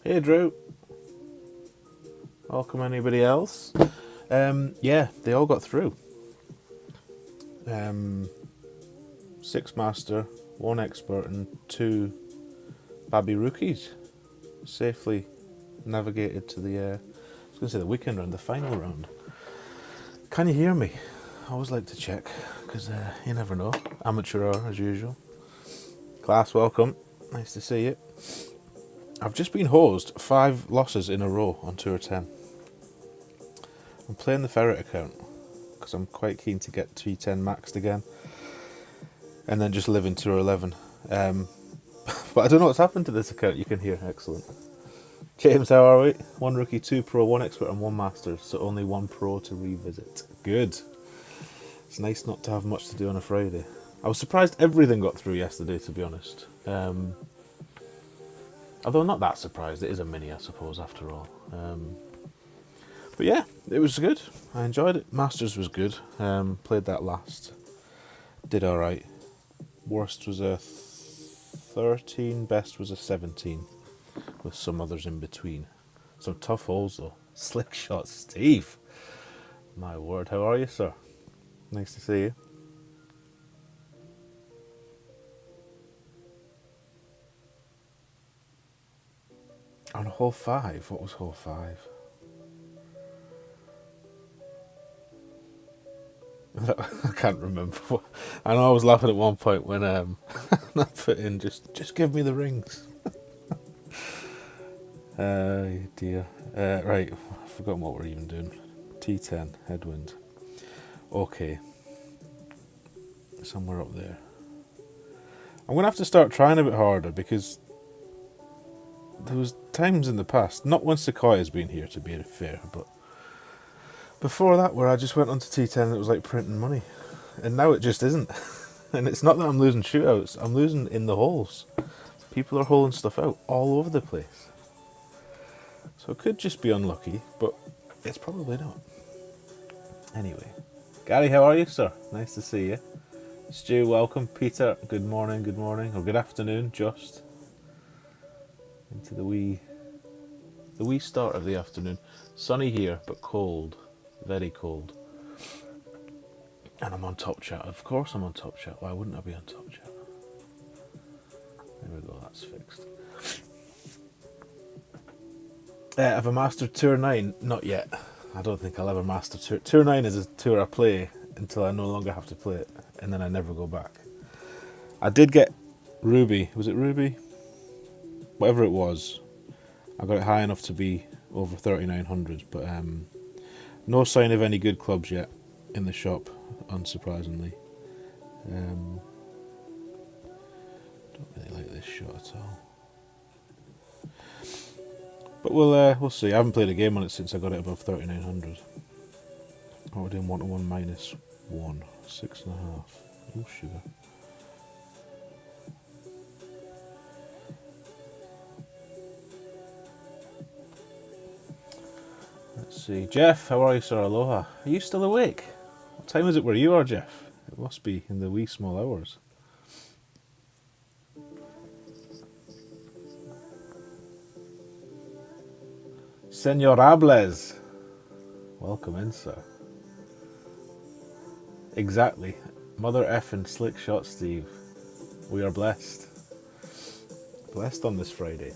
Hey Drew. Welcome anybody else. Yeah, they all got through. 6 master, 1 expert and 2 babby rookies safely navigated to the, I was going to say the weekend round, the final round. Can you hear me? I always like to check, because you never know. Amateur hour as usual. Class, welcome. Nice to see you. I've just been hosed 5 losses in a row on Tour 10. I'm playing the ferret account because I'm quite keen to get T10 maxed again and then just live in Tour 11. But I don't know what's happened to this account. You can hear. Excellent. James, how are we? 1 rookie, 2 pro, 1 expert and 1 master, so only 1 pro to revisit. Good. It's nice not to have much to do on a Friday. I was surprised everything got through yesterday, to be honest. Although not that surprised. It is a mini, I suppose, after all. But yeah, it was good. I enjoyed it. Masters was good. Played that last. Did alright. Worst was a 13, best was a 17, with some others in between. Some tough holes though. Slick shot Steve. My word, how are you, sir? Nice to see you. On hole 5, what was hole 5? I can't remember. I know I was laughing at one point when I put in just give me the rings. Dear. Right, I've forgotten what we're even doing. T10, headwind. Okay. Somewhere up there. I'm going to have to start trying a bit harder because there was times in the past, not when Sequoia's been here to be fair, but before that where I just went onto T10 and it was like printing money. And now it just isn't. And it's not that I'm losing shootouts, I'm losing in the holes. People are holing stuff out all over the place. So it could just be unlucky, but it's probably not. Anyway. Gary, how are you, sir? Nice to see you. Stu, welcome. Peter, good morning, or good afternoon, just. Into the wee start of the afternoon. Sunny here, but cold. Very cold. And I'm on Top Chat. Of course I'm on Top Chat. Why wouldn't I be on Top Chat? There we go, that's fixed. Have I mastered Tour 9? Not yet. I don't think I'll ever master Tour. Tour 9 is a tour I play until I no longer have to play it, and then I never go back. I did get Ruby. Was it Ruby? Whatever it was. I got it high enough to be over 3,900, but no sign of any good clubs yet in the shop, unsurprisingly. Don't really like this shot at all. But we'll see. I haven't played a game on it since I got it above 3,900. Oh, we're doing 1-to-1 minus 1. 6.5. Oh, sugar. Let's see. Jeff, how are you, sir? Aloha. Are you still awake? What time is it where you are, Jeff? It must be in the wee small hours. Senorables. Welcome in, sir. Exactly. Mother effing slick shot, Steve. We are blessed. Blessed on this Friday.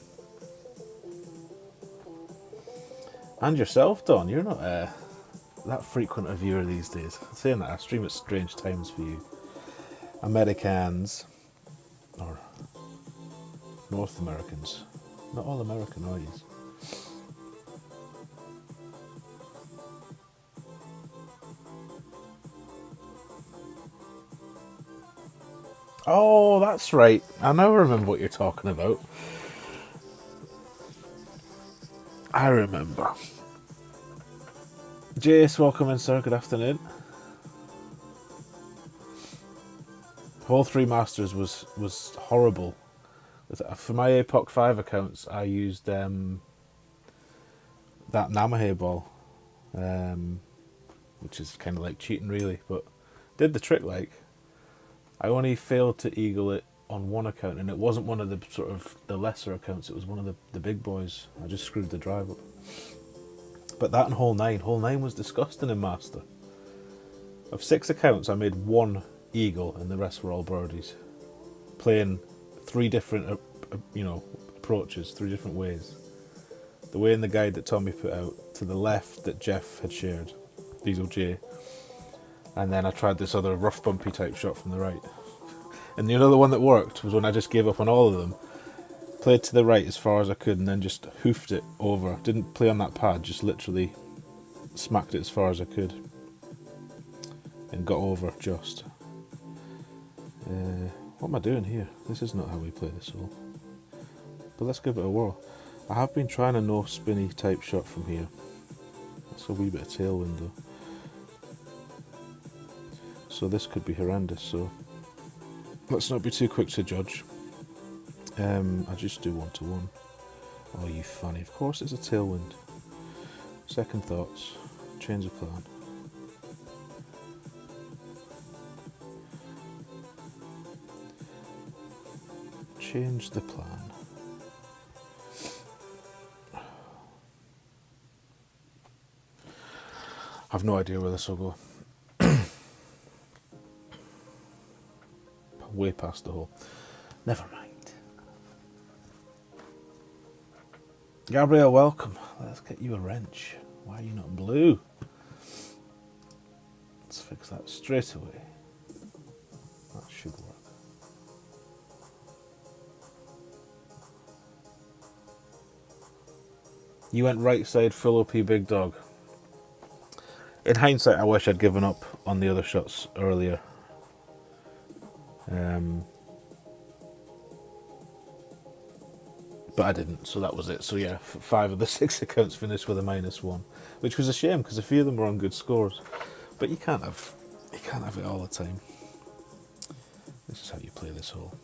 And yourself, Don. You're not that frequent a viewer these days. I'm saying that, I stream at strange times for you. Americans. Or North Americans. Not all American, are you? Oh, that's right. I now remember what you're talking about. I remember. Jace, welcome in, sir. Good afternoon. Hole 3 Masters was horrible. For my APOC 5 accounts, I used that Namahe ball, which is kind of like cheating, really, but did the trick. Like, I only failed to eagle it on one account, and it wasn't one of the sort of the lesser accounts, it was one of the big boys. I just screwed the drive up. But that and hole 9 was disgusting in Master. Of 6 accounts, I made 1 eagle and the rest were all birdies. Playing 3 different, approaches, 3 different ways. The way in the guide that Tommy put out, to the left that Jeff had shared, Diesel J, and then I tried this other rough bumpy type shot from the right. And the other one that worked was when I just gave up on all of them, played to the right as far as I could, and then just hoofed it over. Didn't play on that pad, just literally smacked it as far as I could, and got over just. What am I doing here? This is not how we play this hole. But let's give it a whirl. I have been trying a no spinny type shot from here. That's a wee bit of tailwind though. So this could be horrendous, so let's not be too quick to judge. I just do 1-to-1. Oh, you funny. Of course it's a tailwind. Second thoughts. Change of plan. Change the plan. I've no idea where this will go. Way past the hole. Never mind. Gabrielle, welcome. Let's get you a wrench. Why are you not blue? Let's fix that straight away. That should work. You went right side full OP big dog. In hindsight, I wish I'd given up on the other shots earlier. But I didn't, so that was it. So yeah, 5 of the 6 accounts finished with a -1, which was a shame because a few of them were on good scores. But you can't have it all the time. This is how you play this hole.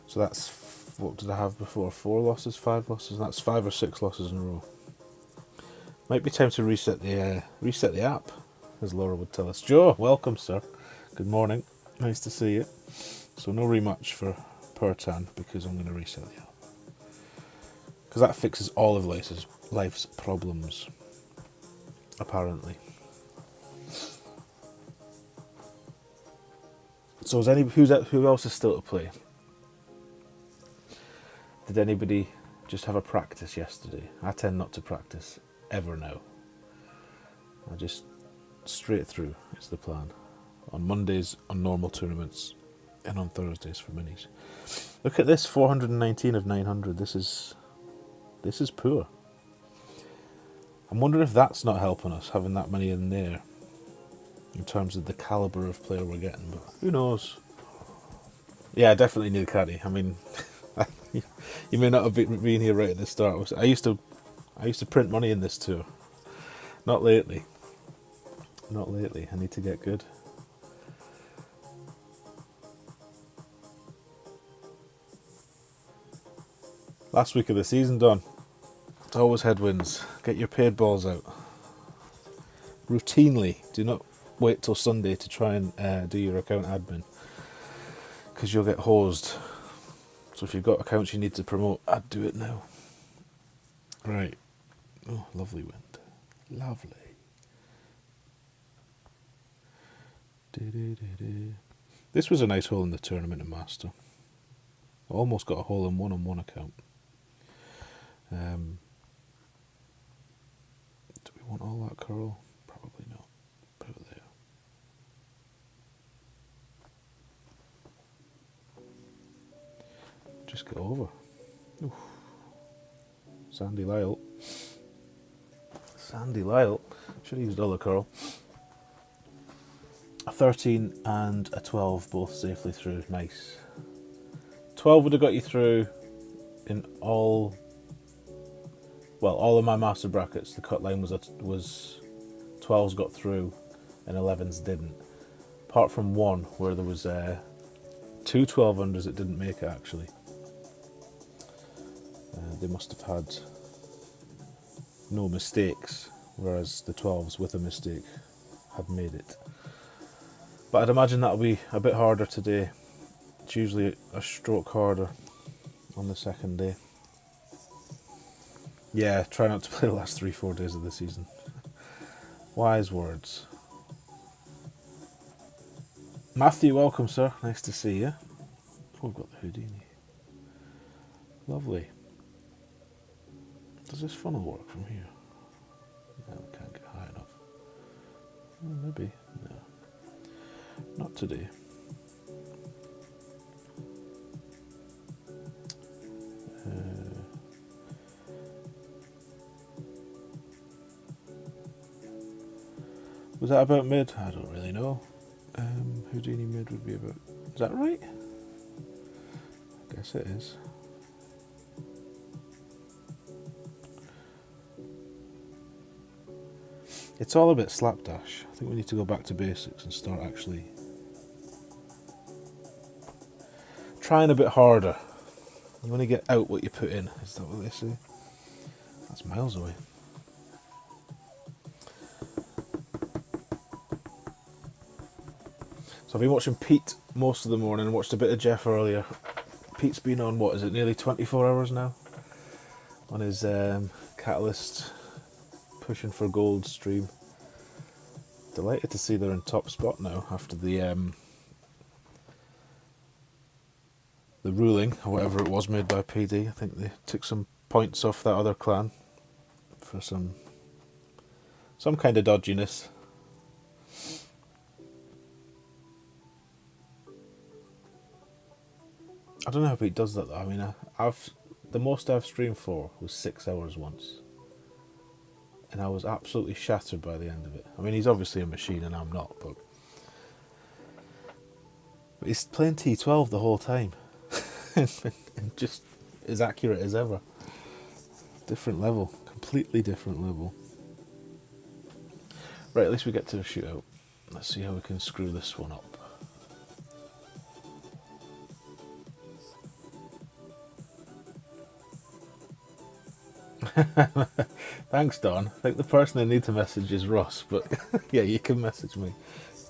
So that's, what did I have before? 4 losses, 5 losses. That's 5 or 6 losses in a row. Might be time to reset the app, as Laura would tell us. Joe, welcome, sir. Good morning. Nice to see you. So no rematch for Pertan because I'm going to reset the app. Because that fixes all of life's problems, apparently. So who else is still to play? Did anybody just have a practice yesterday? I tend not to practice ever now. I just straight through is the plan. On Mondays on normal tournaments and on Thursdays for minis. Look at this, 419 of 900. This is poor. I'm wondering if that's not helping us, having that many in there, in terms of the calibre of player we're getting, but who knows? Yeah, I definitely need a caddy. I mean, you may not have been here right at the start. I used to print money in this tour. Not lately. I need to get good. Last week of the season done. It's always headwinds. Get your paid balls out. Routinely. Do not wait till Sunday to try and do your account admin, because you'll get hosed. So if you've got accounts you need to promote, I'd do it now. Right. Oh, lovely wind. Lovely. This was a nice hole in the tournament in Master. I almost got a hole in one on one account. Do we want all that curl? Probably not. Put it there. Just get over. Oof. Sandy Lyle. Should have used all the curl. A 13 and a 12 both safely through. Nice. 12 would have got you through in all of my master brackets. The cut line was 12s got through and 11s didn't. Apart from one where there was 2 12-unders that didn't make it actually. They must have had no mistakes, whereas the 12s with a mistake had made it. But I'd imagine that'll be a bit harder today. It's usually a stroke harder on the second day. Yeah, try not to play the last 3-4 days of the season. Wise words. Matthew, welcome, sir. Nice to see you. Oh, we've got the Houdini. Lovely. Does this funnel work from here? No, we can't get high enough. Maybe. No. Not today. Was that about mid? I don't really know. Houdini mid would be about... Is that right? I guess it is. It's all a bit slapdash. I think we need to go back to basics and start actually trying a bit harder. You want to get out what you put in. Is that what they say? That's miles away. So I've been watching Pete most of the morning and watched a bit of Jeff earlier. Pete's been on, what is it, nearly 24 hours now? On his Catalyst pushing for gold stream. Delighted to see they're in top spot now after the ruling, or whatever it was, made by PD. I think they took some points off that other clan for some kind of dodginess. I don't know how Pete does that though. I mean, the most I've streamed for was 6 hours once, and I was absolutely shattered by the end of it. I mean, he's obviously a machine and I'm not, but he's playing T12 the whole time, and just as accurate as ever. Different level, completely different level. Right, at least we get to the shootout. Let's see how we can screw this one up. Thanks, Don. I think the person I need to message is Ross, but yeah, you can message me.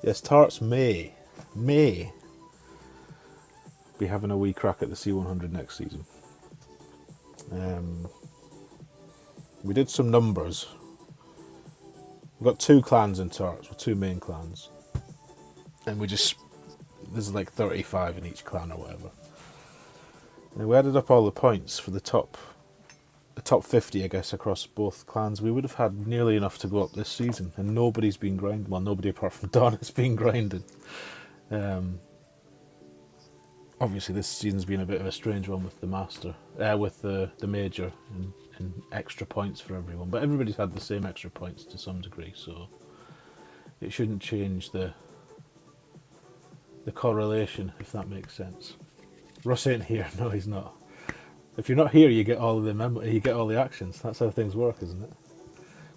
Yes, Tarts may be having a wee crack at the C100 next season. We did some numbers. We've got 2 clans in Tarts, or 2 main clans, and there's like 35 in each clan or whatever. And we added up all the points for the top 50, I guess, across both clans. We would have had nearly enough to go up this season, and nobody's been grinding. Well, nobody apart from Don has been grinding. Obviously, this season's been a bit of a strange one with the master, with the major, and extra points for everyone. But everybody's had the same extra points to some degree, so it shouldn't change the correlation, if that makes sense. Russ ain't here. No, he's not. If you're not here, you get all the actions. That's how things work, isn't it?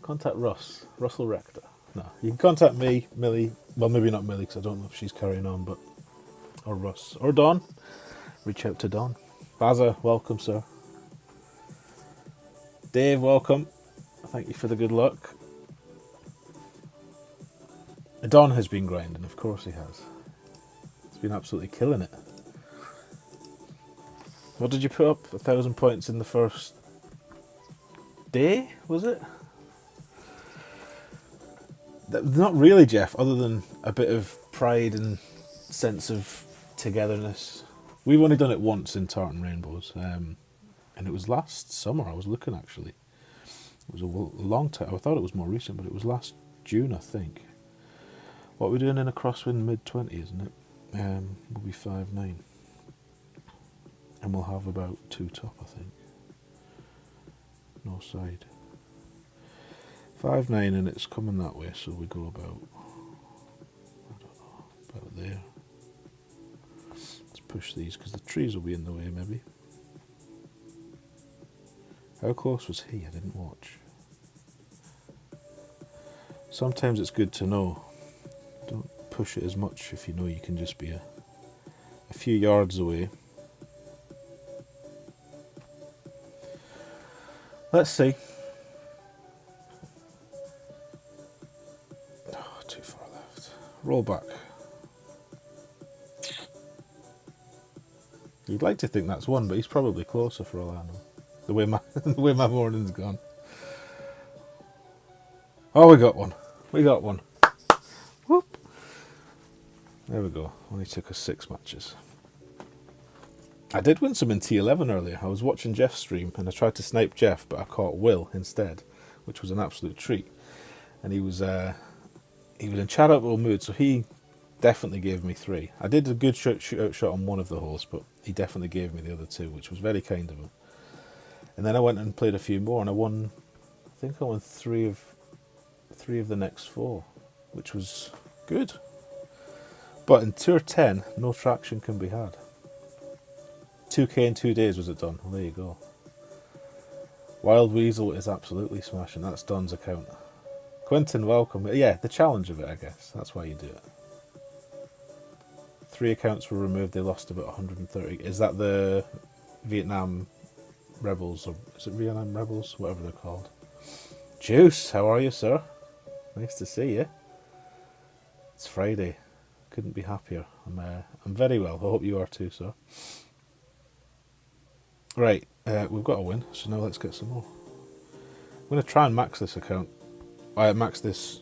Contact Russell Rector. No, you can contact me, Millie. Well, maybe not Millie, because I don't know if she's carrying on, but or Russ or Don. Reach out to Don. Baza, welcome, sir. Dave, welcome. Thank you for the good luck. Don has been grinding, of course he has. He's been absolutely killing it. What did you put up? 1,000 points in the first day, was it? Not really, Jeff, other than a bit of pride and sense of togetherness. We've only done it once in Tartan Rainbows, and it was last summer. I was looking, actually. It was a long time. I thought it was more recent, but it was last June, I think. What are we doing in a crosswind mid-20, isn't it? We'll be 5-9. And we'll have about 2 top, I think. No side. 5-9, and it's coming that way, so we go about, I don't know, about there. Let's push these, because the trees will be in the way, maybe. How close was he? I didn't watch. Sometimes it's good to know. Don't push it as much if you know you can just be a few yards away. Let's see. Oh, too far left. Roll back. You'd like to think that's one, but he's probably closer for all I know. The way my the way my morning's gone. Oh, we got one. We got one. Whoop. There we go. Only took us 6 matches. I did win some in T11 earlier. I was watching Jeff's stream and I tried to snipe Jeff, but I caught Will instead, which was an absolute treat. And he was in charitable mood, so he definitely gave me 3. I did a good shootout shot on one of the holes, but he definitely gave me the other 2, which was very kind of him. And then I went and played a few more, and I won 3 of the next 4, which was good. But in Tour 10, no traction can be had. 2k in 2 days was it done? Well, there you go. Wild Weasel is absolutely smashing. That's Don's account. Quentin, welcome. Yeah, the challenge of it, I guess. That's why you do it. 3 accounts were removed. They lost about 130. Is that the Vietnam Rebels? Or is it Vietnam Rebels? Whatever they're called. Juice, how are you, sir? Nice to see you. It's Friday. Couldn't be happier. I'm very well. I hope you are too, sir. Right, we've got a win, so now let's get some more. I'm going to try and max this account. I max this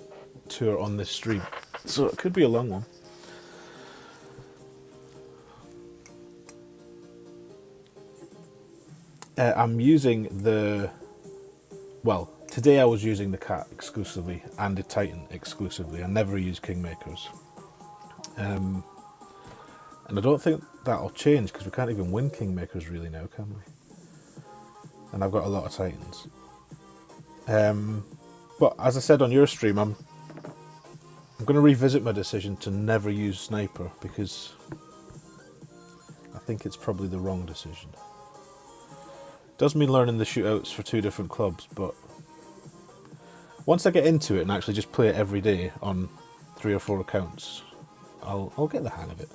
tour on this stream, so it could be a long one. I'm using today I was using the Cat exclusively and the Titan exclusively. I never use Kingmakers. And I don't think that'll change because we can't even win Kingmakers really now, can we? And I've got a lot of Titans. But as I said on your stream, I'm going to revisit my decision to never use Sniper because I think it's probably the wrong decision. Does mean learning the shootouts for 2 different clubs, but once I get into it and actually just play it every day on 3 or 4 accounts, I'll get the hang of it.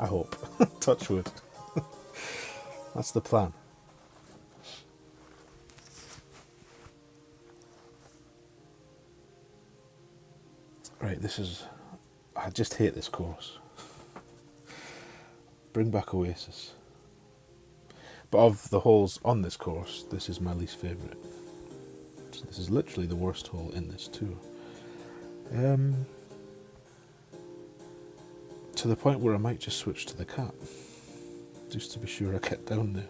I hope. Touch wood. That's the plan. Right, I just hate this course. Bring back Oasis. But of the holes on this course, this is my least favourite. So this is literally the worst hole in this tour. To the point where I might just switch to the Cat. Just to be sure I get down there.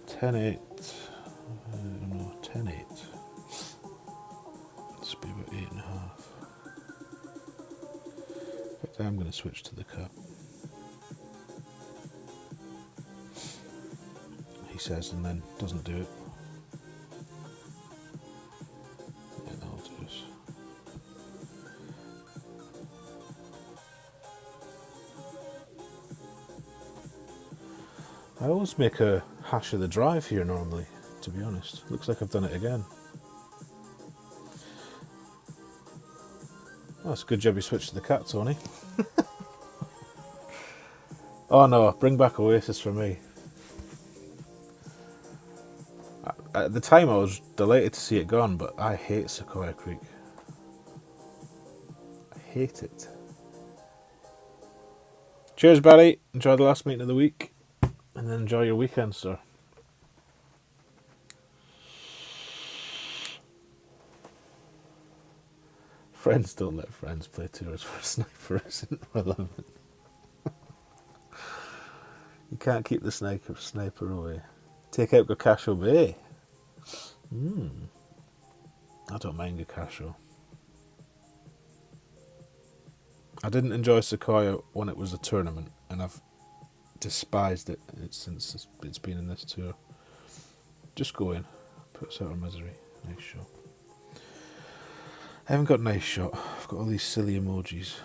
$10.8. I don't know, 10.8. This will be about 8.5. But I'm going to switch to the Cat. He says and then doesn't do it. Yeah, I'll do this. I always make a hash of the drive here normally, to be honest. Looks like I've done it again. Oh, it's a good job you switched to the Cat, Tony. Oh no, bring back Oasis for me. At the time I was delighted to see it gone, but I hate Sequoia Creek. I hate it. Cheers, Barry. Enjoy the last meeting of the week. And then enjoy your weekend, sir. Friends don't let friends play tours for a sniper isn't relevant. You can't keep the sniper away. Take out Gakasho Bay. I don't mind Gakasho. I didn't enjoy Sequoia when it was a tournament, and I've despised it since it's been in this tour. Just go in. Put us out of misery. Nice shot. I haven't got nice shot. I've got all these silly emojis.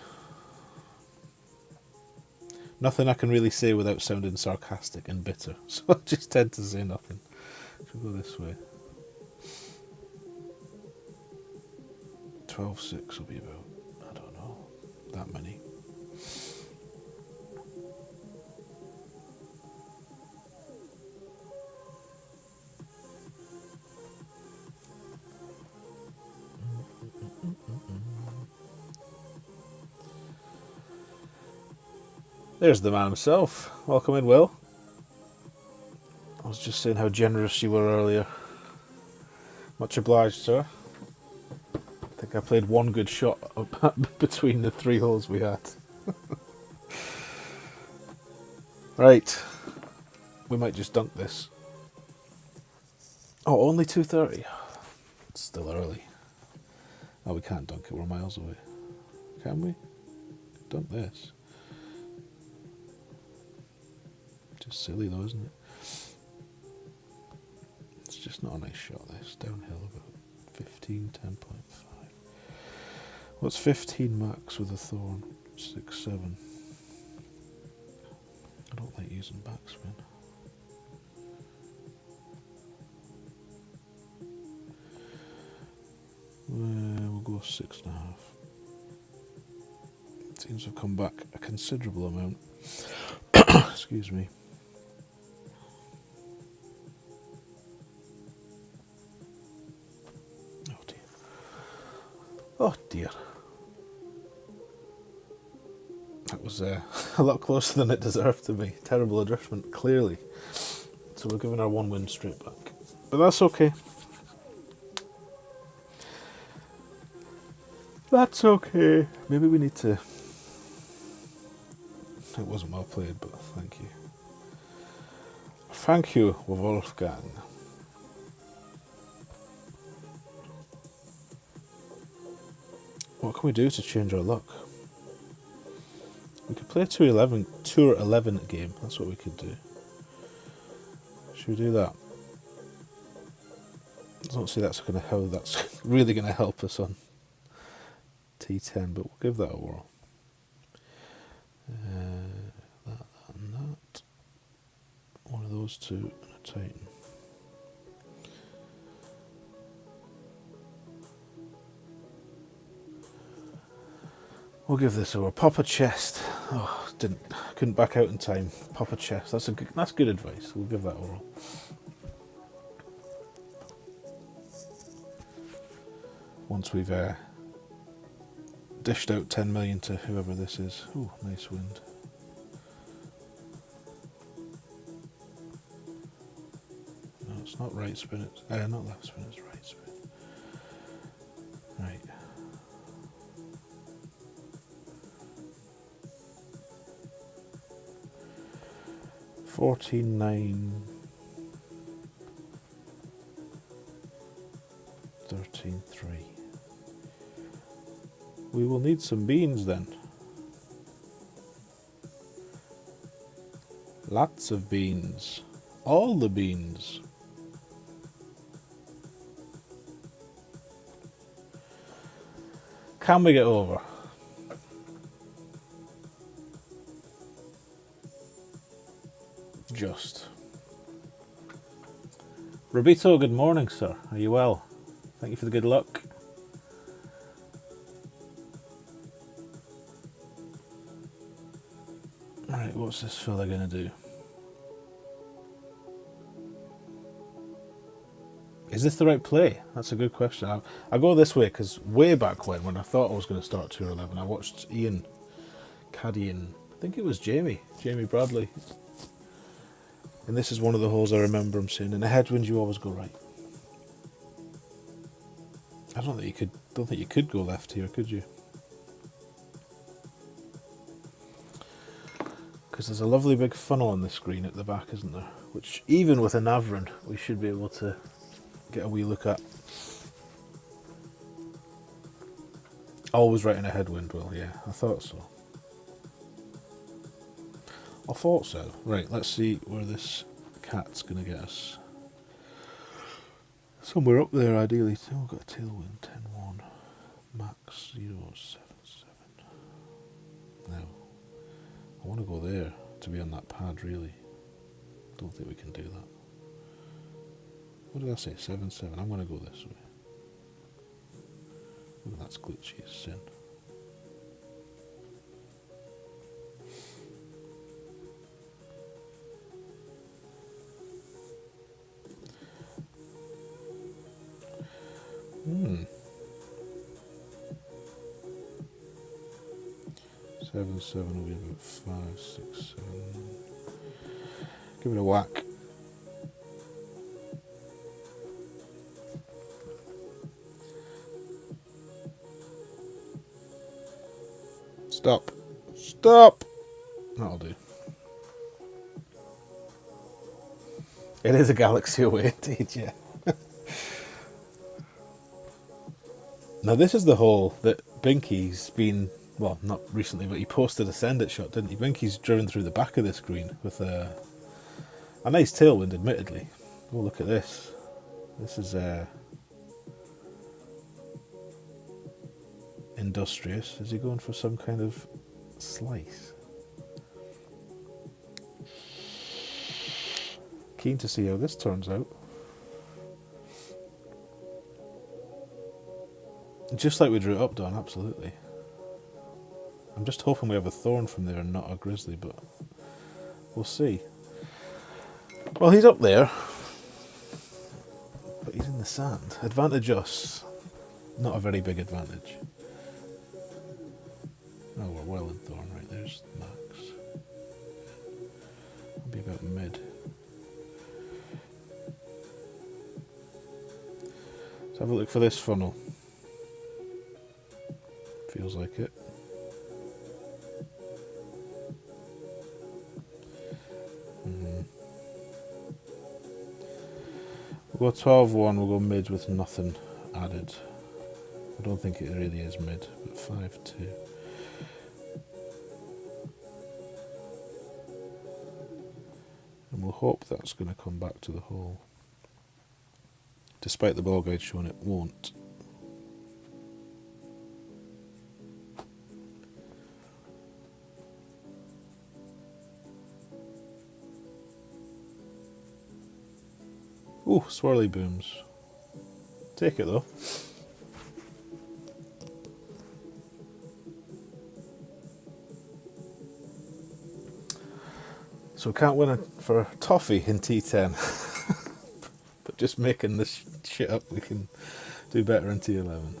Nothing I can really say without sounding sarcastic and bitter, so I just tend to say nothing. Should we go this way? 12.6 will be about, I don't know, that many. There's the man himself. Welcome in, Will. I was just saying how generous you were earlier. Much obliged, sir. I think I played one good shot between the 3 holes we had. Right. We might just dunk this. Oh, only 2:30. It's still early. Oh, we can't dunk it. We're miles away. Can we? Dunk this. Just silly though, isn't it? It's just not a nice shot, this. Downhill about 15, 10.5. What's 15 max with a thorn? 6, 7. I don't like using backspin. We'll go 6.5. Seems to have come back a considerable amount. Excuse me. Oh dear. Oh dear. That was a lot closer than it deserved to be. Terrible adjustment, clearly. So we're giving our 1 win straight back. But that's okay. That's okay. Maybe we need to... It wasn't well played, but thank you. Thank you, Wolfgang. What can we do to change our luck? We could play a Tour 11 game. That's what we could do. Should we do that? I don't see that's really going to help us on T10, but we'll give that a whirl. That and that. One of those two and a Titan. We'll give this a whirl. Pop a chest. Oh, couldn't back out in time. Pop a chest. That's good advice. We'll give that a whirl. Once we've dished out 10 million to whoever this is. Ooh, nice wind. No, it's not right spin. It's not left spin. It's right spin. Right. $14.9 13.3. We will need some beans then. Lots of beans. All the beans. Can we get over? Just. Robito, good morning, sir. Are you well? Thank you for the good luck. Right, what's this fella going to do? Is this the right play? That's a good question. I go this way because way back when I thought I was going to start Tour 11, I watched Ian caddying, I think it was Jamie Bradley. And this is one of the holes I remember him saying, in a headwind you always go right. I don't think you could go left here, could you? Because there's a lovely big funnel on this green at the back, isn't there? Which, even with a Navran, we should be able to get a wee look at. Always right in a headwind, Will, yeah, I thought so. I thought so. Right, let's see where this cat's going to get us. Somewhere up there, ideally. Oh, we've got a tailwind, 10-1. Max 0.77. Now, I want to go there to be on that pad, really. Don't think we can do that. What did I say? 7-7. I'm going to go this way. Ooh, that's glitchy as sin. 7, 7 will be about 5, 6, 7. Give it a whack. Stop. Stop! That'll do. It is a galaxy away indeed, yeah. Now this is the hole that Binky's been, well, not recently, but he posted a send it shot, didn't he? Binky's driven through the back of this green with a nice tailwind, admittedly. Oh, look at this. This is industrious. Is he going for some kind of slice? Keen to see how this turns out. Just like we drew it up, Don, absolutely. I'm just hoping we have a thorn from there and not a grizzly, but we'll see. Well, he's up there, but he's in the sand. Advantage us. Not a very big advantage. Oh, we're well in thorn, right? There's Max. I'll be about mid. Let's have a look for this funnel. Feels like it. We'll go 12-1, we'll go mid with nothing added. I don't think it really is mid, but 5-2. And we'll hope that's going to come back to the hole. Despite the ball guide showing it won't. Ooh, swirly booms. Take it though. So we can't win it for toffee in T10. But just making this shit up, we can do better in T11.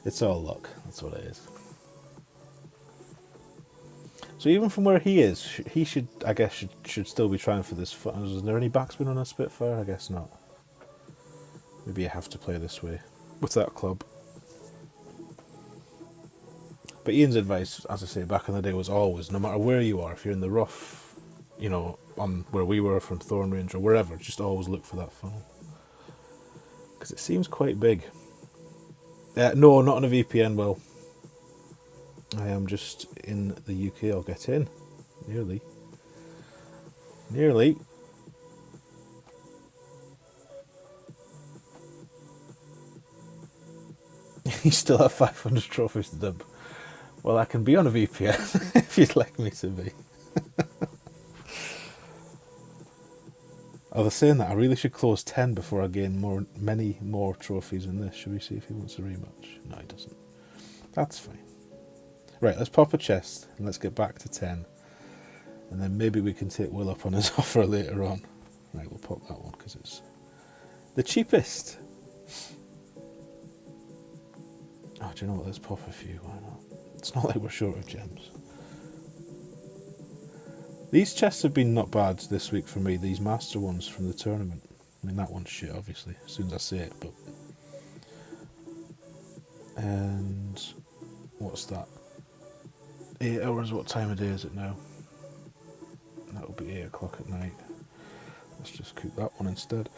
It's all luck, that's what it is. So even from where he is, he should, I guess, should still be trying for this. Is there any backspin on a Spitfire? I guess not. Maybe I have to play this way with that club. But Ian's advice, as I say, back in the day was always, no matter where you are, if you're in the rough, you know, on where we were from Thorn Range or wherever, just always look for that funnel. Because it seems quite big. No, not on a VPN, well. I am just in the UK. I'll get in. Nearly. Nearly. You still have 500 trophies to dump. Well, I can be on a VPN if you'd like me to be. I was saying that I really should close 10 before I gain many more trophies in this. Should we see if he wants a rematch? No, he doesn't. That's fine. Right, let's pop a chest and let's get back to 10. And then maybe we can take Will up on his offer later on. Right, we'll pop that one because it's the cheapest. Oh, do you know what? Let's pop a few. Why not? It's not like we're short of gems. These chests have been not bad this week for me. These master ones from the tournament. I mean, that one's shit, obviously, as soon as I say it, but... And... what's that? 8 hours, what time of day is it now? That'll be 8 o'clock at night. Let's just cook that one instead.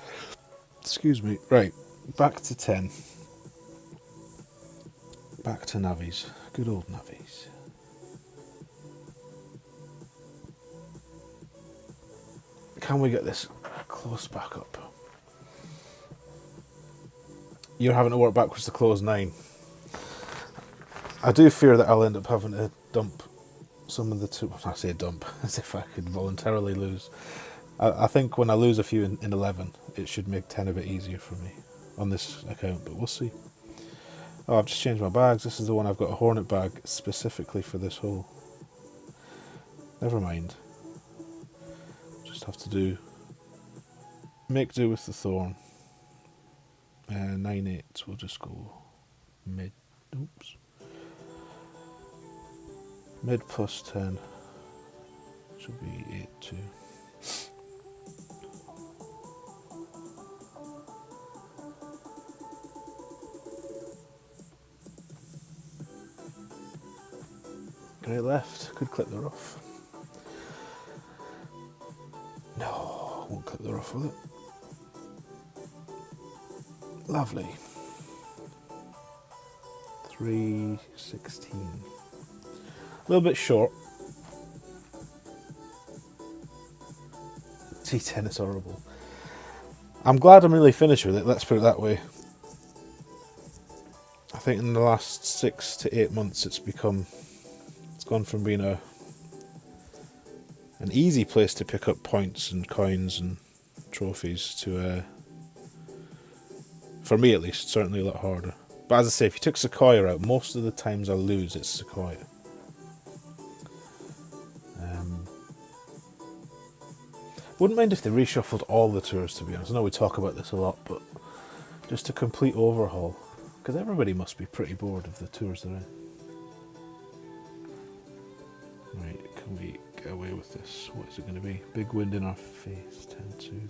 Excuse me. Right, back to 10. Back to navies. Good old navies. Can we get this close back up? You're having to work backwards to close 9. I do fear that I'll end up having to dump some of the two. I say dump, as if I could voluntarily lose. I think when I lose a few in 11, it should make 10 a bit easier for me on this account, but we'll see. Oh, I've just changed my bags. This is the one I've got a Hornet bag specifically for this hole. Never mind. Just have to make do with the thorn. 9/8. We'll just go mid. Oops. Mid plus 10 should be 8-2. Great left, could clip the rough. No, won't clip the rough with it. Lovely. 316. A little bit short. T10 is horrible. I'm glad I'm really finished with it, let's put it that way. I think in the last 6 to 8 months it's gone from being an easy place to pick up points and coins and trophies to, for me at least, certainly a lot harder. But as I say, if you took Sequoia out, most of the times I lose, it's Sequoia. Wouldn't mind if they reshuffled all the tours, to be honest. I know we talk about this a lot, but just a complete overhaul. Because everybody must be pretty bored of the tours they're in. Right, can we get away with this? What is it going to be? Big wind in our face. 10-2.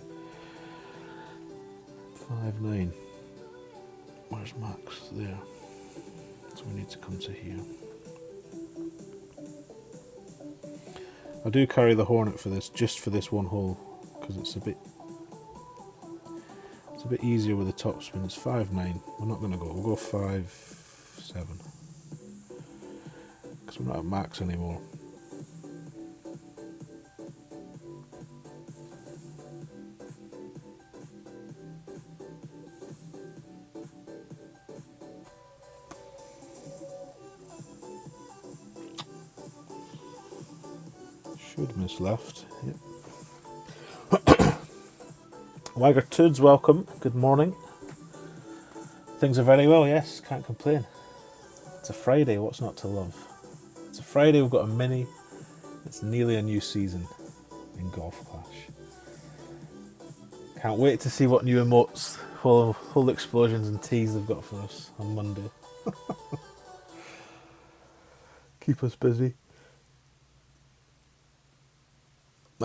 5-9. Where's Max? There. So we need to come to here. I do carry the Hornet for this, just for this one hole, because it's a bit easier with the topspin. It's 5-9. We're not going to go. We'll go 5-7 because we're not at max anymore. Should miss left. Yep. Wagger Toods, welcome. Good morning. Things are very well, yes, can't complain. It's a Friday, what's not to love? It's a Friday, we've got a mini. It's nearly a new season in Golf Clash. Can't wait to see what new emotes, full explosions and teas they've got for us on Monday. Keep us busy.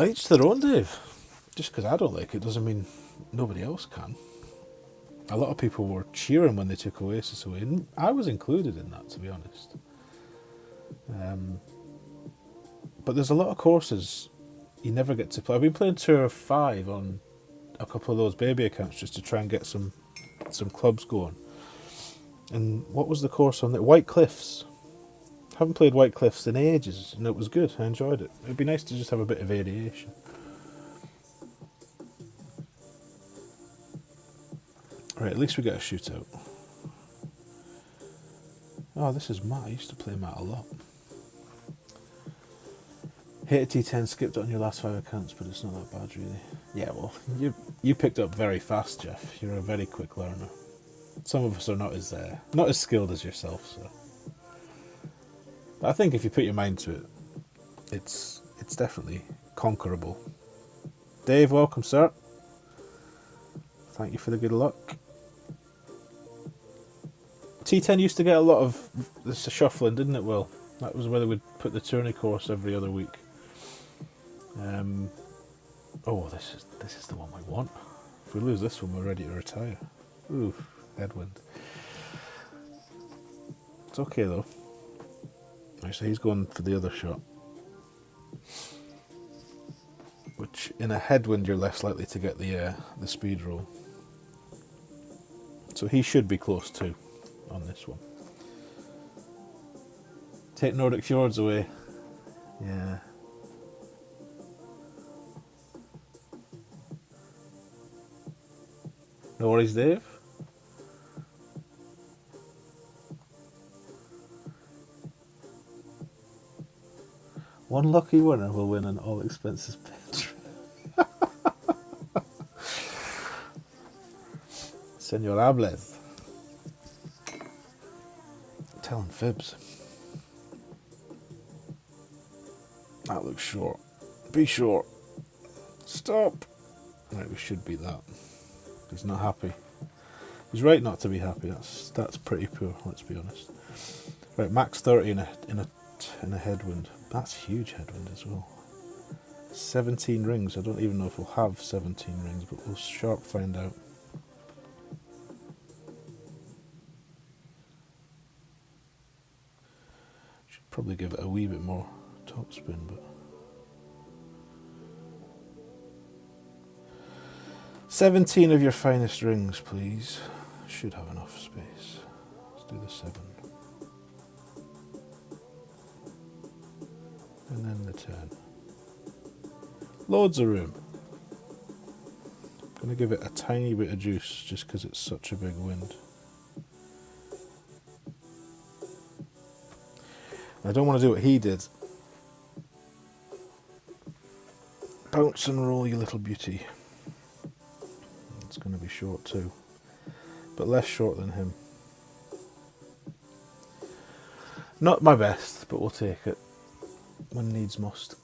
Each their own, Dave. Just because I don't like it doesn't mean nobody else can. A lot of people were cheering when they took Oasis away, and I was included in that, to be honest. But there's a lot of courses you never get to play. I've been playing Tour 5 on a couple of those baby accounts just to try and get some clubs going. And what was the course on there? White Cliffs. Haven't played White Cliffs in ages, and it was good. I enjoyed it. It'd be nice to just have a bit of variation. Right, at least we get a shootout. Oh, this is Matt. I used to play Matt a lot. Hit a T10, skipped it on your last 5 accounts, but it's not that bad, really. Yeah, well, you picked up very fast, Jeff. You're a very quick learner. Some of us are not as skilled as yourself, so. But I think if you put your mind to it, it's definitely conquerable. Dave, welcome, sir. Thank you for the good luck. T10 used to get a lot of this shuffling, didn't it, Will? That was where they would put the tourney course every other week. Oh, this is the one we want. If we lose this one, we're ready to retire. Ooh, headwind. It's okay though. Right, so he's going for the other shot. Which, in a headwind, you're less likely to get the speed roll. So he should be close too on this one. Take Nordic Fjords away. Yeah. No worries, Dave. One lucky winner will win an all expenses paid. Senor Hables. Telling fibs. That looks short. Be short. Stop. Right, we should beat that. He's not happy. He's right not to be happy. That's pretty poor, let's be honest. Right, max 30 in a short in a headwind. That's huge headwind as well. 17 rings. I don't even know if we'll have 17 rings, but we'll sharp find out. Should probably give it a wee bit more topspin, but 17 of your finest rings, please. Should have enough space. Let's do the 7. And then the 10. Loads of room. I'm going to give it a tiny bit of juice just because it's such a big wind. I don't want to do what he did. Bounce and roll, you little beauty. It's going to be short too, but less short than him. Not my best, but we'll take it when needs must.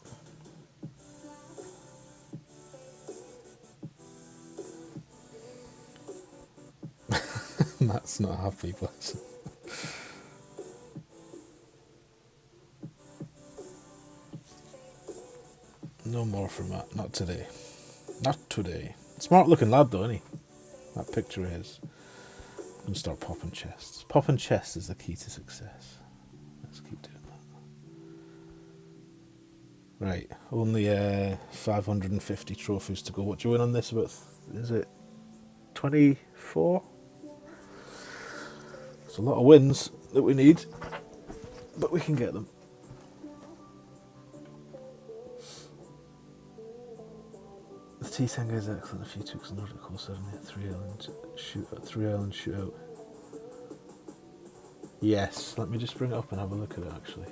Matt's not happy, bless him. No more for Matt, not today. Not today. Smart looking lad though, isn't he? That picture of his. I'm going to start popping chests. Popping chests is the key to success. Let's keep doing that. Right, only 550 trophies to go. What do you win on this? About, is it 24? It's a lot of wins that we need, but we can get them. The T10 is excellent. A few tricks and Nordic Core 7, 3 island shootout, 3 island shootout. Yes, let me just bring it up and have a look at it actually.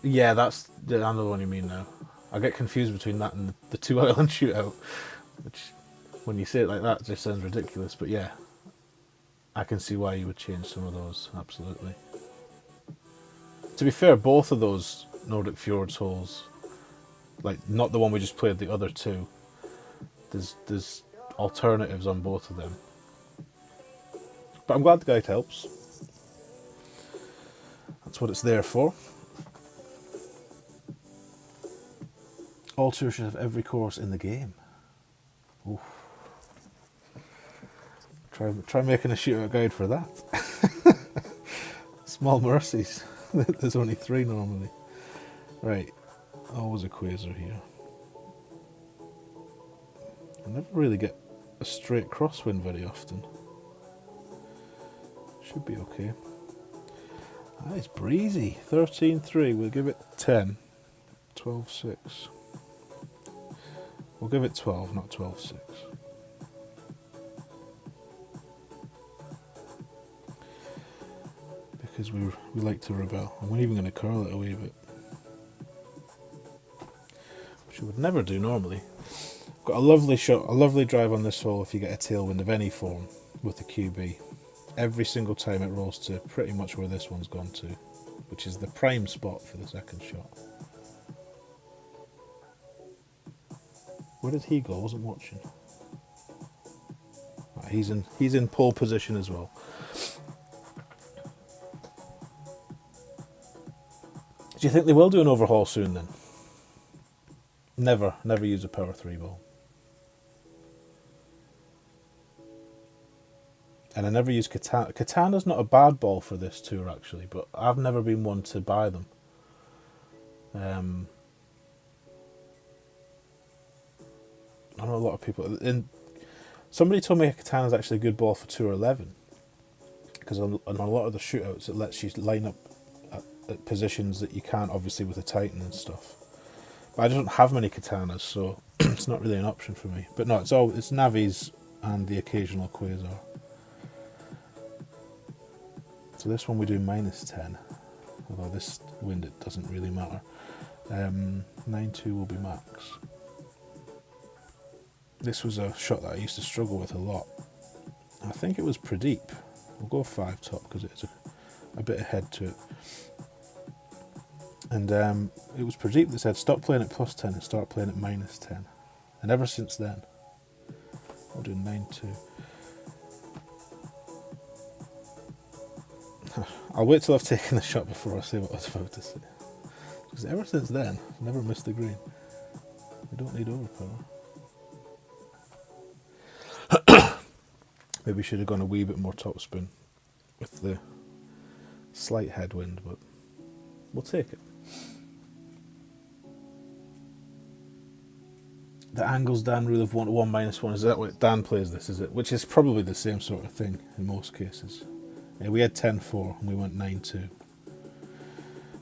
Yeah, that's the other one you mean now. I get confused between that and the 2 island shootout, which, when you say it like that, just sounds ridiculous. But yeah, I can see why you would change some of those. Absolutely. To be fair, both of those Nordic Fjords holes, like not the one we just played, the other two, there's alternatives on both of them. But I'm glad the guide helps. That's what it's there for. All tours should have every course in the game. Oof. Try making a shootout guide for that. Small mercies. There's only 3 normally. Right, always a quasar here. I never really get a straight crosswind very often. Should be okay. Ah, it's breezy. 13.3, we'll give it 10. 12.6. We'll give it 12, not 12.6. Because we like to rebel. And we're even going to curl it a wee bit, which we would never do normally. Got a lovely shot, a lovely drive on this hole if you get a tailwind of any form with the QB. Every single time it rolls to pretty much where this one's gone to, which is the prime spot for the second shot. Where did he go? I wasn't watching. Right, he's in pole position as well. Do you think they will do an overhaul soon then? Never use a power 3 ball. And I never use Katana. Katana's not a bad ball for this tour actually, but I've never been one to buy them. I know a lot of people. Somebody told me a Katana's actually a good ball for Tour 11, because on a lot of the shootouts it lets you line up at positions that you can't obviously with a Titan and stuff. But I don't have many Katanas, so it's not really an option for me. But no, it's Navis and the occasional Quasar. So this one we do -10, although this wind it doesn't really matter. 9.2 will be max. This was a shot that I used to struggle with a lot. I think it was Pradeep. We'll go 5 top because it's a bit ahead to it. And it was Pradeep that said stop playing at +10 and start playing at -10. And ever since then, I'll do 9.2. I'll wait till I've taken the shot before I say what I was about to say. Because ever since then, I've never missed the green. We don't need overpower. Maybe we should have gone a wee bit more topspin with the slight headwind, but we'll take it. The angles Dan rule of 1 to 1 minus 1, is that what Dan plays this, is it? Which is probably the same sort of thing in most cases. Yeah, we had 10-4 and we went 9-2.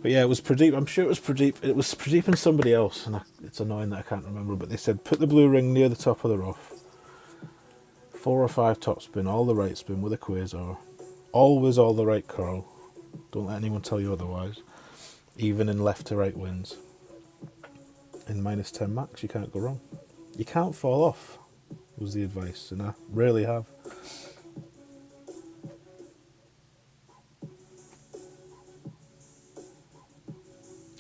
But yeah, it was Pradeep. I'm sure it was Pradeep. It was Pradeep and somebody else, and it's annoying that I can't remember, but they said put the blue ring near the top of the rough. 4 or 5 topspin, all the right spin with a quasar. Always all the right curl. Don't let anyone tell you otherwise. Even in left to right winds. In minus 10 max, you can't go wrong. You can't fall off, was the advice, and I rarely have.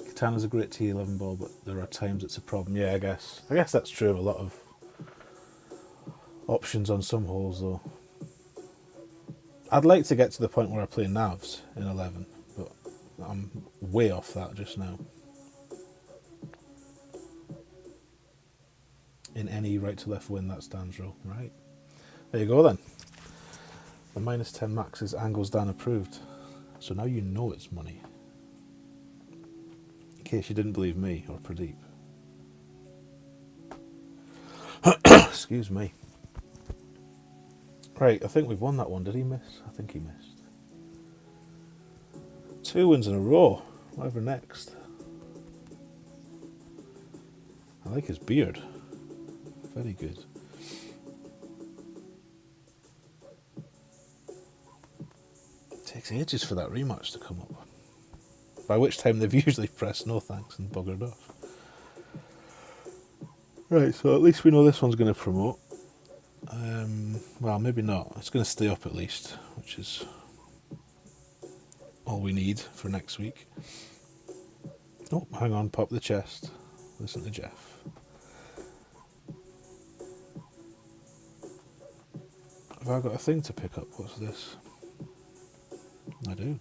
Katana's a great T11 ball, but there are times it's a problem. Yeah, I guess that's true of a lot of options on some holes, though. I'd like to get to the point where I play navs in 11, but I'm way off that just now. In any right to left wind, that stands rule. Right. There you go then. The minus 10 max is angles Dan approved. So now you know it's money. In case you didn't believe me or Pradeep. Excuse me. Right, I think we've won that one. Did he miss? I think he missed. 2 wins in a row. Whatever next. I like his beard. Very good. It takes ages for that rematch to come up. By which time they've usually pressed no thanks and buggered off. Right, so at least we know this one's going to promote. Well, maybe not. It's going to stay up at least, which is all we need for next week. Oh, hang on, pop the chest. Listen to Jeff. Have I got a thing to pick up? What's this? I do.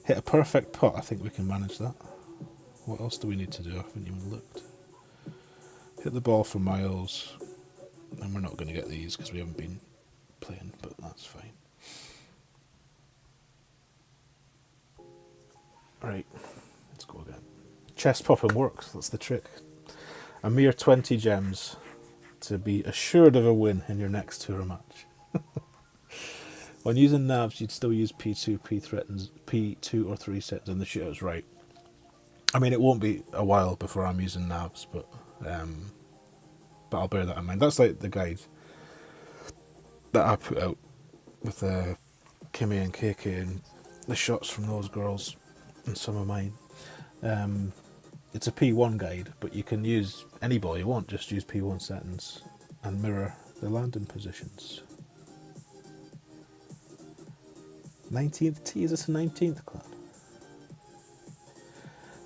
Hit a perfect pot. I think we can manage that. What else do we need to do? I haven't even looked. Hit the ball for miles. And we're not going to get these because we haven't been playing, but that's fine. Right, let's go again. Chest popping works, that's the trick. A mere 20 gems to be assured of a win in your next tour match. When using navs, you'd still use P2, P2 or 3 settings in the shootouts, right? I mean, it won't be a while before I'm using navs, but I'll bear that in mind. That's like the guide that I put out with Kimmy and KK and the shots from those girls and some of mine. It's a P1 guide, but you can use any ball you want. Just use P1 settings and mirror the landing positions. 19th tee, is this a 19th clan?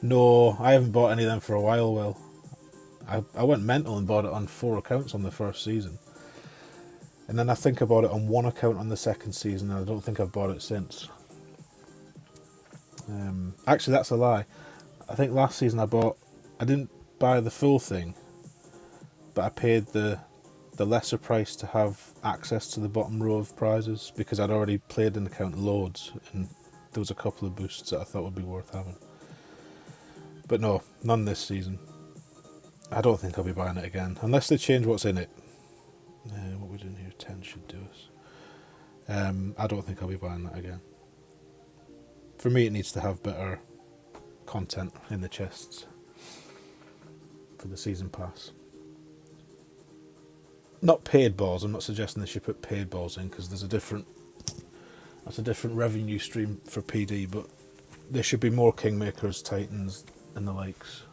No, I haven't bought any of them for a while, Will. I went mental and bought it on 4 accounts on the first season. And then I think I bought it on 1 account on the second season, and I don't think I've bought it since. Actually, that's a lie. I think last season I didn't buy the full thing, but I paid the lesser price to have access to the bottom row of prizes because I'd already played an account loads, and there was a couple of boosts that I thought would be worth having. But no, none this season. I don't think I'll be buying it again, unless they change what's in it. What we're doing here, 10 should do us. I don't think I'll be buying that again. For me, it needs to have better content in the chests for the season pass. Not paid balls. I'm not suggesting they should put paid balls in because that's a different revenue stream for PD. But there should be more Kingmakers, Titans, and the likes.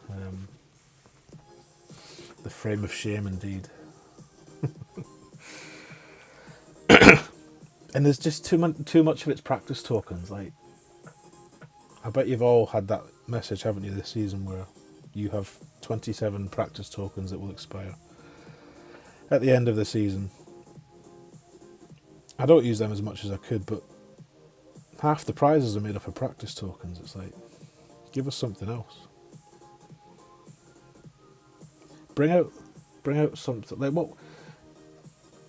The frame of shame, indeed. And there's just too much of its practice tokens. Like, I bet you've all had that message, haven't you, this season, where you have 27 practice tokens that will expire at the end of the season. I don't use them as much as I could, but half the prizes are made up of practice tokens. It's like, give us something else. Bring out something like what?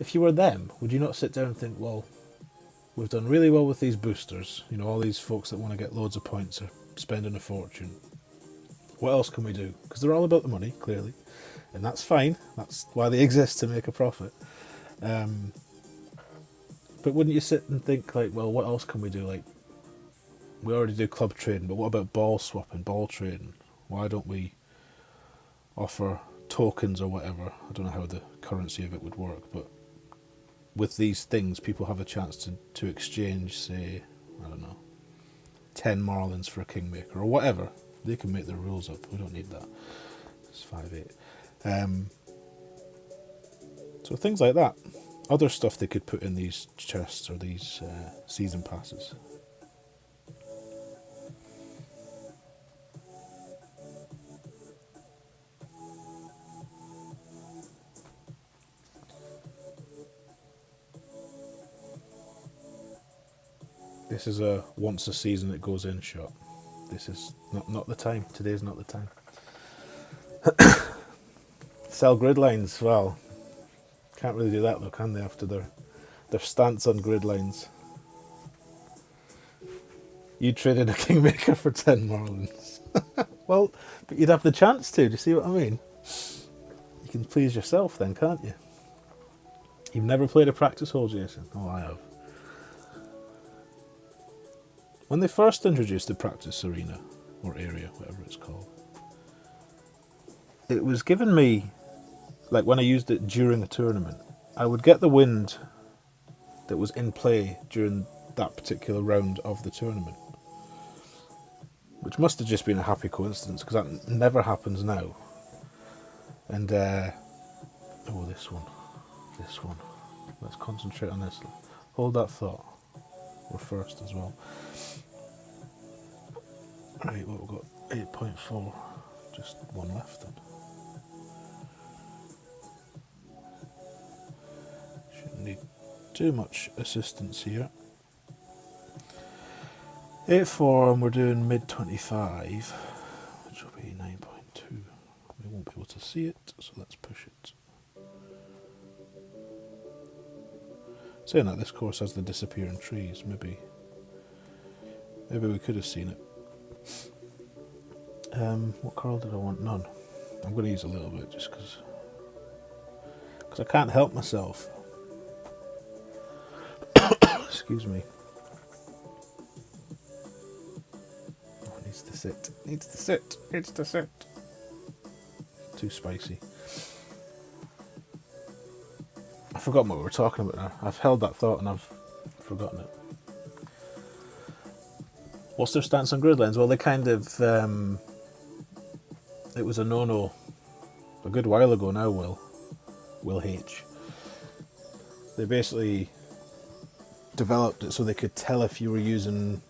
If you were them, would you not sit down and think, well, we've done really well with these boosters. You know, all these folks that want to get loads of points are spending a fortune. What else can we do? Because they're all about the money, clearly, and that's fine. That's why they exist, to make a profit. But wouldn't you sit and think, like, well, what else can we do? Like, we already do club trading, but what about ball swapping, ball trading? Why don't we offer tokens or whatever? I don't know how the currency of it would work, but with these things, people have a chance to exchange, say, I don't know, 10 marlins for a kingmaker or whatever. They can make their rules up. We don't need that. It's 5/8. So things like that. Other stuff they could put in these chests or these season passes. This is a once a season it goes in shot. This is not the time. Today's not the time. Sell grid lines. Well, can't really do that though, can they? After their stance on grid lines. You traded a kingmaker for 10 marlins. Well, but you'd have the chance to. Do you see what I mean? You can please yourself then, can't you? You've never played a practice hole, Jason? Oh, I have. When they first introduced the practice arena, or area, whatever it's called, it was given me, like when I used it during a tournament, I would get the wind that was in play during that particular round of the tournament. Which must have just been a happy coincidence, because that never happens now. And, oh, this one. Let's concentrate on this. Hold that thought. We're first as well. Right, well, we've got 8.4. Just one left then. Shouldn't need too much assistance here. 8.4 and we're doing mid 25, which will be 9.2. We won't be able to see it, so let's push it. Saying that, this course has the disappearing trees. Maybe we could have seen it. What curl did I want? None. I'm going to use a little bit just because I can't help myself. Excuse me. Oh, it needs to sit. Too spicy. I've forgotten what we were talking about now. I've held that thought and I've forgotten it. What's their stance on grid lines? Well, they kind of... it was a no-no a good while ago now, Will H. They basically developed it so they could tell if you were using...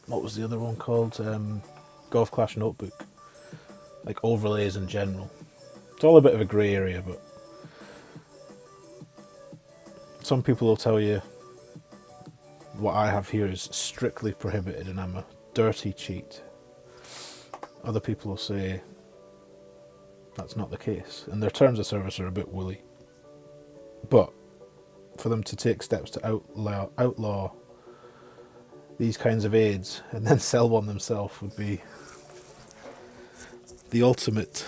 What was the other one called? Golf Clash Notebook. Like overlays in general. It's all a bit of a grey area, but... Some people will tell you what I have here is strictly prohibited and I'm a dirty cheat. Other people will say that's not the case, and their terms of service are a bit woolly. But for them to take steps to outlaw these kinds of aids and then sell one themselves would be the ultimate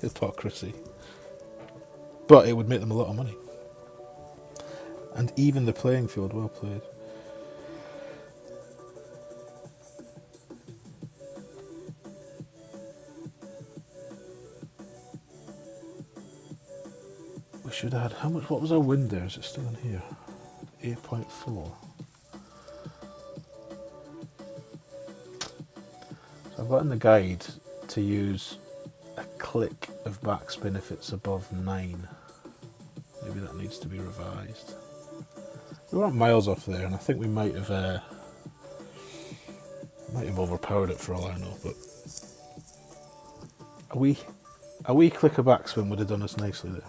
hypocrisy. But it would make them a lot of money. And even the playing field. Well played. We should add, how much, what was our wind there? Is it still in here? 8.4. So I've got in the guide to use a click of backspin if it's above 9. Maybe that needs to be revised. We weren't miles off there, and I think we might have overpowered it for all I know, but a wee click of backspin would have done us nicely there.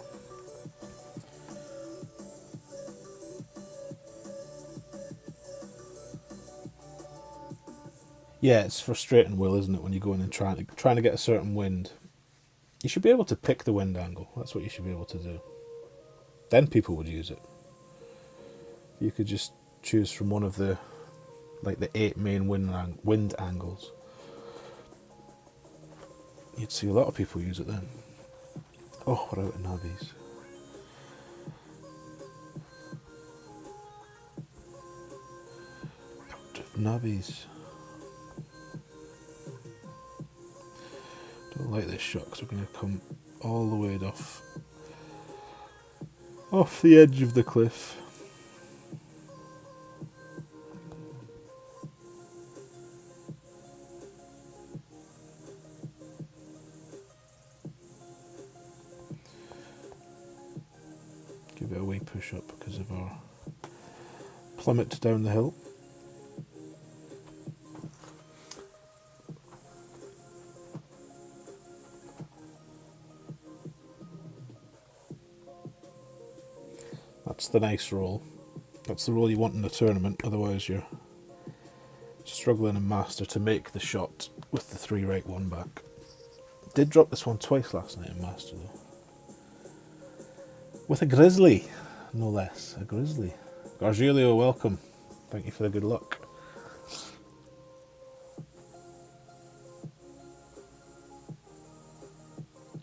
Yeah, it's frustrating, Will, isn't it, when you go in and trying to get a certain wind. You should be able to pick the wind angle. That's what you should be able to do. Then people would use it. You could just choose from one of the 8 main wind angles. You'd see a lot of people use it then. Oh, we're out of navvies. Out of navvies. Don't like this shot because we're going to come all the way off the edge of the cliff. Give it a wee push up because of our plummet down the hill. That's the nice roll. That's the roll you want in the tournament, otherwise you're struggling in Master to make the shot with the 3 right 1 back. Did drop this one twice last night in Master though. With a grizzly, no less. A grizzly. Gargilio, welcome. Thank you for the good luck.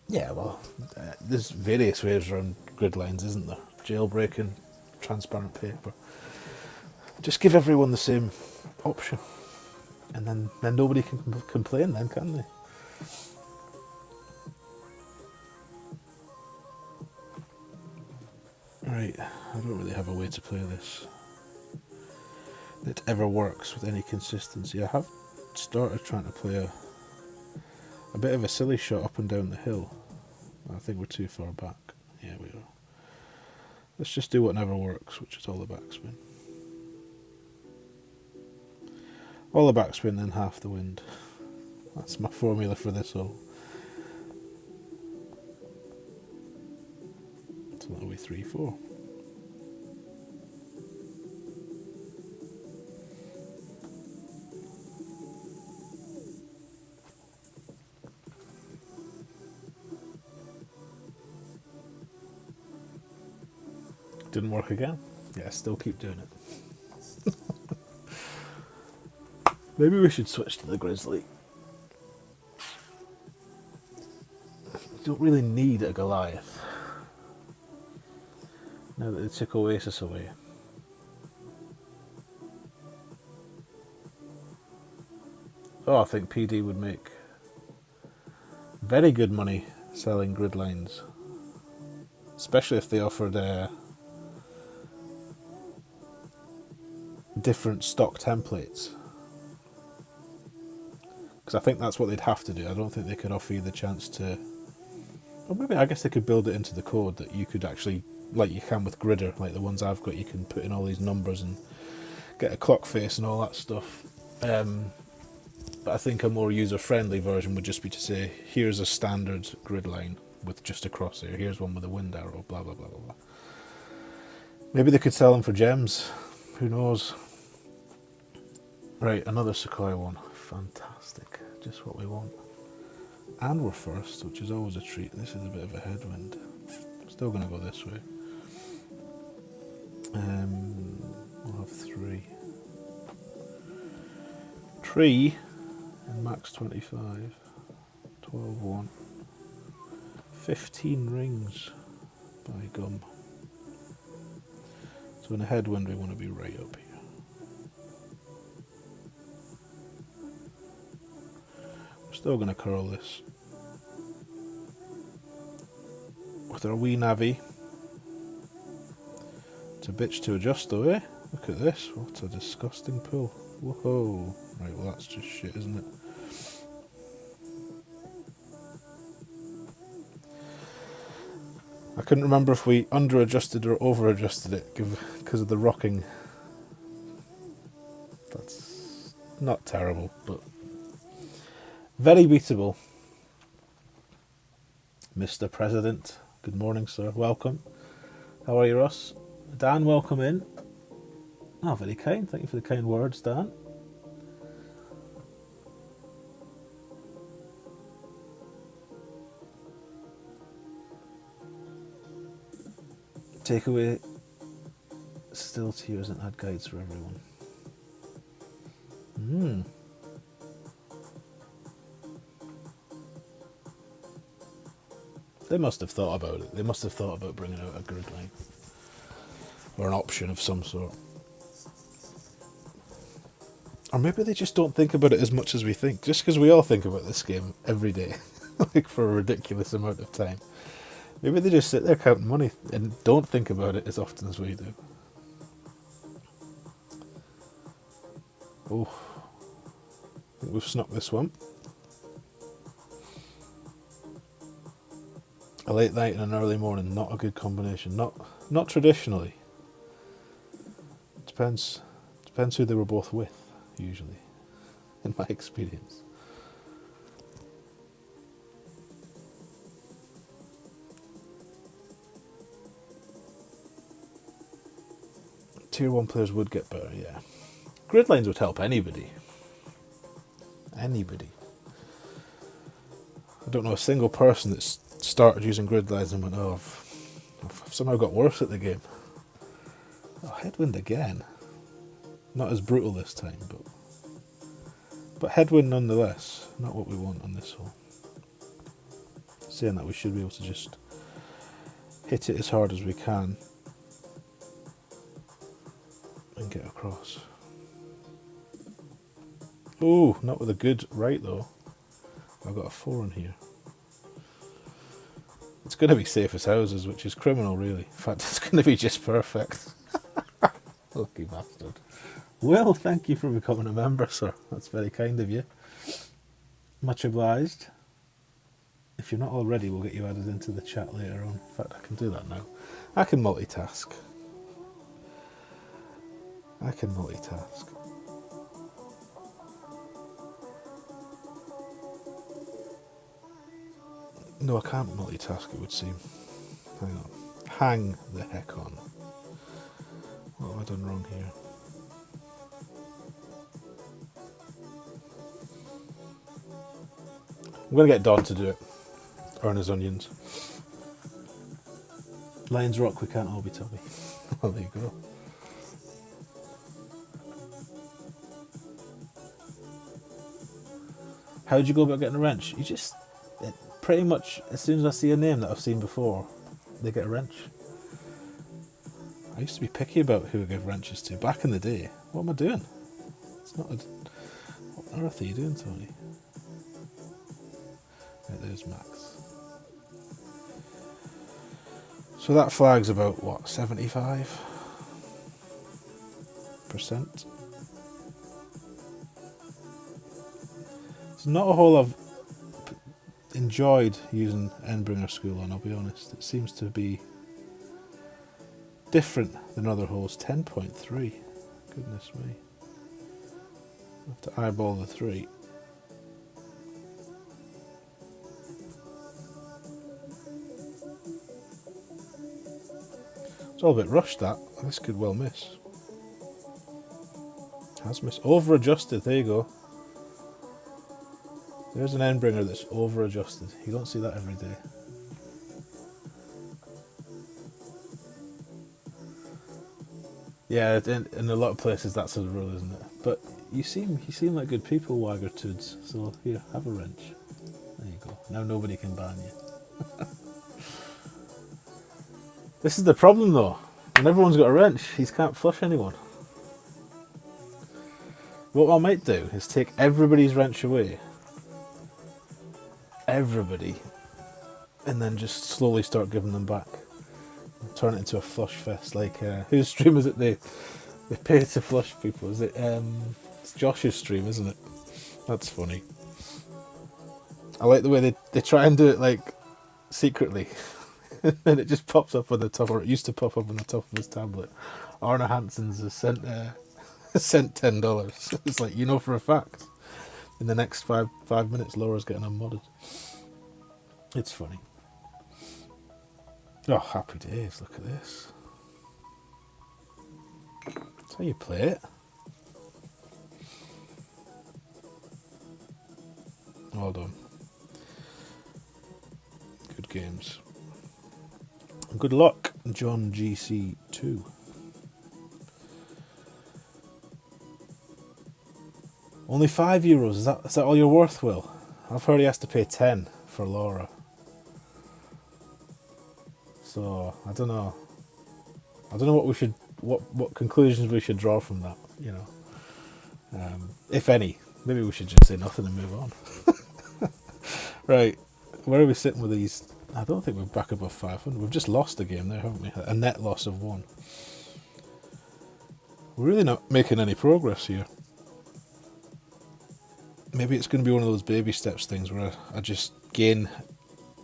Yeah, well, there's various ways around grid lines, isn't there? Jailbreaking, transparent paper. Just give everyone the same option, and then nobody can complain then, can they? Right, I don't really have a way to play this that ever works with any consistency. I have started trying to play a bit of a silly shot up and down the hill. I think we're too far back. Yeah, we are. Let's just do what never works, which is all the backspin. All the backspin, then half the wind. That's my formula for this hole. So that'll be 3-4. Didn't work again. Yeah, still keep doing it. Maybe we should switch to the grizzly. You don't really need a Goliath now that they took Oasis away. Oh, I think PD would make very good money selling grid lines, especially if they offered different stock templates, because I think that's what they'd have to do. I don't think they could offer you the chance to, or maybe I guess they could build it into the code that you could actually, like you can with Gridder, like the ones I've got, you can put in all these numbers and get a clock face and all that stuff. But I think a more user-friendly version would just be to say, here's a standard grid line with just a crosshair, here's one with a wind arrow, blah blah blah blah blah. Maybe they could sell them for gems. Who knows? Right, another Sequoia one. Fantastic. Just what we want. And we're first, which is always a treat. This is a bit of a headwind. Still going to go this way. We'll have 3. Tree and max 25. 12-1. 15 rings. By gum. So in a headwind we want to be right up here. We're still going to curl this with our wee navvy. It's a bitch to adjust though, eh? Look at this, what a disgusting pull. Whoa. Right, well that's just shit, isn't it? I couldn't remember if we under-adjusted or over-adjusted it because of the rocking. That's not terrible, but very beatable. Mr. President, good morning, sir. Welcome. How are you, Ross? Dan, welcome in. Oh, very kind. Thank you for the kind words, Dan. Take away still tiers and add guides for everyone. They must have thought about it. They must have thought about bringing out a grid line. Or an option of some sort. Or maybe they just don't think about it as much as we think. Just because we all think about this game every day. Like for a ridiculous amount of time. Maybe they just sit there counting money and don't think about it as often as we do. Oh. I think we've snuck this one. A late night and an early morning, not a good combination. Not traditionally. Depends who they were both with, usually, in my experience. Tier 1 players would get better, yeah. Grid lines would help anybody. Anybody. I don't know a single person that's started using grid lines and went, oh, I've somehow got worse at the game. Oh, headwind again. Not as brutal this time, but headwind nonetheless. Not what we want on this hole. Saying that, we should be able to just hit it as hard as we can and get across. Oh, not with a good right though. I've got a 4 in here. It's going to be safe as houses, which is criminal, really. In fact, it's going to be just perfect. Lucky bastard. Well, thank you for becoming a member, sir. That's very kind of you. Much obliged. If you're not already, we'll get you added into the chat later on. In fact, I can do that now. I can multitask. No, I can't multitask, it would seem. Hang on. Hang the heck on. What have I done wrong here? I'm going to get Don to do it. Earn his onions. Lions rock, we can't all be Tubby. Well, there you go. How would you go about getting a wrench? You just... pretty much, as soon as I see a name that I've seen before, they get a wrench. I used to be picky about who I give wrenches to back in the day. What am I doing? It's not a... What on earth are you doing, Tony? Right, there's Max. So that flag's about, what, 75%? It's not a whole I've enjoyed using Endbringer School on, I'll be honest. It seems to be different than other holes. 10.3. Goodness me. I have to eyeball the 3. It's all a bit rushed, that. This could well miss. Has missed. Over adjusted, there you go. There's an Endbringer that's over adjusted. You don't see that every day. Yeah, in a lot of places that's the rule, isn't it? But you seem like good people, Wagger Toods. So here, have a wrench. There you go. Now nobody can ban you. This is the problem though. When everyone's got a wrench, he can't flush anyone. What I might do is take everybody's wrench away. Everybody. And then just slowly start giving them back. Turn it into a flush fest. Like, whose stream is it they pay to flush people? Is it, it's Josh's stream, isn't it? That's funny. I like the way they try and do it, like, secretly. And it just pops up on the top, or it used to pop up on the top of his tablet. Arna Hansen's has sent $10. It's like, you know for a fact. In the next five minutes, Laura's getting unmodded. It's funny. Oh, happy days, look at this. That's how you play it. Well done. Good games. Good luck. John GC2. Only €5. Is that all you're worth, Will? I've heard he has to pay 10 for Laura. So I don't know. I don't know what conclusions we should draw from that. You know, if any. Maybe we should just say nothing and move on. Right, where are we sitting with these? I don't think we're back above 500. We've just lost a game there, haven't we? A net loss of 1. We're really not making any progress here. Maybe it's going to be one of those baby steps things where I just gain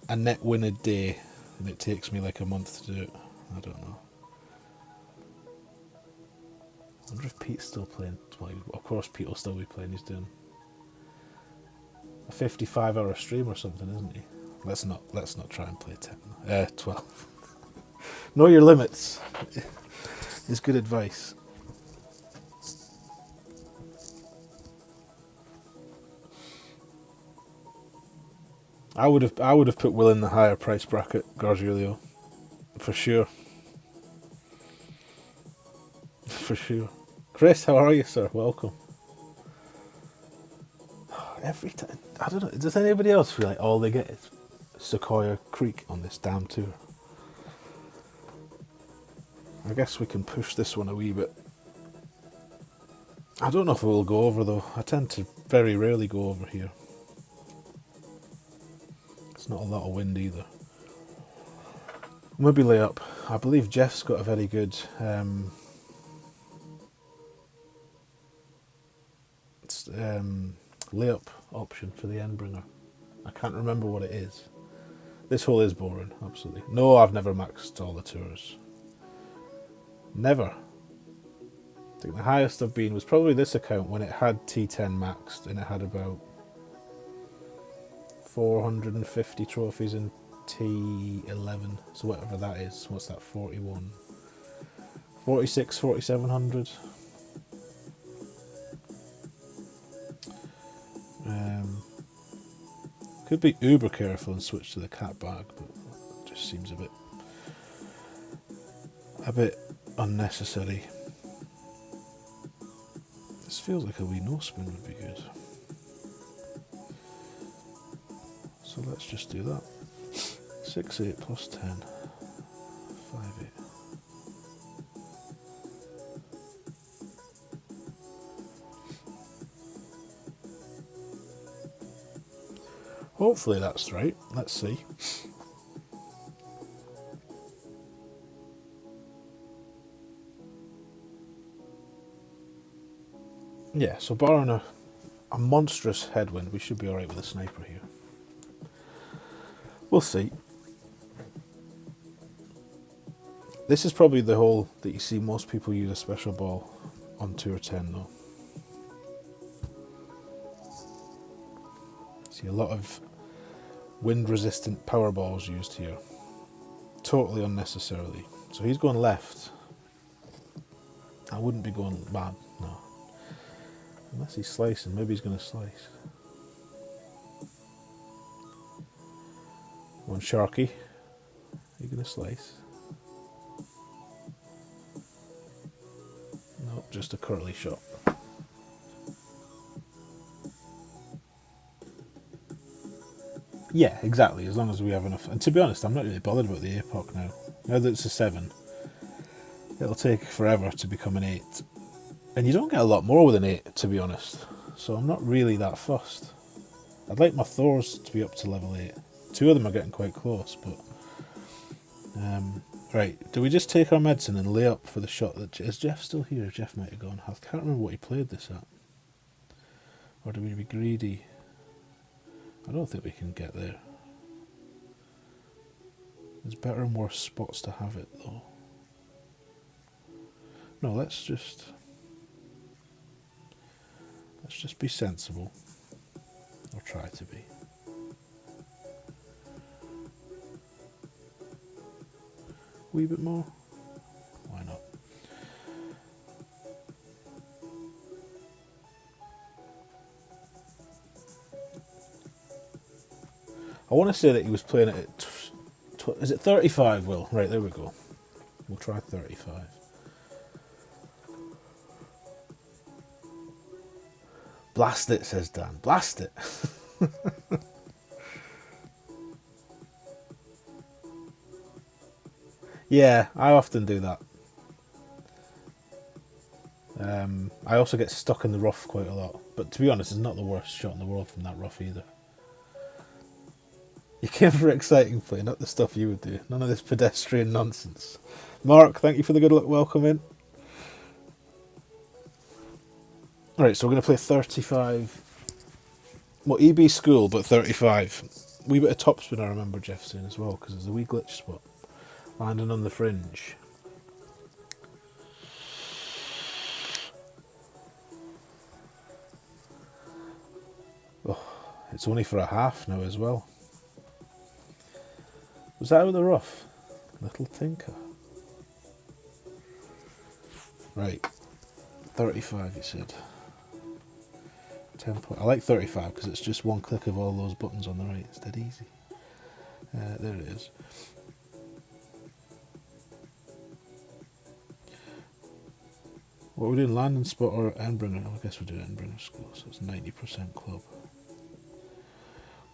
a net win a day and it takes me like a month to do it. I don't know. I wonder if Pete's still playing. Well, of course Pete will still be playing. He's doing a 55-hour stream or something, isn't he? Let's not try and play 12. Know your limits is good advice. I would have put Will in the higher price bracket, Gargiulio, for sure. For sure. Chris, how are you, sir? Welcome. Every time, I don't know, does anybody else feel like all they get is Sequoia Creek on this damn tour? I guess we can push this one a wee bit. I don't know if we'll go over though. I tend to very rarely go over here. It's not a lot of wind either. Maybe lay up. I believe Jeff's got a very good layup option for the Endbringer. I can't remember what it is. This hole is boring, absolutely. No, I've never maxed all the tours. Never. I think the highest I've been was probably this account when it had T10 maxed and it had about 450 trophies in T11. So whatever that is, what's that, 41? 46, 4700. Could be uber careful and switch to the cat bag, but it just seems a bit unnecessary. This feels like a wee no spin would be good. So let's just do that. 6-8 plus 10. 5-8. Hopefully that's right. Let's see. Yeah, so barring a monstrous headwind, we should be alright with a sniper here. We'll see. This is probably the hole that you see most people use a special ball on Tour 10 though. See a lot of wind resistant power balls used here. Totally unnecessarily. So he's going left. I wouldn't be going bad, no. Unless he's slicing, maybe he's going to slice. One Sharky. Are you going to slice? Nope, just a curly shot. Yeah, exactly, as long as we have enough. And to be honest, I'm not really bothered about the APOC now. Now that it's a 7, it'll take forever to become an 8. And you don't get a lot more with an 8, to be honest. So I'm not really that fussed. I'd like my Thors to be up to level 8. 2 of them are getting quite close, but... right, do we just take our medicine and lay up for the shot that... Is Jeff still here? Jeff might have gone. I can't remember what he played this at. Or do we be greedy? I don't think we can get there. There's better and worse spots to have it, though. No, let's just be sensible. Or try to be. Wee bit more? Why not? I want to say that he was playing it at... is it 35, Will? Right, there we go. We'll try 35. Blast it, says Dan. Blast it. Yeah, I often do that. I also get stuck in the rough quite a lot. But to be honest, it's not the worst shot in the world from that rough either. You came for exciting play, not the stuff you would do. None of this pedestrian nonsense. Mark, thank you for the good luck welcome in. Right, so we're going to play 35. Well, EB school, but 35. Wee bit of topspin, I remember Jeff saying as well, because there's a wee glitch spot. Landing on the fringe. Oh, it's only for a half now as well. Was that out of the rough? Little tinker. Right. 35, you said. 10 point. I like 35 because it's just one click of all those buttons on the right. It's dead easy. There it is. What are we doing? Landing spot or Endbringer? I guess we're doing Endbringer school, so it's 90% club.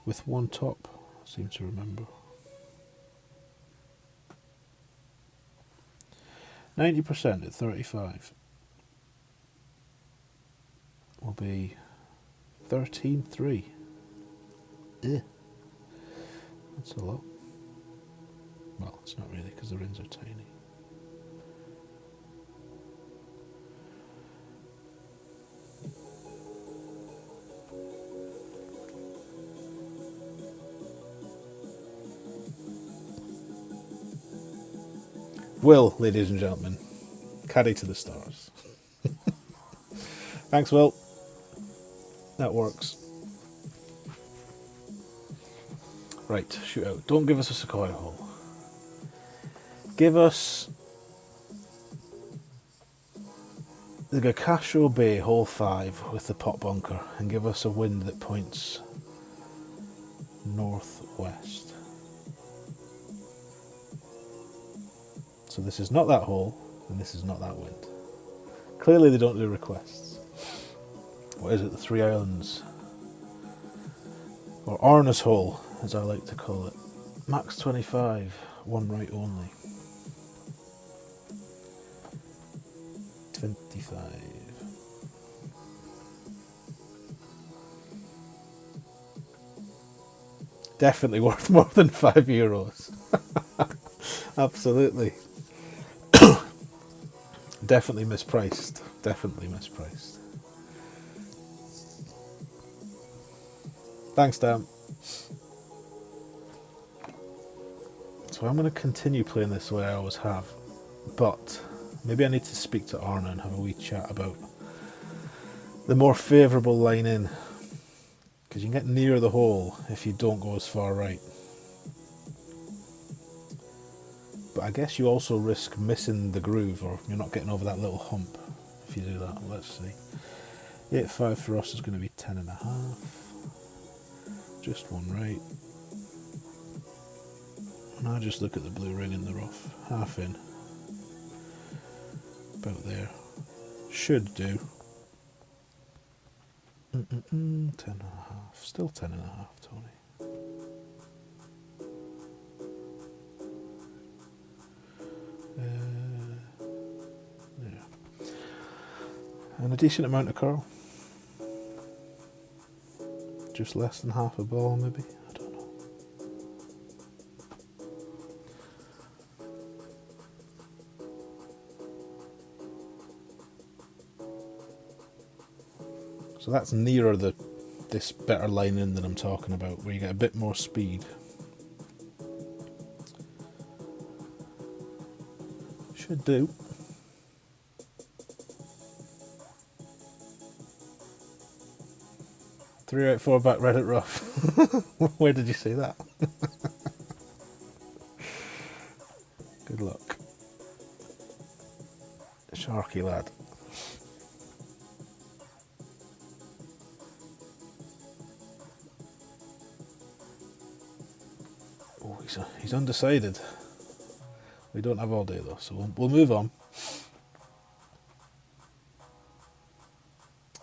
With one top, I seem to remember. 90% at 35 will be 13.3. Yeah. That's a lot. Well, it's not really because the rings are tiny. Will, ladies and gentlemen, caddy to the stars. Thanks, Will. That works. Right, shootout. Don't give us a Sequoia hole. Give us the Gakasho Bay hole 5 with the pot bunker, and give us a wind that points northwest. So this is not that hole, and this is not that wind. Clearly they don't do requests. What is it? The Three Islands. Or Arna's Hole, as I like to call it. Max 25, one right only. 25. Definitely worth more than €5. Absolutely. Definitely mispriced. Definitely mispriced. Thanks, Dan. So I'm going to continue playing this the way I always have. But maybe I need to speak to Arna and have a wee chat about the more favourable line in. Because you can get near the hole if you don't go as far right. But I guess you also risk missing the groove, or you're not getting over that little hump if you do that. Let's see. 8.5 for us is going to be 10.5. Just one right. And I just look at the blue ring in the rough. Half in. About there. Should do. 10.5. Still 10.5, Tony. Yeah. And a decent amount of curl. Just less than half a ball, maybe. I don't know. So that's nearer this better line in that I'm talking about, where you get a bit more speed. Should do. Three out, four back, Reddit rough. Where did you see that? Good luck. Sharky lad. Oh, he's undecided. We don't have all day though, so we'll move on.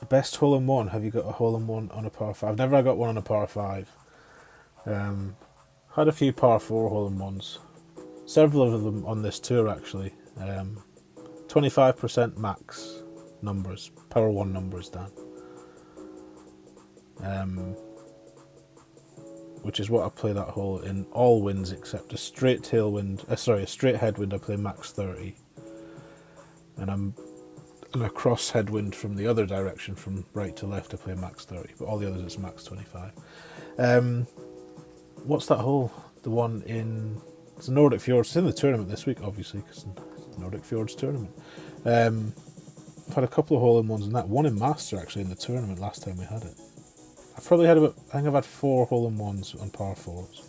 Best hole in one. Have you got a hole in one on a par 5? I've never got one on a par 5. Had a few par 4 hole in ones. Several of them on this tour actually. 25% max numbers, power 1 numbers, Dan. Which is what I play that hole in all winds except a straight tailwind. A straight headwind I play max 30. And I'm in a cross headwind from the other direction, from right to left, I play max 30, but all the others it's max 25. What's that hole? The one in... It's a Nordic Fjords. It's in the tournament this week, obviously, because it's the Nordic Fjords tournament. I've had a couple of hole-in-ones in that. One in Master, actually, in the tournament last time we had it. I've probably had about... I think I've had 4 hole-in-ones on par 4s.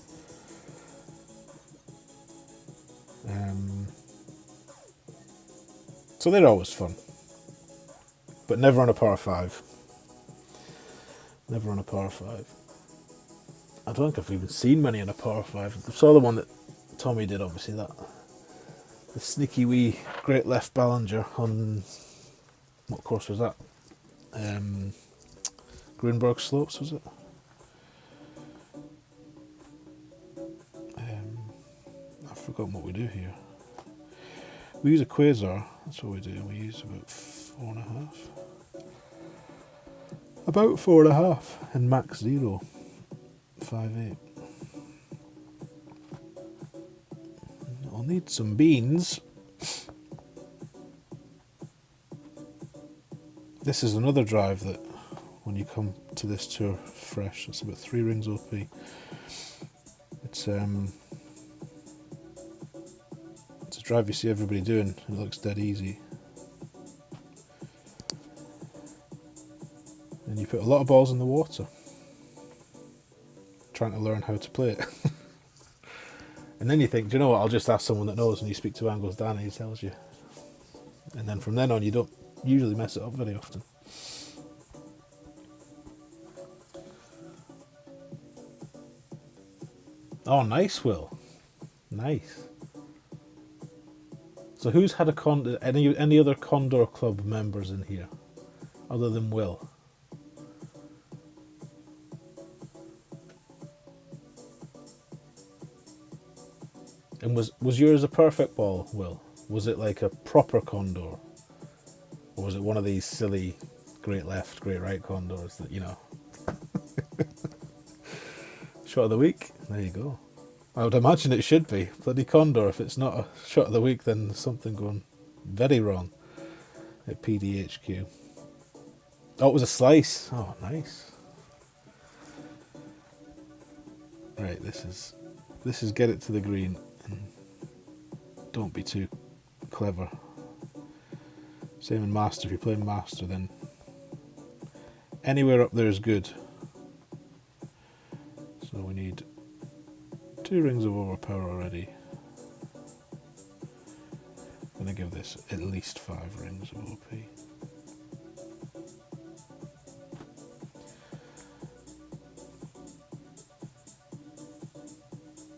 So they're always fun. But never on a par 5. Never on a par 5. I don't think I've even seen many on a par 5. I saw the one that Tommy did, obviously, that. The sneaky wee Great Left Ballinger on... What course was that? Greenberg Slopes, was it? I've forgotten what we do here. We use a quasar, that's what we do. We use about 4.5. About 4.5 and max 0. 5.8. I'll need some beans. This is another drive that, when you come to this tour fresh, it's about 3 rings OP. It's a drive you see everybody doing, and it looks dead easy. And you put a lot of balls in the water, trying to learn how to play it. And then you think, do you know what, I'll just ask someone that knows, and you speak to Angles Dan and he tells you. And then from then on you don't usually mess it up very often. Oh, nice, Will. Nice. So who's had a any other Condor Club members in here, other than Will? And was yours a perfect ball, Will? Was it like a proper Condor? Or was it one of these silly great left, great right Condors that, you know... Shot of the week? There you go. I would imagine it should be. Bloody Condor. If it's not a shot of the week, then there's something going very wrong at PDHQ. Oh, it was a slice. Oh, nice. Right, this is get it to the green. And don't be too clever. Same in Master. If you're playing Master, then anywhere up there is good. So we need 2 rings of overpower already. I'm going to give this at least 5 rings of OP.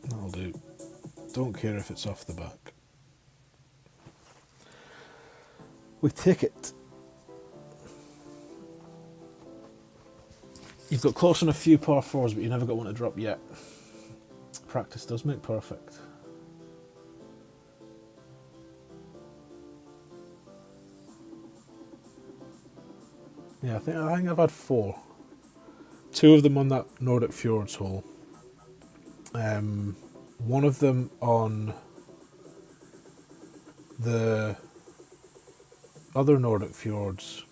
That'll do. Don't care if it's off the back. We take it. You've got close on a few par 4s, but you never got one to drop yet. Practice does make perfect. Yeah, I think I've had 4. 2 of them on that Nordic Fjords hole. One of them on the other Nordic Fjords,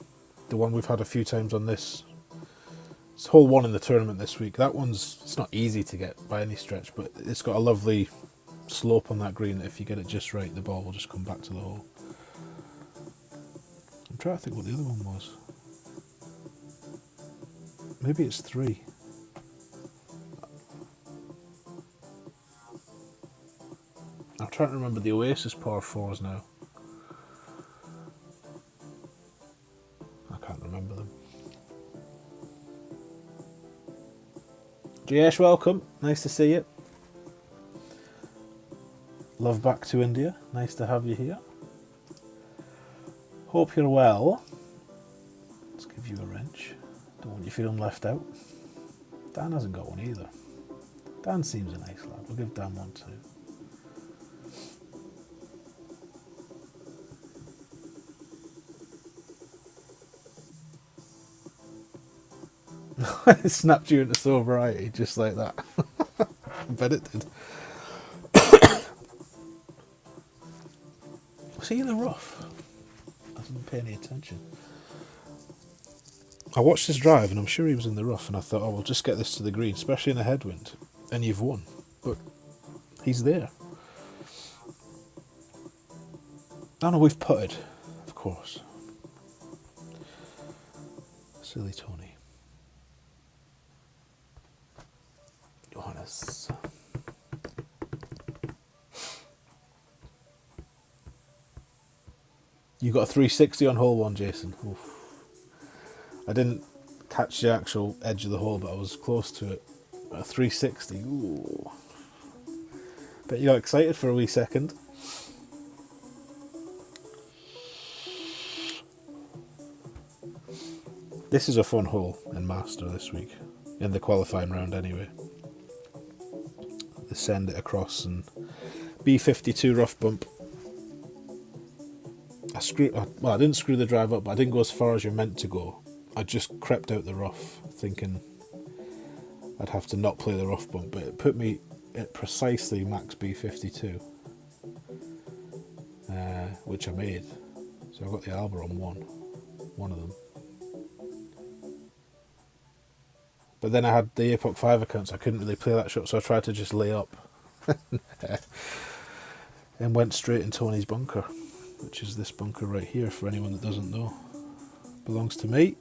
the one we've had a few times on this. It's hole 1 in the tournament this week. That one's, it's not easy to get by any stretch, but it's got a lovely slope on that green that if you get it just right, the ball will just come back to the hole. I'm trying to think what the other one was. Maybe it's 3. I'm trying to remember the Oasis par 4s now. I can't remember them. Jayesh, welcome. Nice to see you. Love back to India. Nice to have you here. Hope you're well. Let's give you a wrench. Don't want you feeling left out. Dan hasn't got one either. Dan seems a nice lad. We'll give Dan one too. It snapped you into sobriety just like that. I bet it did. Was he in the rough? I didn't pay any attention. I watched his drive and I'm sure he was in the rough, and I thought, oh, we'll just get this to the green, especially in a headwind, and you've won. But he's there. Oh no, we've putted, of course. Silly Tony. Johannes. You got a 360 on hole one, Jason. Oof. I didn't catch the actual edge of the hole, but I was close to it. A 360. Ooh. Bet you got excited for a wee second. This is a fun hole in Master this week, in the qualifying round anyway. They send it across and B52 rough bump. I didn't screw the drive up, but I didn't go as far as you're meant to go. I just crept out the rough, thinking I'd have to not play the rough bump, but it put me at precisely max B52, which I made. So I got the Alba on one of them. But then I had the Apoc 5 account, so I couldn't really play that shot, so I tried to just lay up. And went straight in Tony's bunker, which is this bunker right here, for anyone that doesn't know. Belongs to me,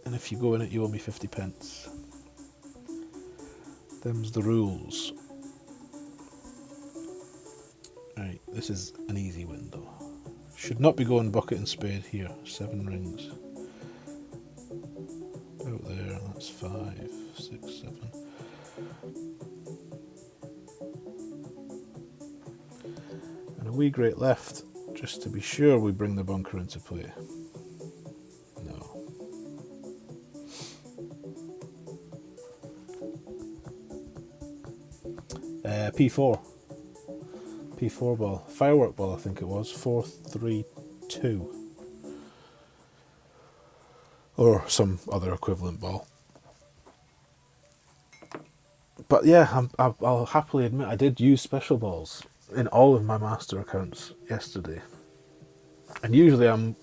and if you go in it, you owe me 50 pence. Them's the rules. Right, this is an easy window. Should not be going bucket and spade here. 7 rings. Out there, that's 5, 6, 7. And a wee great left, just to be sure we bring the bunker into play. No. P4. P4 ball. Firework ball, I think it was. 4-3-2. Or some other equivalent ball. But yeah, I'll happily admit I did use special balls in all of my Master accounts yesterday. And usually I'm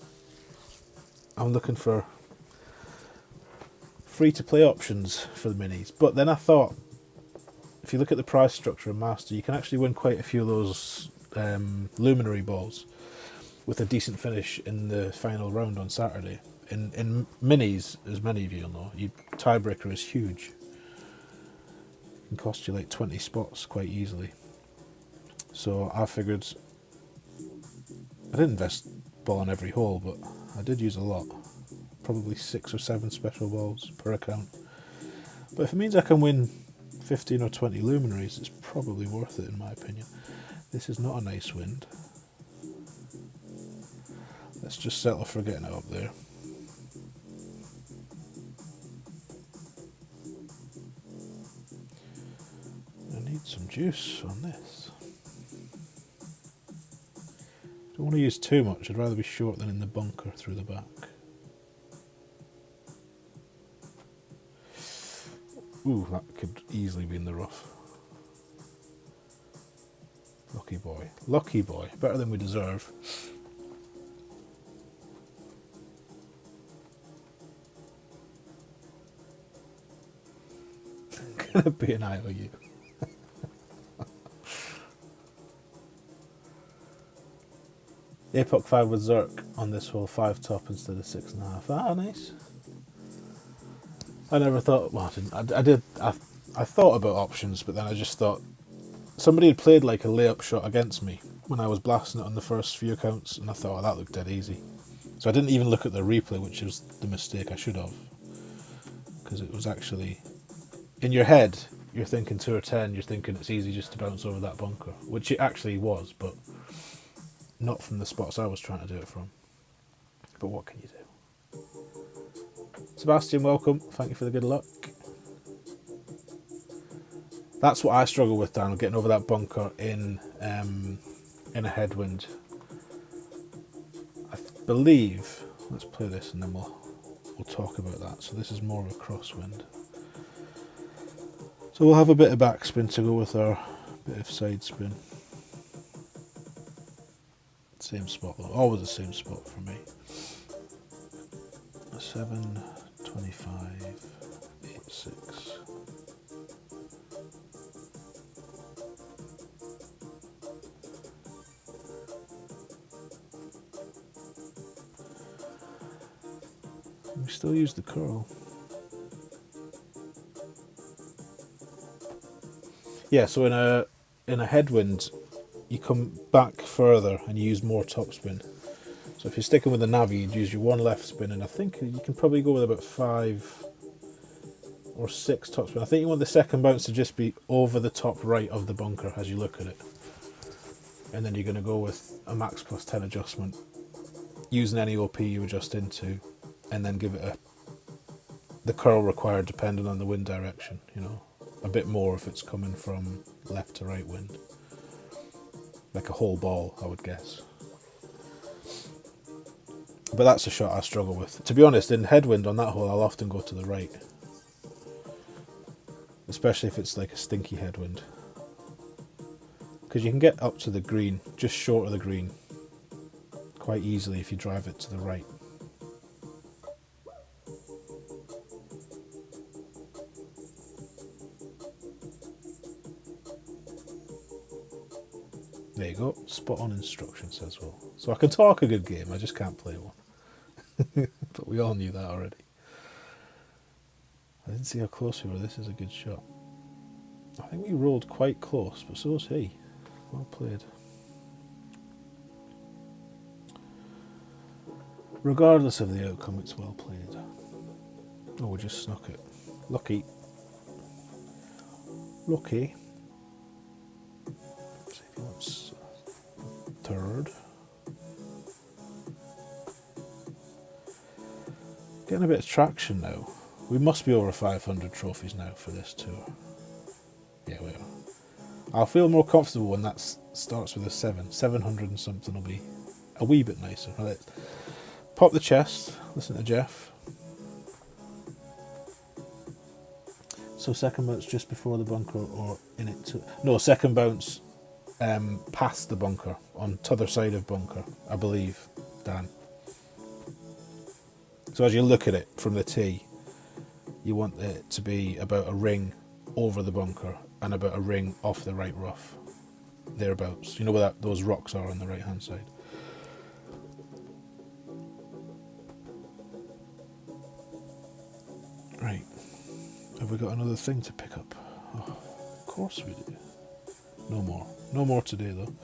looking for free-to-play options for the minis. But then I thought, if you look at the price structure in Master, you can actually win quite a few of those luminary balls with a decent finish in the final round on Saturday. In minis, as many of you will know, tiebreaker is huge. It can cost you like 20 spots quite easily. So I figured, I didn't invest ball on every hole, but I did use a lot. Probably 6 or 7 special balls per account. But if it means I can win 15 or 20 luminaries, it's probably worth it in my opinion. This is not a nice wind. Let's just settle for getting it up there. I need some juice on this. Don't want to use too much, I'd rather be short than in the bunker through the back. Ooh, that could easily be in the rough. Lucky boy. Lucky boy. Better than we deserve. Gonna be an IOU. Apoc 5 with Zerk on this hole, 5 top instead of 6.5. Ah, nice. I never thought, well, I didn't. I thought about options, but then I just thought, somebody had played like a layup shot against me when I was blasting it on the first few accounts, and I thought, oh, that looked dead easy. So I didn't even look at the replay, which was the mistake I should have. Because it was actually, in your head, you're thinking 2 or 10, you're thinking it's easy just to bounce over that bunker, which it actually was, but not from the spots I was trying to do it from. But what can you do? Sebastian, welcome. Thank you for the good luck. That's what I struggle with, Dan, getting over that bunker in a headwind. I believe, let's play this and then we'll talk about that. So this is more of a crosswind. So we'll have a bit of backspin to go with our bit of side spin. Same spot though, always the same spot for me. 7, 25, 8, 6. We still use the curl. Yeah, so in a headwind, you come back further and you use more topspin. So if you're sticking with the Navi, you'd use your 1 left spin, and I think you can probably go with about 5 or 6 topspin. I think you want the second bounce to just be over the top right of the bunker as you look at it. And then you're going to go with a max plus 10 adjustment, using any OP you adjust into, and then give it the curl required depending on the wind direction, you know. A bit more if it's coming from left to right wind. Like a whole ball, I would guess. But that's a shot I struggle with. To be honest, in headwind on that hole, I'll often go to the right. Especially if it's like a stinky headwind. Because you can get up to the green, just short of the green, quite easily if you drive it to the right. There you go, spot on instructions as well. So I can talk a good game, I just can't play one. But we all knew that already. I didn't see how close we were. This is a good shot. I think we rolled quite close, but so was he. Well played. Regardless of the outcome, it's well played. Oh, we just snuck it. Lucky. Lucky. Let's see if he wants third. Getting a bit of traction now. We must be over 500 trophies now for this tour. Yeah, we are. I'll feel more comfortable when that starts with a 7. 700 and something will be a wee bit nicer. Right, pop the chest, listen to Jeff. So second bounce just before the bunker or in it too? No, second bounce past the bunker, on t'other side of bunker, I believe, Dan. So as you look at it from the tee, you want it to be about a ring over the bunker and about a ring off the right rough, thereabouts. You know where those rocks are on the right hand side. Right, have we got another thing to pick up? Oh, of course we do. No more today though.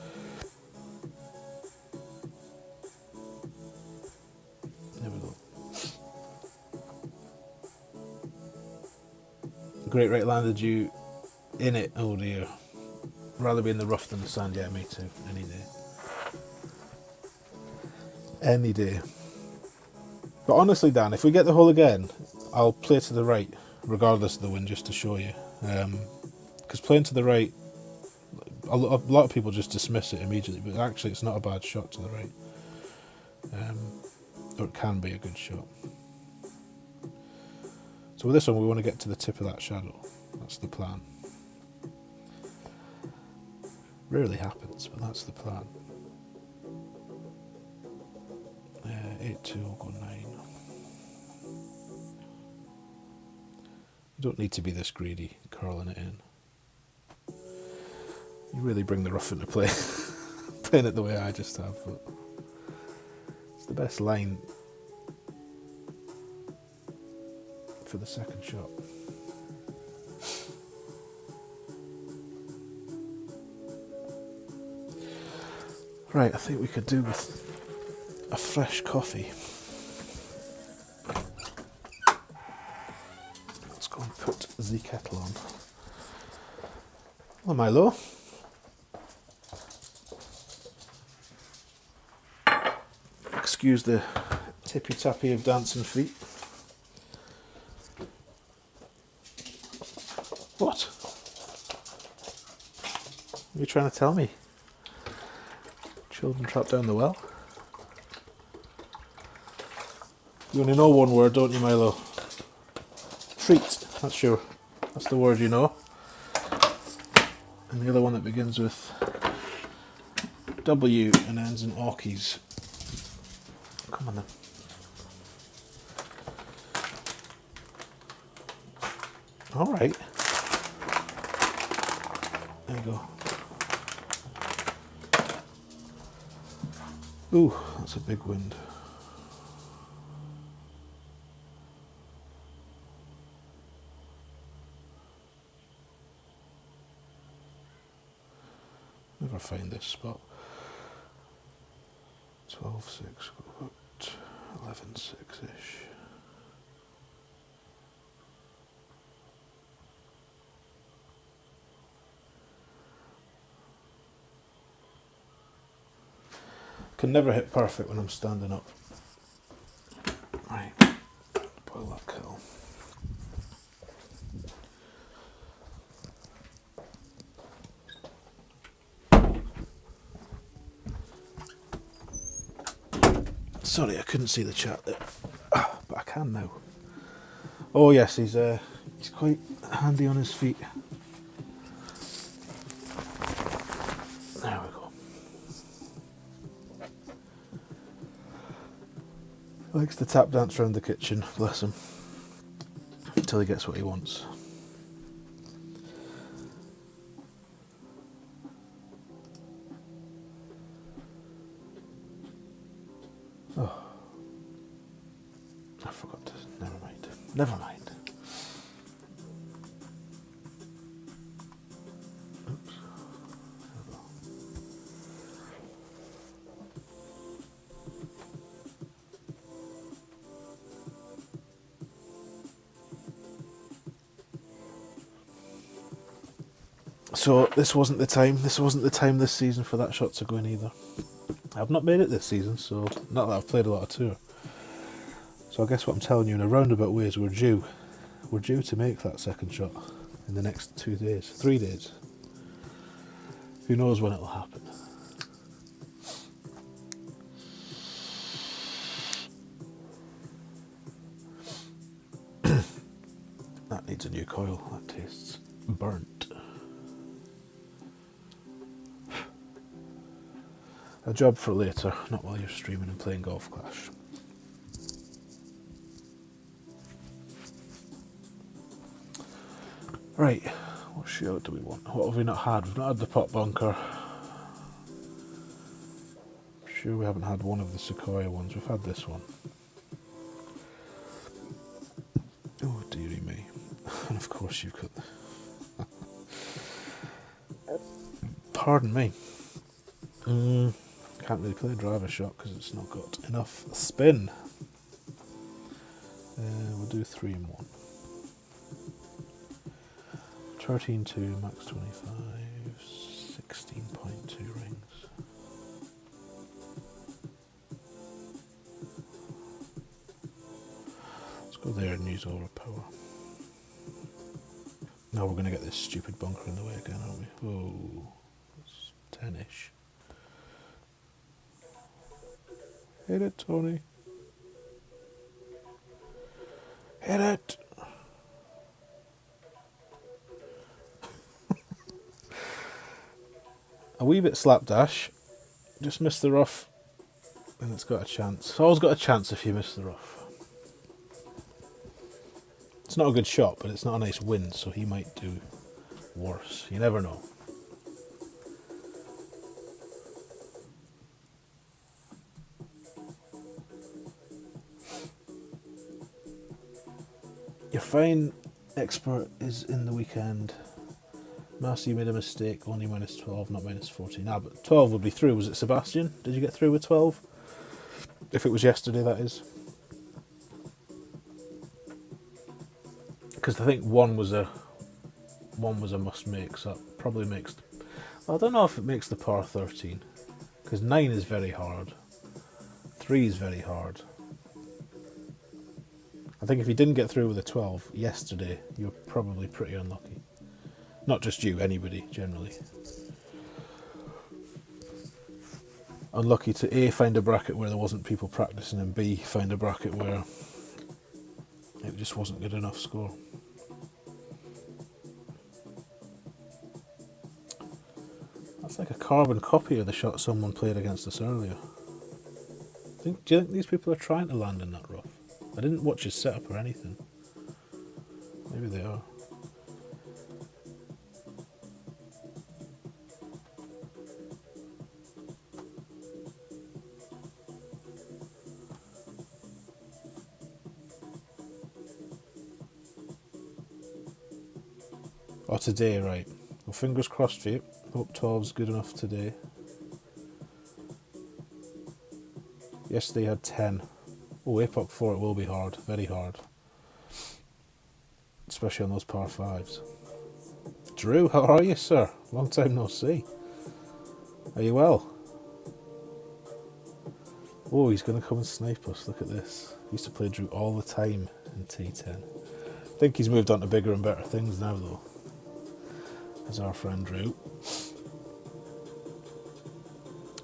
There we go. Great right landed you in it. Oh dear. Rather be in the rough than the sand. Yeah, me too. Any day. Any day. But honestly, Dan, if we get the hole again, I'll play to the right, regardless of the wind, just to show you. Because playing to the right, a lot of people just dismiss it immediately, but actually it's not a bad shot to the right. Or it can be a good shot. So with this one, we want to get to the tip of that shadow. That's the plan. Rarely happens, but that's the plan. 8-2, I'll go 9. You don't need to be this greedy, curling it in. You really bring the rough into play, playing it the way I just have, but it's the best line for the second shot. Right, I think we could do with a fresh coffee. Let's go and put the kettle on. Hello, Milo. Excuse the tippy-tappy of dancing feet. What? What are you trying to tell me? Children trapped down the well? You only know one word, don't you, Milo? Treat. That's the word you know. And the other one that begins with W and ends in Orkies. Come on then. Alright. There you go. Ooh, that's a big wind. Never find this spot. 12.6, go about 11.6-ish. Can never hit perfect when I'm standing up. Right, boil that kettle. Sorry, I couldn't see the chat there, but I can now. Oh yes, he's quite handy on his feet. There we go. He likes to tap dance around the kitchen, bless him, until he gets what he wants. Oh, I forgot to. Never mind. Never mind. Oops. There we go. So this wasn't the time. This wasn't the time this season for that shot to go in either. I've not made it this season, so not that I've played a lot of tour. So I guess what I'm telling you in a roundabout way is we're due to make that second shot in the next 2 days, 3 days. Who knows when it'll happen. That needs a new coil. That tastes burnt. A job for later, not while you're streaming and playing Golf Clash. Right, what shootout do we want? What have we not had? We've not had the pot bunker. I'm sure we haven't had one of the Sequoia ones. We've had this one. Oh dearie me. And of course you've got pardon me. Can't really play a driver shot because it's not got enough spin. We'll do 3 and 1. 13.2, max 25, 16.2 rings. Let's go there and use overpower. Now we're going to get this stupid bunker in the way again, aren't we? Oh, it's 10-ish. Hit it, Tony. Hit it. A wee bit slapdash. Just missed the rough. And it's got a chance. It's always got a chance if you miss the rough. It's not a good shot, but it's not a nice win, so he might do worse. You never know. Your fine expert is in the weekend. Master, you made a mistake. Only minus 12, not minus 14. Ah, but 12 would be through. Was it Sebastian? Did you get through with 12? If it was yesterday, that is. Because I think one was a 1 was a must make, so that probably makes... Well, I don't know if it makes the par 13, because 9 is very hard. 3 is very hard. I think if you didn't get through with a 12 yesterday, you're probably pretty unlucky. Not just you, anybody, generally. Unlucky to A, find a bracket where there wasn't people practicing, and B, find a bracket where it just wasn't good enough score. That's like a carbon copy of the shot someone played against us earlier. Do you think these people are trying to land in that rough? I didn't watch his setup or anything. Maybe they are. Oh, today, right. Well, fingers crossed for you. Hope 12's good enough today. Yesterday had 10. Oh, APOC 4, it will be hard. Very hard. Especially on those par 5s. Drew, how are you, sir? Long time no see. Are you well? Oh, he's going to come and snipe us. Look at this. He used to play Drew all the time in T10. I think he's moved on to bigger and better things now, though. As our friend Drew.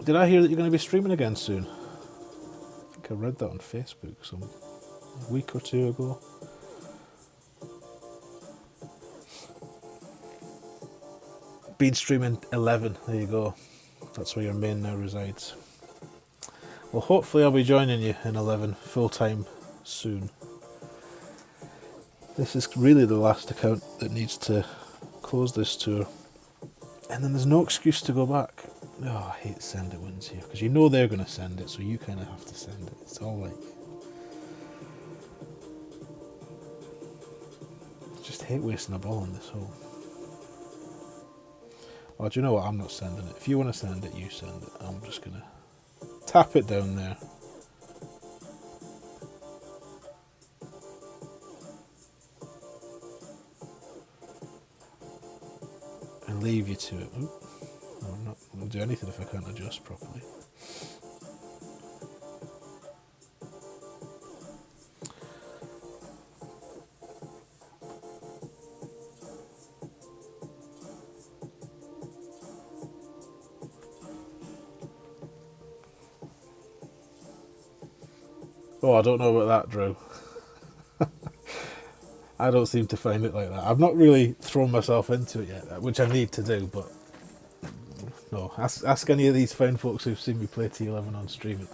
Did I hear that you're going to be streaming again soon? I think I read that on Facebook a week or two ago. Been streaming 11, there you go. That's where your main now resides. Well, hopefully I'll be joining you in 11 full time soon. This is really the last account that needs to close this tour. And then there's no excuse to go back. Oh, I hate send it wins here, because you know they're going to send it, so you kind of have to send it. It's all like... I just hate wasting a ball in this hole. Oh, do you know what? I'm not sending it. If you want to send it, you send it. I'm just going to tap it down there. And leave you to it. Oop. No, I'm not going to do anything if I can't adjust properly. Oh, I don't know about that, Drew. I don't seem to find it like that. I've not really thrown myself into it yet, which I need to do, but no. Ask any of these fine folks who've seen me play T11 on stream.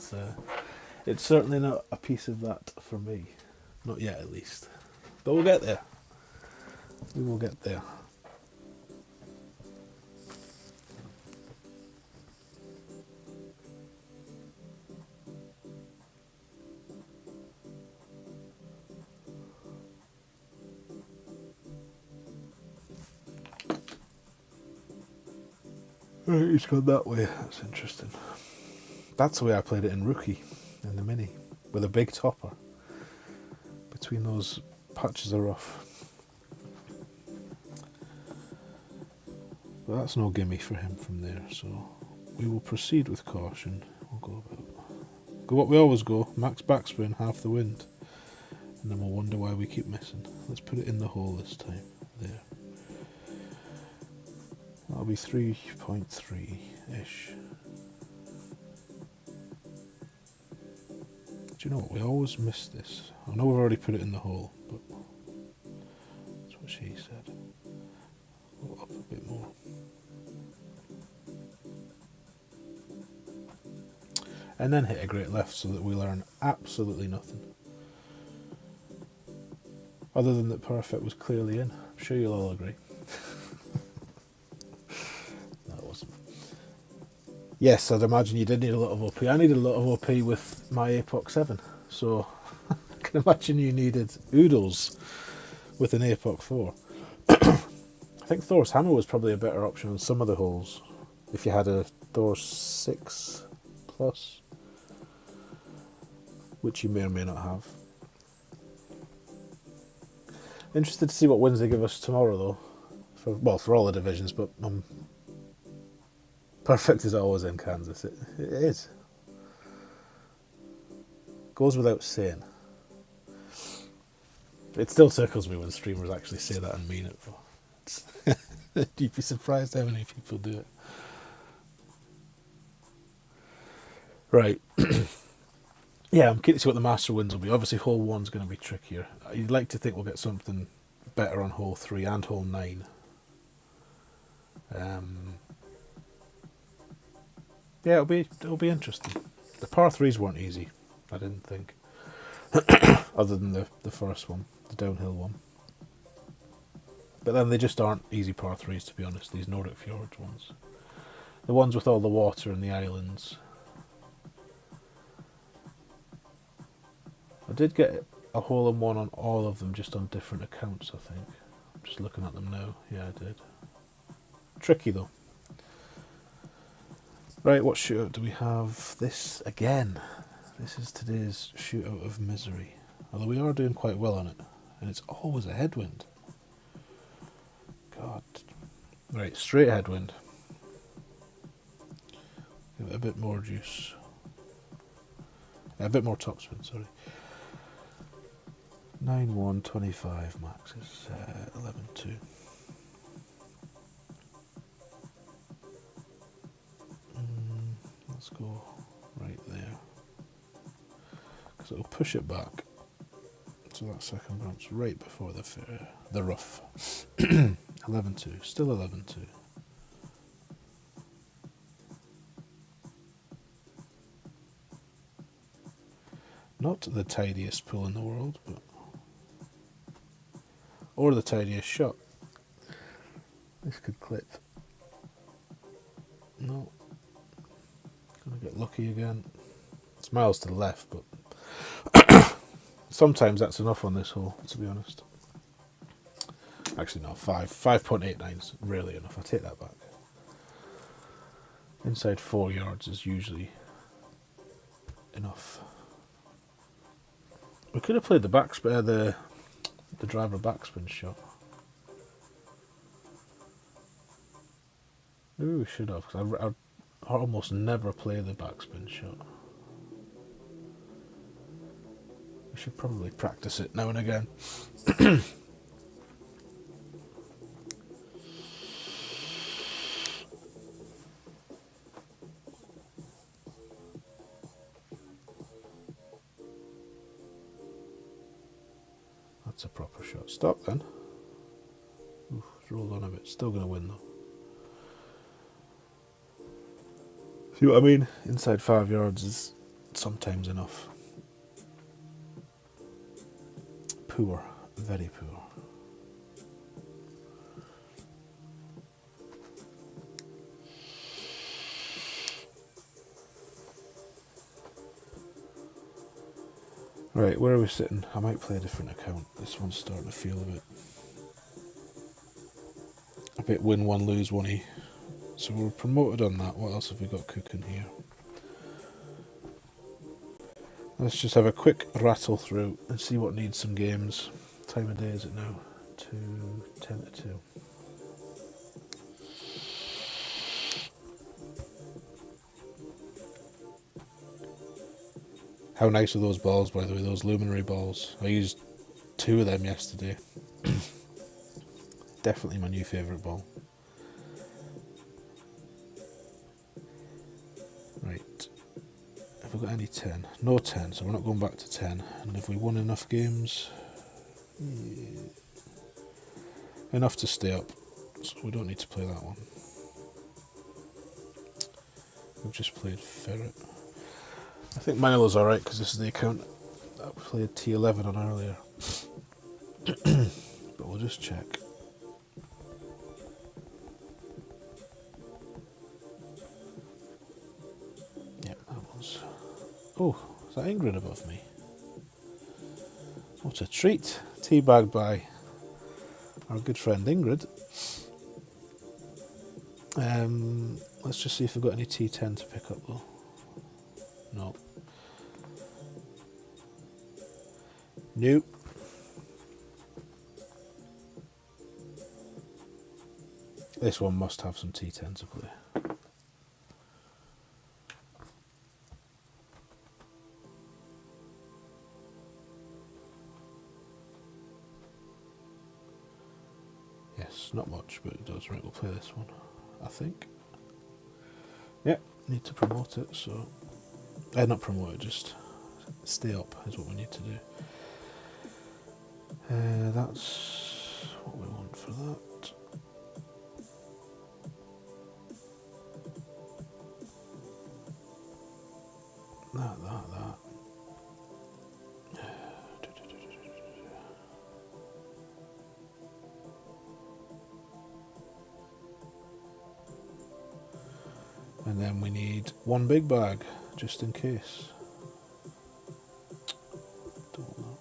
It's certainly not a piece of that for me. Not yet, at least. But we'll get there. We will get there. Right, he's gone that way. That's interesting. That's the way I played it in Rookie, in the Mini, with a big topper between those patches of rough. But that's no gimme for him from there, so we will proceed with caution. We'll go what we always go, max backspin, half the wind, and then we'll wonder why we keep missing. Let's put it in the hole this time. There. That'll be 3.3-ish. Do you know what? We always miss this. I know we've already put it in the hole, but that's what she said. Go up a bit more. And then hit a great left so that we learn absolutely nothing. Other than that Perfect was clearly in. I'm sure you'll all agree. Yes, I'd imagine you did need a lot of OP. I needed a lot of OP with my APOC 7, so I can imagine you needed oodles with an APOC 4. I think Thor's Hammer was probably a better option on some of the holes, if you had a Thor 6 plus, which you may or may not have. Interested to see what wins they give us tomorrow, though. for all the divisions, but perfect is always in Kansas. It is. Goes without saying. It still tickles me when streamers actually say that and mean it. You'd be surprised how many people do it. Right. Yeah, I'm keen to see what the master wins will be. Obviously, hole 1's going to be trickier. You'd like to think we'll get something better on hole 3 and hole 9. Yeah, it'll be interesting. The par 3s weren't easy, I didn't think. Other than the first one, the downhill one. But then they just aren't easy par 3s, to be honest, these Nordic Fjords ones. The ones with all the water and the islands. I did get a hole-in-one on all of them, just on different accounts, I think. I'm just looking at them now. Yeah, I did. Tricky, though. Right, what shootout do we have? This again. This is today's shootout of misery. Although we are doing quite well on it. And it's always a headwind. God. Right, straight headwind. Give it a bit more juice. A bit more topspin, sorry. 9-1-25 max is 11-2. Let's go right there. Because it'll push it back. So that second bump's right before the rough. 11-2, still 11-2. Not the tidiest pull in the world, but or the tidiest shot. This could clip. No. Gonna get lucky again. It's miles to the left, but sometimes that's enough on this hole, to be honest. Actually, no, 5.89 is rarely enough. I take that back. Inside 4 yards is usually enough. We could have played the driver backspin shot. Maybe we should have, because I almost never play the backspin shot. We should probably practice it now and again. That's a proper shot. Stop then. Oof, it's rolled on a bit. Still going to win though. See what I mean? Inside 5 yards is sometimes enough. Poor. Very poor. Right, where are we sitting? I might play a different account. This one's starting to feel a bit win one, lose one-y. So we're promoted on that. What else have we got cooking here? Let's just have a quick rattle through and see what needs some games. Time of day is it now? 10-2. How nice are those balls, by the way, those luminary balls. I used 2 of them yesterday. Definitely my new favourite ball. Right. Have we got any 10? No 10, so we're not going back to 10. And have we won enough games? Yeah. Enough to stay up, so we don't need to play that one. We've just played Ferret. I think Milo's alright because this is the account that we played T11 on earlier. But we'll just check. Yeah, that was... Oh, is that Ingrid above me? What a treat. Teabagged by our good friend Ingrid. Let's just see if we've got any T10 to pick up though. No. Nope. This one must have some T10 to play. Yes, not much, but it does. Right, we'll play this one, I think. Yep, need to promote it, so... not promote it, just stay up is what we need to do. That's what we want for that. That. And then we need one big bag, just in case. Don't know.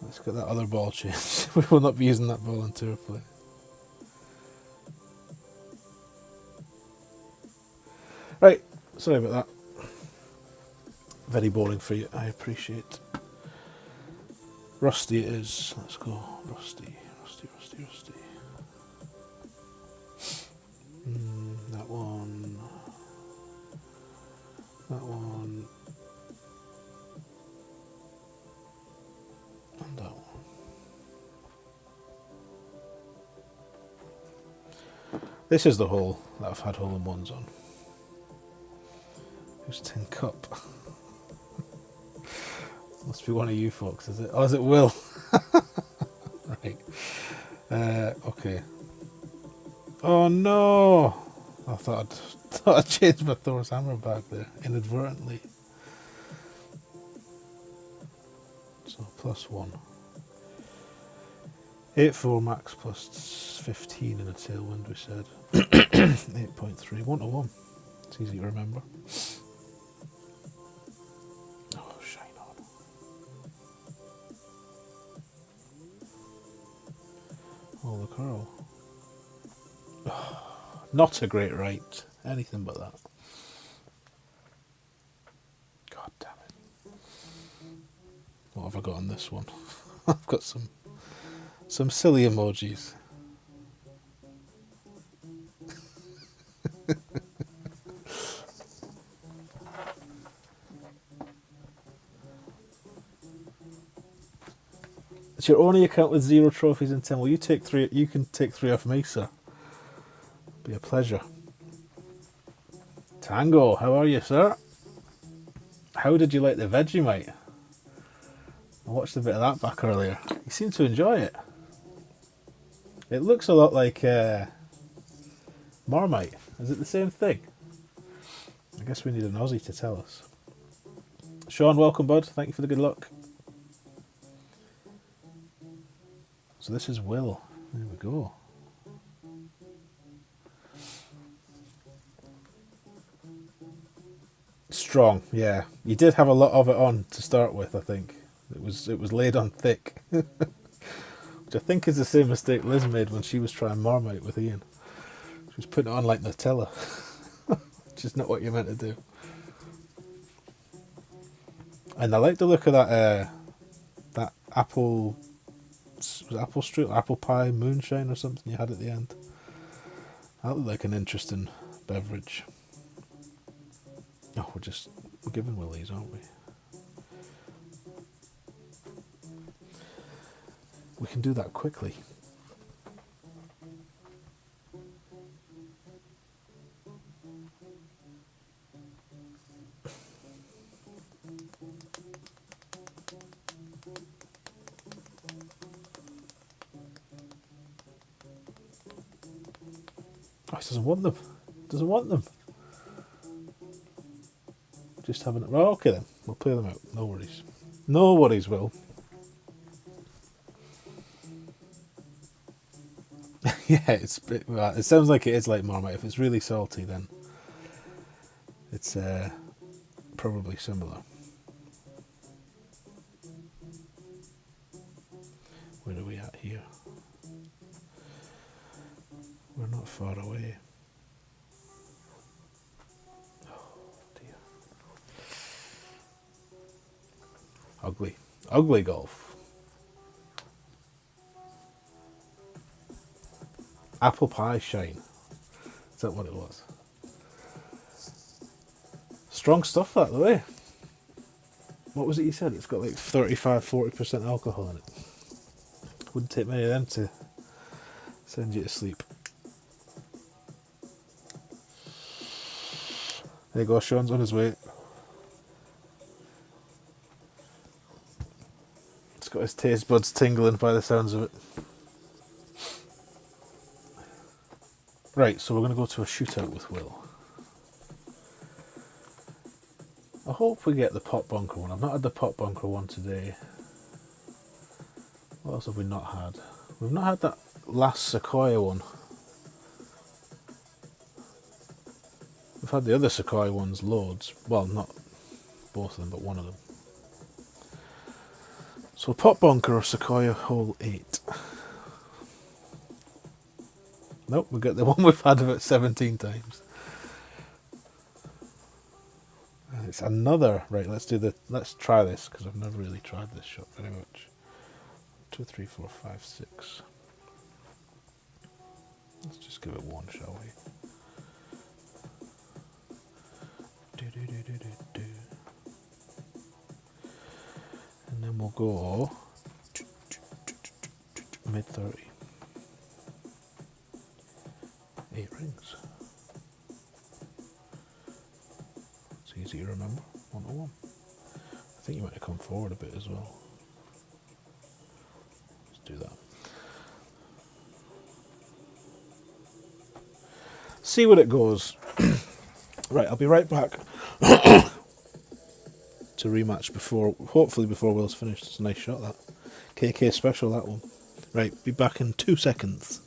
Let's get that other ball changed. We will not be using that ball in Tourplay. Right, sorry about that. Very boring for you, I appreciate. Rusty it is. Let's go. Rusty. That one. And that one. This is the hole that I've had hole-in-ones on. Who's Tin Cup? Must be one of you folks, is it? Oh, is it Will? Right. Okay. Oh no! I thought I'd changed my Thor's hammer back there inadvertently. So +1. 8-4 max plus 15 in a tailwind, we said. 8.3. 1 to 1. It's easy to remember. Oh, shine on. Oh, the curl. Oh, not a great right. Anything but that. God damn it. What have I got on this one? I've got some silly emojis. It's your only account with 0 trophies in 10. Well, you take 3. You can take 3 off me, sir. Be a pleasure. Tango, how are you, sir? How did you like the Vegemite? I watched a bit of that back earlier. You seem to enjoy it. It looks a lot like Marmite. Is it the same thing? I guess we need an Aussie to tell us. Sean, welcome, bud. Thank you for the good luck. So this is Will. There we go. Strong, yeah. You did have a lot of it on to start with, I think. It was laid on thick. Which I think is the same mistake Liz made when she was trying Marmite with Ian. She was putting it on like Nutella. Which is not what you're meant to do. And I like the look of that apple strudel, apple pie moonshine or something you had at the end. That looked like an interesting beverage. Oh, we're giving Will these, aren't we? We can do that quickly. Oh, he doesn't want them. Doesn't want them. Just having it. Well, okay then. We'll play them out. No worries. No worries, Will. Yeah, it sounds like it is like Marmite. If it's really salty, then it's probably similar. Where are we at here? We're not far away. Oh dear. Ugly. Ugly golf. Apple pie shine. Is that what it was? Strong stuff that though, eh? What was it you said? It's got like 35-40% alcohol in it. Wouldn't take many of them to send you to sleep. There you go, Sean's on his way. It's got his taste buds tingling by the sounds of it. Right, so we're going to go to a shootout with Will. I hope we get the pot bunker one. I've not had the pot bunker one today. What else have we not had? We've not had that last Sequoia one. We've had the other Sequoia ones loads. Well, not both of them, but one of them. So pot bunker or Sequoia hole 8. Nope, we get the one we've had about 17 times. It's another, right, let's try this, because I've never really tried this shot very much. 2, 3, 4, 5, 6. Let's just give it one, shall we? And then we'll go mid 30. 8 rings. It's easy to remember, 1 to 1. I think you might have come forward a bit as well. Let's do that. See what it goes. Right, I'll be right back to rematch hopefully before Will's finished. It's a nice shot, that. KK special, that one. Right, be back in 2 seconds.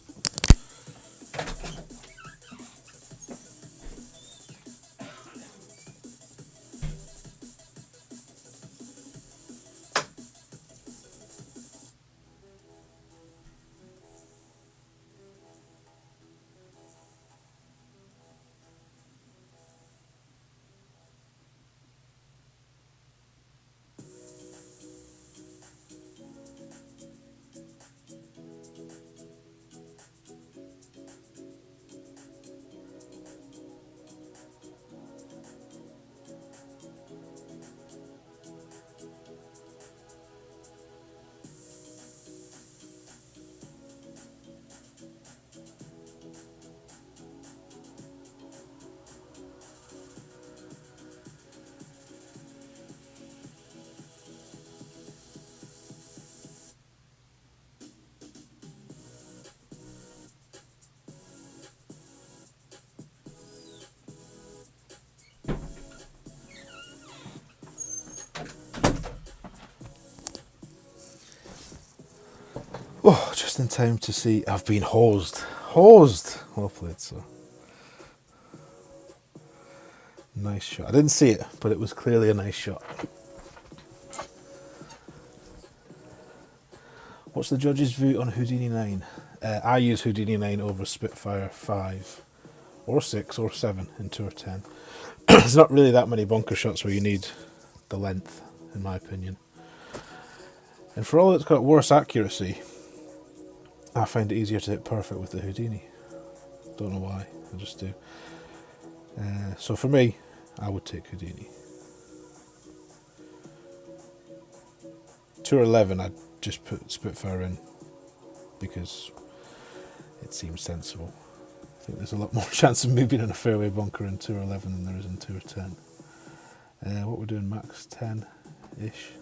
Oh, just in time to see I've been hosed. Well played, sir. Nice shot. I didn't see it, but it was clearly a nice shot. What's the judge's view on Houdini 9? I use Houdini 9 over Spitfire 5 or 6 or 7 in Tour 10. There's not really that many bunker shots where you need the length, in my opinion. And for all it's got worse accuracy, I find it easier to hit perfect with the Houdini. Don't know why, I just do. So for me, I would take Houdini. Tour 11, I'd just put Spitfire in because it seems sensible. I think there's a lot more chance of me being in a fairway bunker in Tour 11 than there is in Tour 10. What we're doing, max 10-ish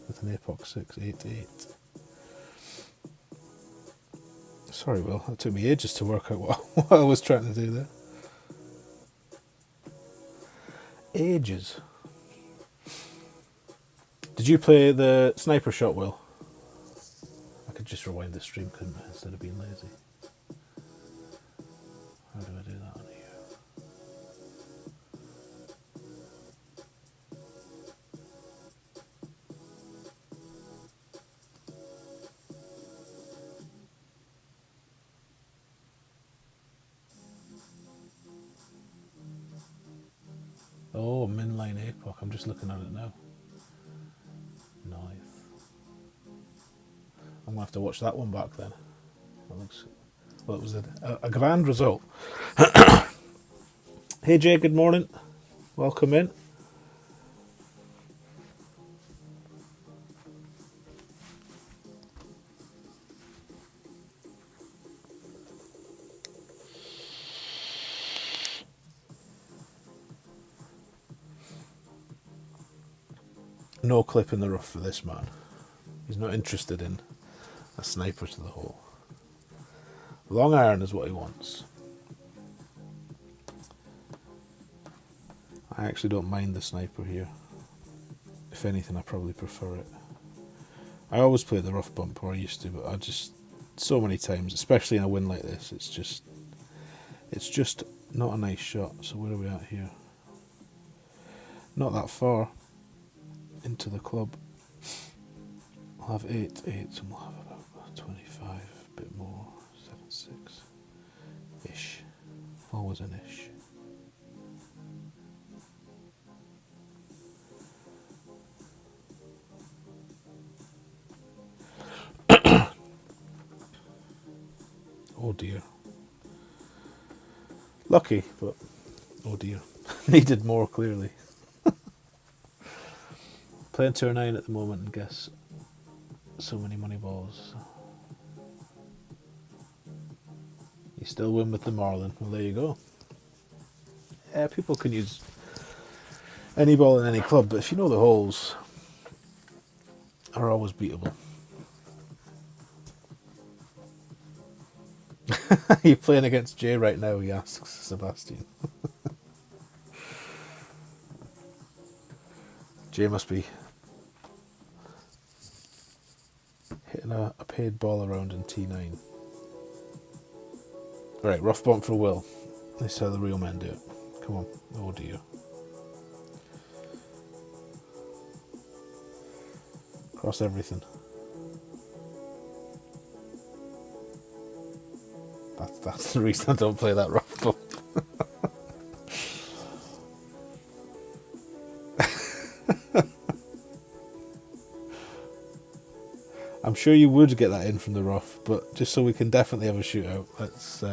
with an Apox 6, 8-8. Sorry, Will, that took me ages to work out what I was trying to do there. Ages. Did you play the sniper shot, Will? I could just rewind the stream, couldn't I, instead of being lazy? How do I do that on here? Oh, minline APOC, I'm just looking at it now. Ninth. I'm going to have to watch that one back then. That looks, well, it was a grand result. Hey Jay, good morning. Welcome in. No clip in the rough for this man. He's not interested in a sniper to the hole. Long iron is what he wants. I actually don't mind the sniper here. If anything, I probably prefer it. I always play the rough bump, or I used to, but I just, so many times, especially in a win like this, it's just not a nice shot. So where are we at here? Not that far into the club. We'll have 8, and we'll have about 25, a bit more, 7, 6 ish. Always an ish. Oh dear. Lucky, but oh dear. Needed more, clearly. Playing Tour 9 at the moment and guess so many money balls. You still win with the Marlin. Well, there you go. Yeah, people can use any ball in any club, but if you know the holes are always beatable. You're playing against Jay right now, he asks Sebastian. Jay must be hitting a paid ball around in T9. Right, rough bump for Will. This is how the real men do it. Come on. Oh dear. Cross everything. That's the reason I don't play that rough bump. I'm sure you would get that in from the rough, but just so we can definitely have a shootout, let's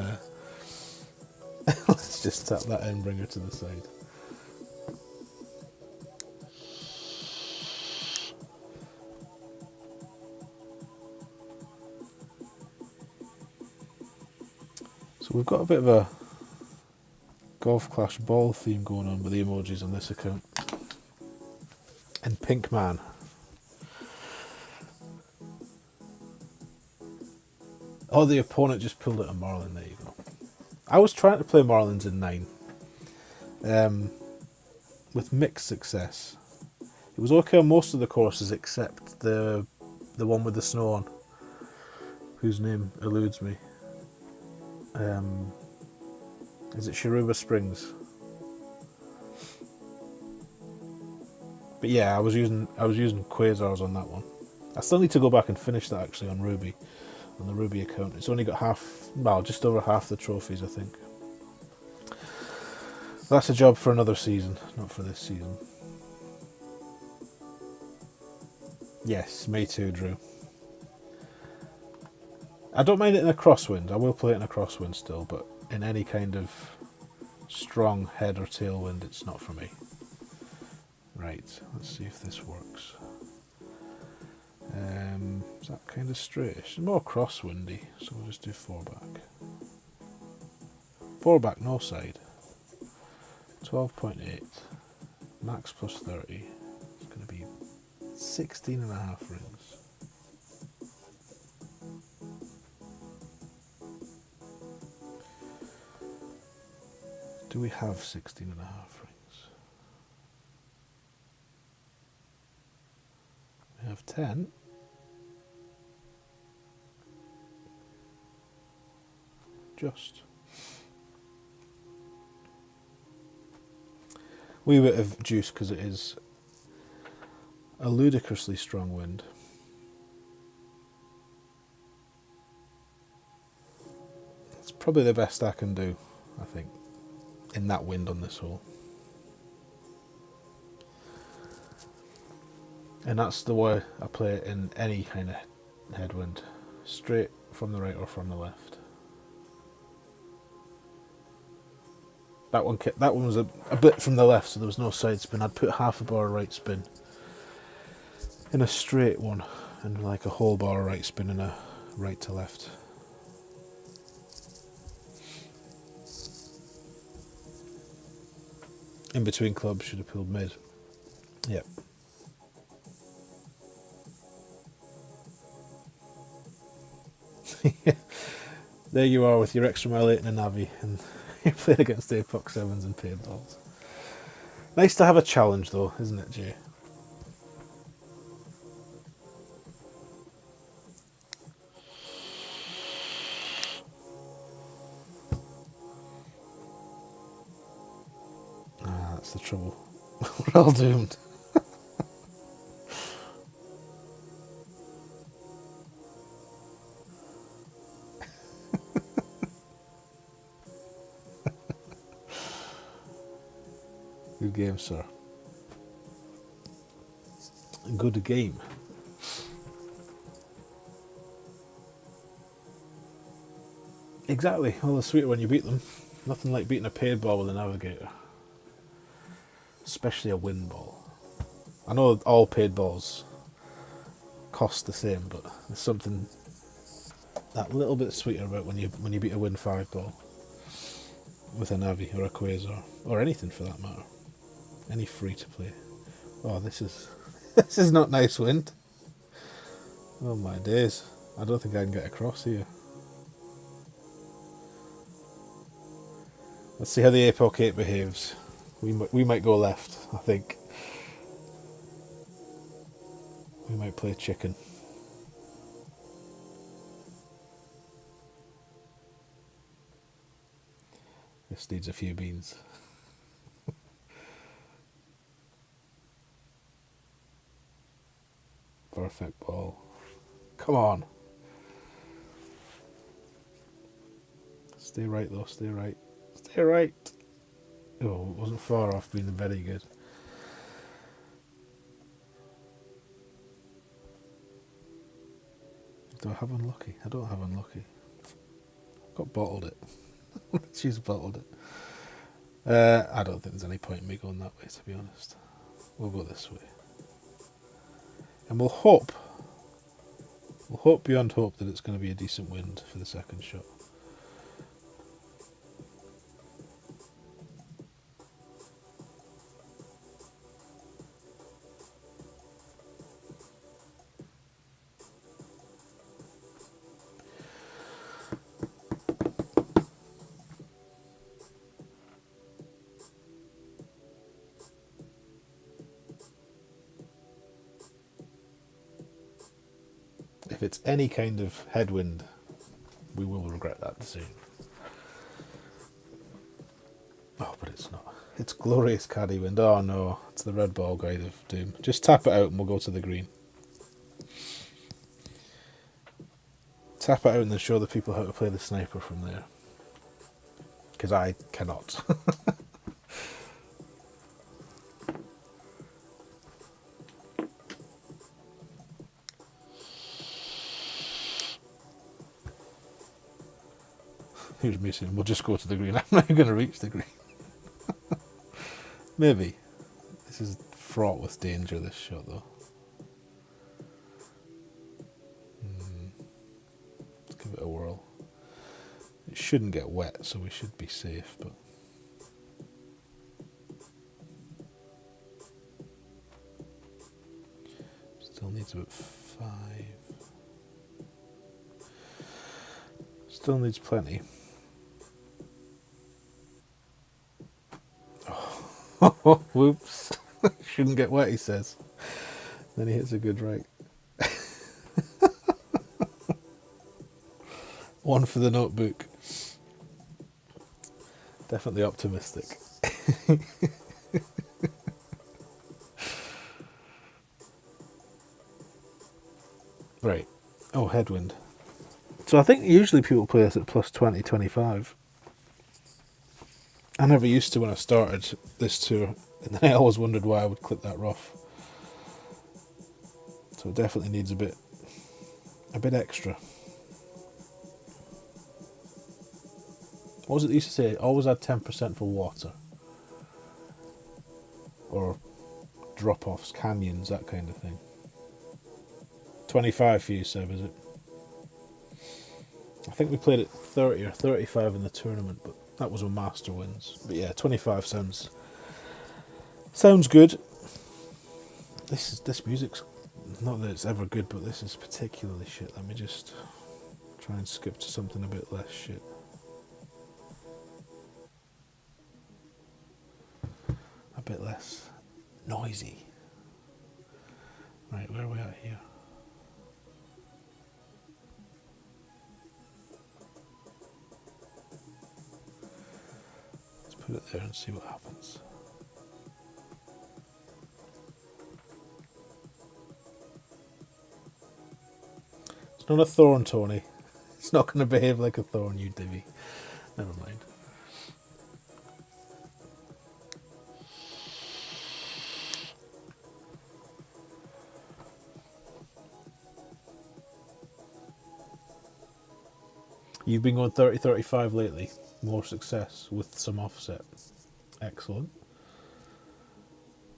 let's just tap that in, bring her to the side. So we've got a bit of a Golf Clash ball theme going on with the emojis on this account. And Pink Man. Oh, the opponent just pulled out a Marlin. There you go. I was trying to play Marlins in 9. With mixed success. It was okay on most of the courses except the one with the snow on, whose name eludes me. Is it Sharuba Springs? But yeah, I was using Quasars on that one. I still need to go back and finish that actually on Ruby, on the Ruby account. It's only got just over half the trophies, I think. That's a job for another season, not for this season. Yes, me too, Drew. I don't mind it in a crosswind. I will play it in a crosswind still, but in any kind of strong head or tailwind, it's not for me. Right, let's see if this works. Is that kind of straightish? It's more crosswindy, so we'll just do 4 back. 4 back, no side. 12.8. Max plus 30. It's going to be 16.5 rings. Do we have 16.5 rings? We have 10. Just. Wee bit of juice because it is a ludicrously strong wind. It's probably the best I can do, I think, in that wind on this hole. And that's the way I play it in any kind of headwind. Straight from the right or from the left. That one was a bit from the left, so there was no side spin. I'd put half a bar right spin in a straight one, and like a whole bar right spin in a right to left. In between clubs, should have pulled mid. Yep. There you are with your extra mile 8 and a Navi, and you're playing against APOC 7s and paid balls. Nice to have a challenge though, isn't it, Jay? Ah, that's the trouble. We're all doomed. Good game, sir. Good game. Exactly. All the sweeter when you beat them. Nothing like beating a paid ball with a navigator. Especially a win ball. I know all paid balls cost the same, but there's something that little bit sweeter about when you beat a win 5 ball with a Navi or a Quasar or anything for that matter. Any free to play. Oh, this is this is not nice wind. Oh my days! I don't think I can get across here. Let's see how the APOC 8 behaves. We might go left. I think we might play chicken. This needs a few beans. Perfect ball. Come on. Stay right though, stay right. Stay right. Oh, it wasn't far off being very good. Do I have unlucky? I don't have unlucky. I've got bottled it. She's bottled it. I don't think there's any point in me going that way, to be honest. We'll go this way. And we'll hope beyond hope that it's going to be a decent wind for the second shot. If it's any kind of headwind, we will regret that decision. Oh, but it's not. It's glorious caddy wind. Oh no, it's the red ball guide of doom. Just tap it out and we'll go to the green. Tap it out and then show the people how to play the sniper from there. Because I cannot. Here's me saying, we'll just go to the green. I'm not even going to reach the green. Maybe. This is fraught with danger, this shot, though. Let's give it a whirl. It shouldn't get wet, so we should be safe, but... Still needs about 5. Still needs plenty. Oh, whoops. Shouldn't get wet, he says. Then he hits a good right. One for the notebook. Definitely optimistic. Right. Oh, headwind. So I think usually people play this at plus 20, 25. I never used to when I started this tour, and then I always wondered why I would clip that rough. So it definitely needs a bit extra. What was it they used to say? Always add 10% for water. Or drop-offs, canyons, that kind of thing. 25 for you, Seb, is it? I think we played at 30 or 35 in the tournament, but that was when Master wins. But yeah, 25 sounds good. This music's, not that it's ever good, but this is particularly shit. Let me just try and skip to something a bit less shit. A bit less noisy. Right, where are we at here? Let's put it there and see what happens. It's not a thorn, Tony. It's not going to behave like a thorn, you divvy. Never mind. You've been going 30-35 lately. More success with some offset. Excellent.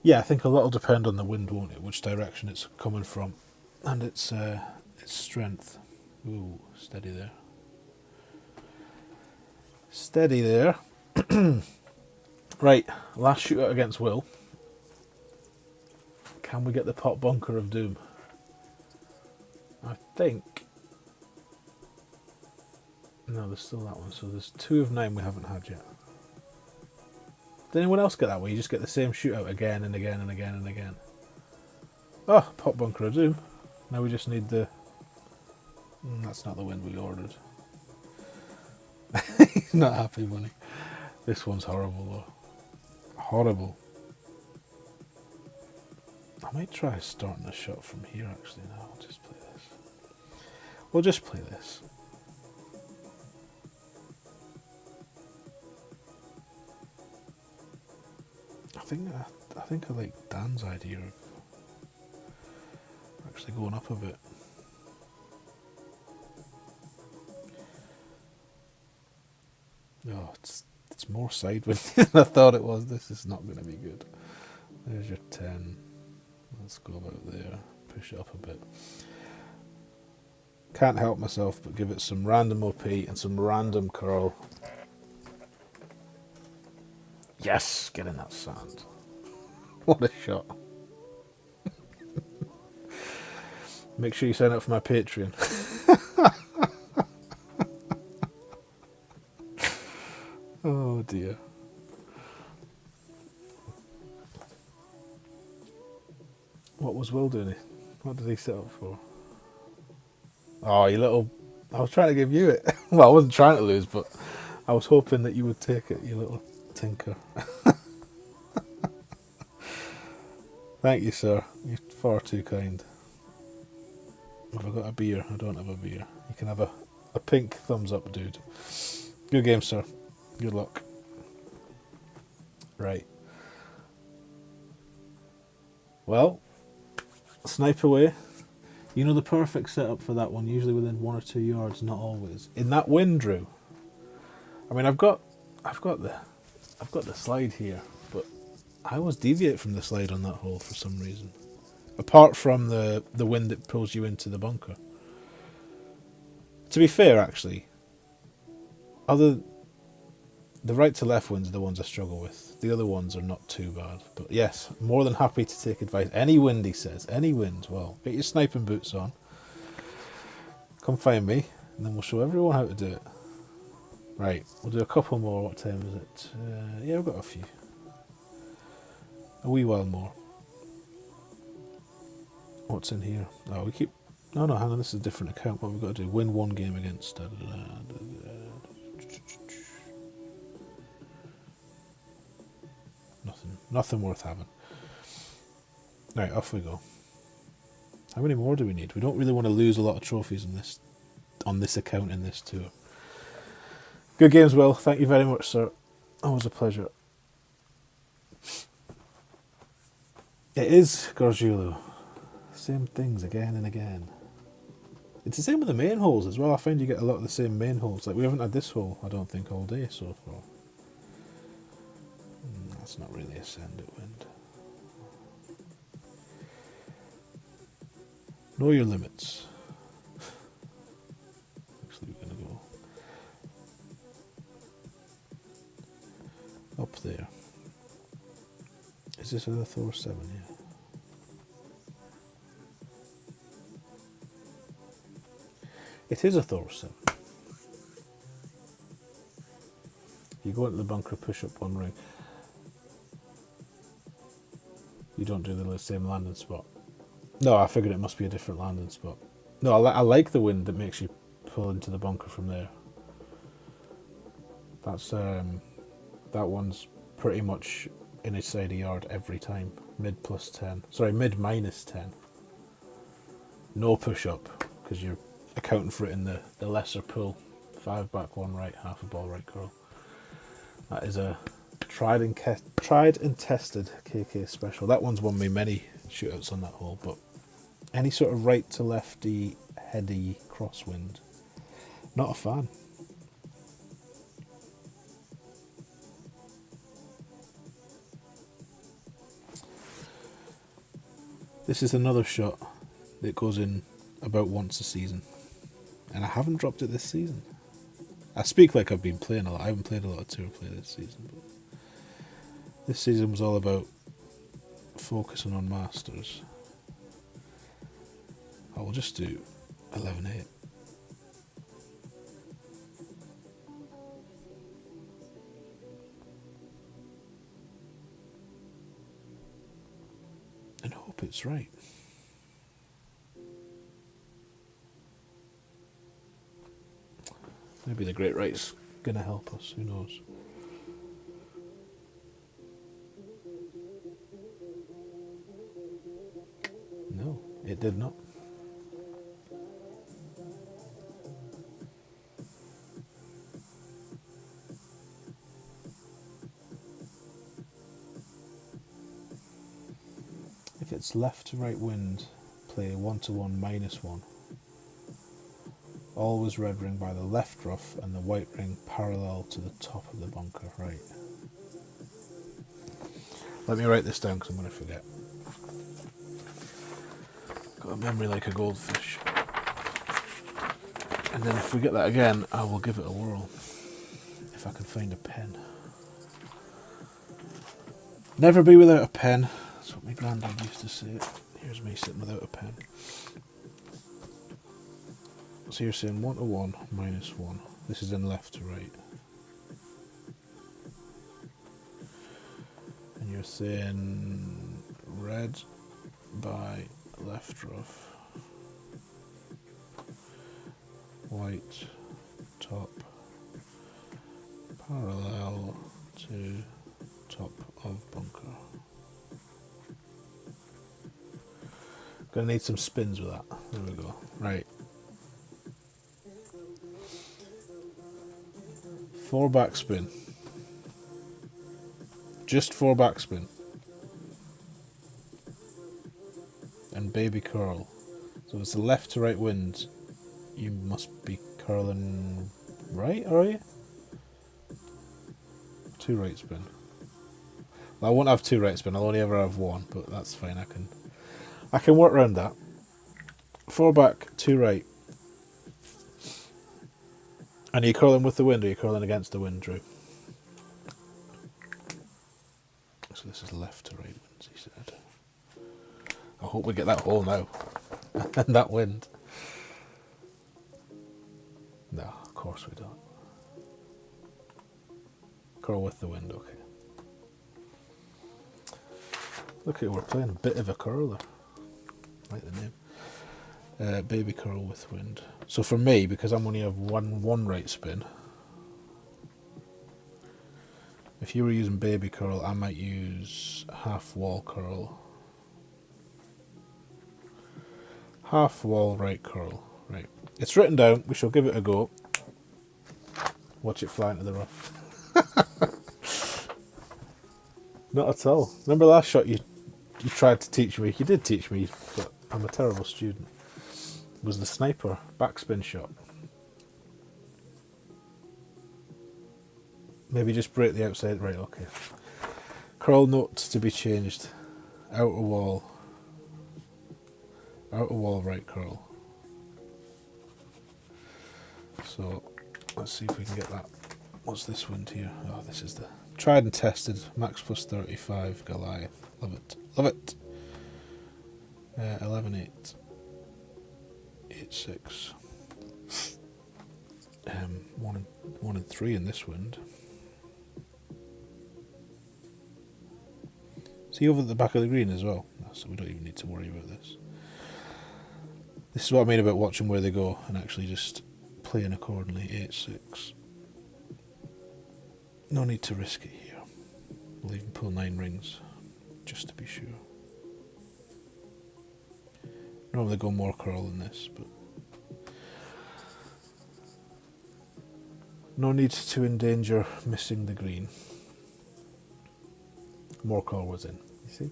Yeah, I think a lot will depend on the wind, won't it? Which direction it's coming from. And its strength. Ooh, steady there. Steady there. Right, last shootout against Will. Can we get the pot bunker of doom? I think... No, there's still that one. So there's 2 of 9 we haven't had yet. Did anyone else get that way? You just get the same shootout again and again and again and again. Oh, pot bunker of doom. Now we just need the... that's not the wind we ordered. He's not happy, Bunny. This one's horrible, though. Horrible. I might try starting the shot from here, actually. No, I'll just play this. We'll just play this. I think I like Dan's idea of actually going up a bit. Oh, it's more sideways than I thought it was. This is not going to be good. There's your 10. Let's go about there. Push it up a bit. Can't help myself but give it some random OP and some random curl. Yes, get in that sand. What a shot. Make sure you sign up for my Patreon. Oh dear. What was Will doing? What did he set up for? Oh, you little... I was trying to give you it. Well, I wasn't trying to lose, but I was hoping that you would take it, you little tinker. Thank you, sir. You're far too kind. Have I got a beer? I don't have a beer. You can have a pink thumbs up, dude. Good game, sir. Good luck. Right. Well, snipe away. You know the perfect setup for that one, usually within 1 or 2 yards, not always. In that wind, Drew. I mean, I've got the slide here, but I always deviate from the slide on that hole for some reason. Apart from the wind that pulls you into the bunker. To be fair, actually, the right to left winds are the ones I struggle with. The other ones are not too bad. But yes, more than happy to take advice. Any wind, he says. Any wind. Well, get your sniping boots on. Come find me, and then we'll show everyone how to do it. Right, we'll do a couple more. What time is it? Yeah, we've got a few. A wee while more. What's in here? Oh, we keep... No, hang on, this is a different account. What we've got to do? Win 1 game against... Nothing worth having. Right, off we go. How many more do we need? We don't really want to lose a lot of trophies on this account in this tour. Good games, Will. Thank you very much, sir. Always a pleasure. It is Gorgiulo. same things again and again. It's the same with the main holes as well. I find you get a lot of the same main holes. Like we haven't had this hole, I don't think, all day so far. That's not really a send it wind. Know your limits. Actually, we're going to go up there. Is this a Thor 7? Yeah. It is a Thor 7. You go into the bunker, push up one ring. You don't do the same landing spot. No, I figured it must be a different landing spot. No, I like the wind that makes you pull into the bunker from there. That's that one's pretty much in his side of yard every time. Mid plus 10. Sorry, mid minus 10. No push up, because you're accounting for it in the lesser pull. 5 back, 1 right, half a ball right curl. That is a tried and tested KK special. That one's won me many shootouts on that hole, but any sort of right to lefty, heady crosswind, not a fan. This is another shot that goes in about once a season, and I haven't dropped it this season. I speak like I've been playing a lot. I haven't played a lot of Tourplay this season, but this season was all about focusing on Masters. I will just do 11-8. And hope it's right. Maybe the Great Right's going to help us, who knows. No, it did not. If it's left to right wind, play 1-1 -1. Always red ring by the left rough and the white ring parallel to the top of the bunker, right. Let me write this down because I'm going to forget. Got a memory like a goldfish. And then if we get that again, I will give it a whirl. If I can find a pen. Never be without a pen. That's what my granddad used to say. Here's me sitting without a pen. So you're saying 1-1 -1. This is in left to right. And you're saying red by left rough, white top parallel to top of bunker. Gonna need some spins with that. There we go. Right. 4 backspin. Just 4 backspin. And baby curl. So it's the left to right wind. You must be curling right, are you? 2 right spin. Well, I won't have 2 right spin. I'll only ever have 1, but that's fine. I can work around that. 4 back, 2 right. And are you curling with the wind or are you curling against the wind, Drew? So this is left to right winds, he said. I hope we get that hole now. And that wind. No, of course we don't. Curl with the wind, okay. Look at, we're playing a bit of a curler. Like the name. Baby curl with wind. So for me, because I'm only have one right spin, if you were using baby curl, I might use half wall curl. Half wall right curl. Right. It's written down. We shall give it a go. Watch it fly into the rough. Not at all. Remember last shot you tried to teach me? You did teach me, but I'm a terrible student. Was the sniper backspin shot. Maybe just break the outside. Right, okay. Curl notes to be changed. Outer wall. Outer wall right curl. So, let's see if we can get that. What's this wind here? Oh, this is the tried and tested. Max plus 35 Goliath. Love it. Love it. 11.8. 8.6. 1 and 3 in this wind. See over at the back of the green as well, so we don't even need to worry about this. This is what I mean about watching where they go and actually just playing accordingly. 8.6. No need to risk it here. We'll even pull 9 rings, just to be sure. Normally go more curl than this, but no need to endanger missing the green. More curl was in, you see?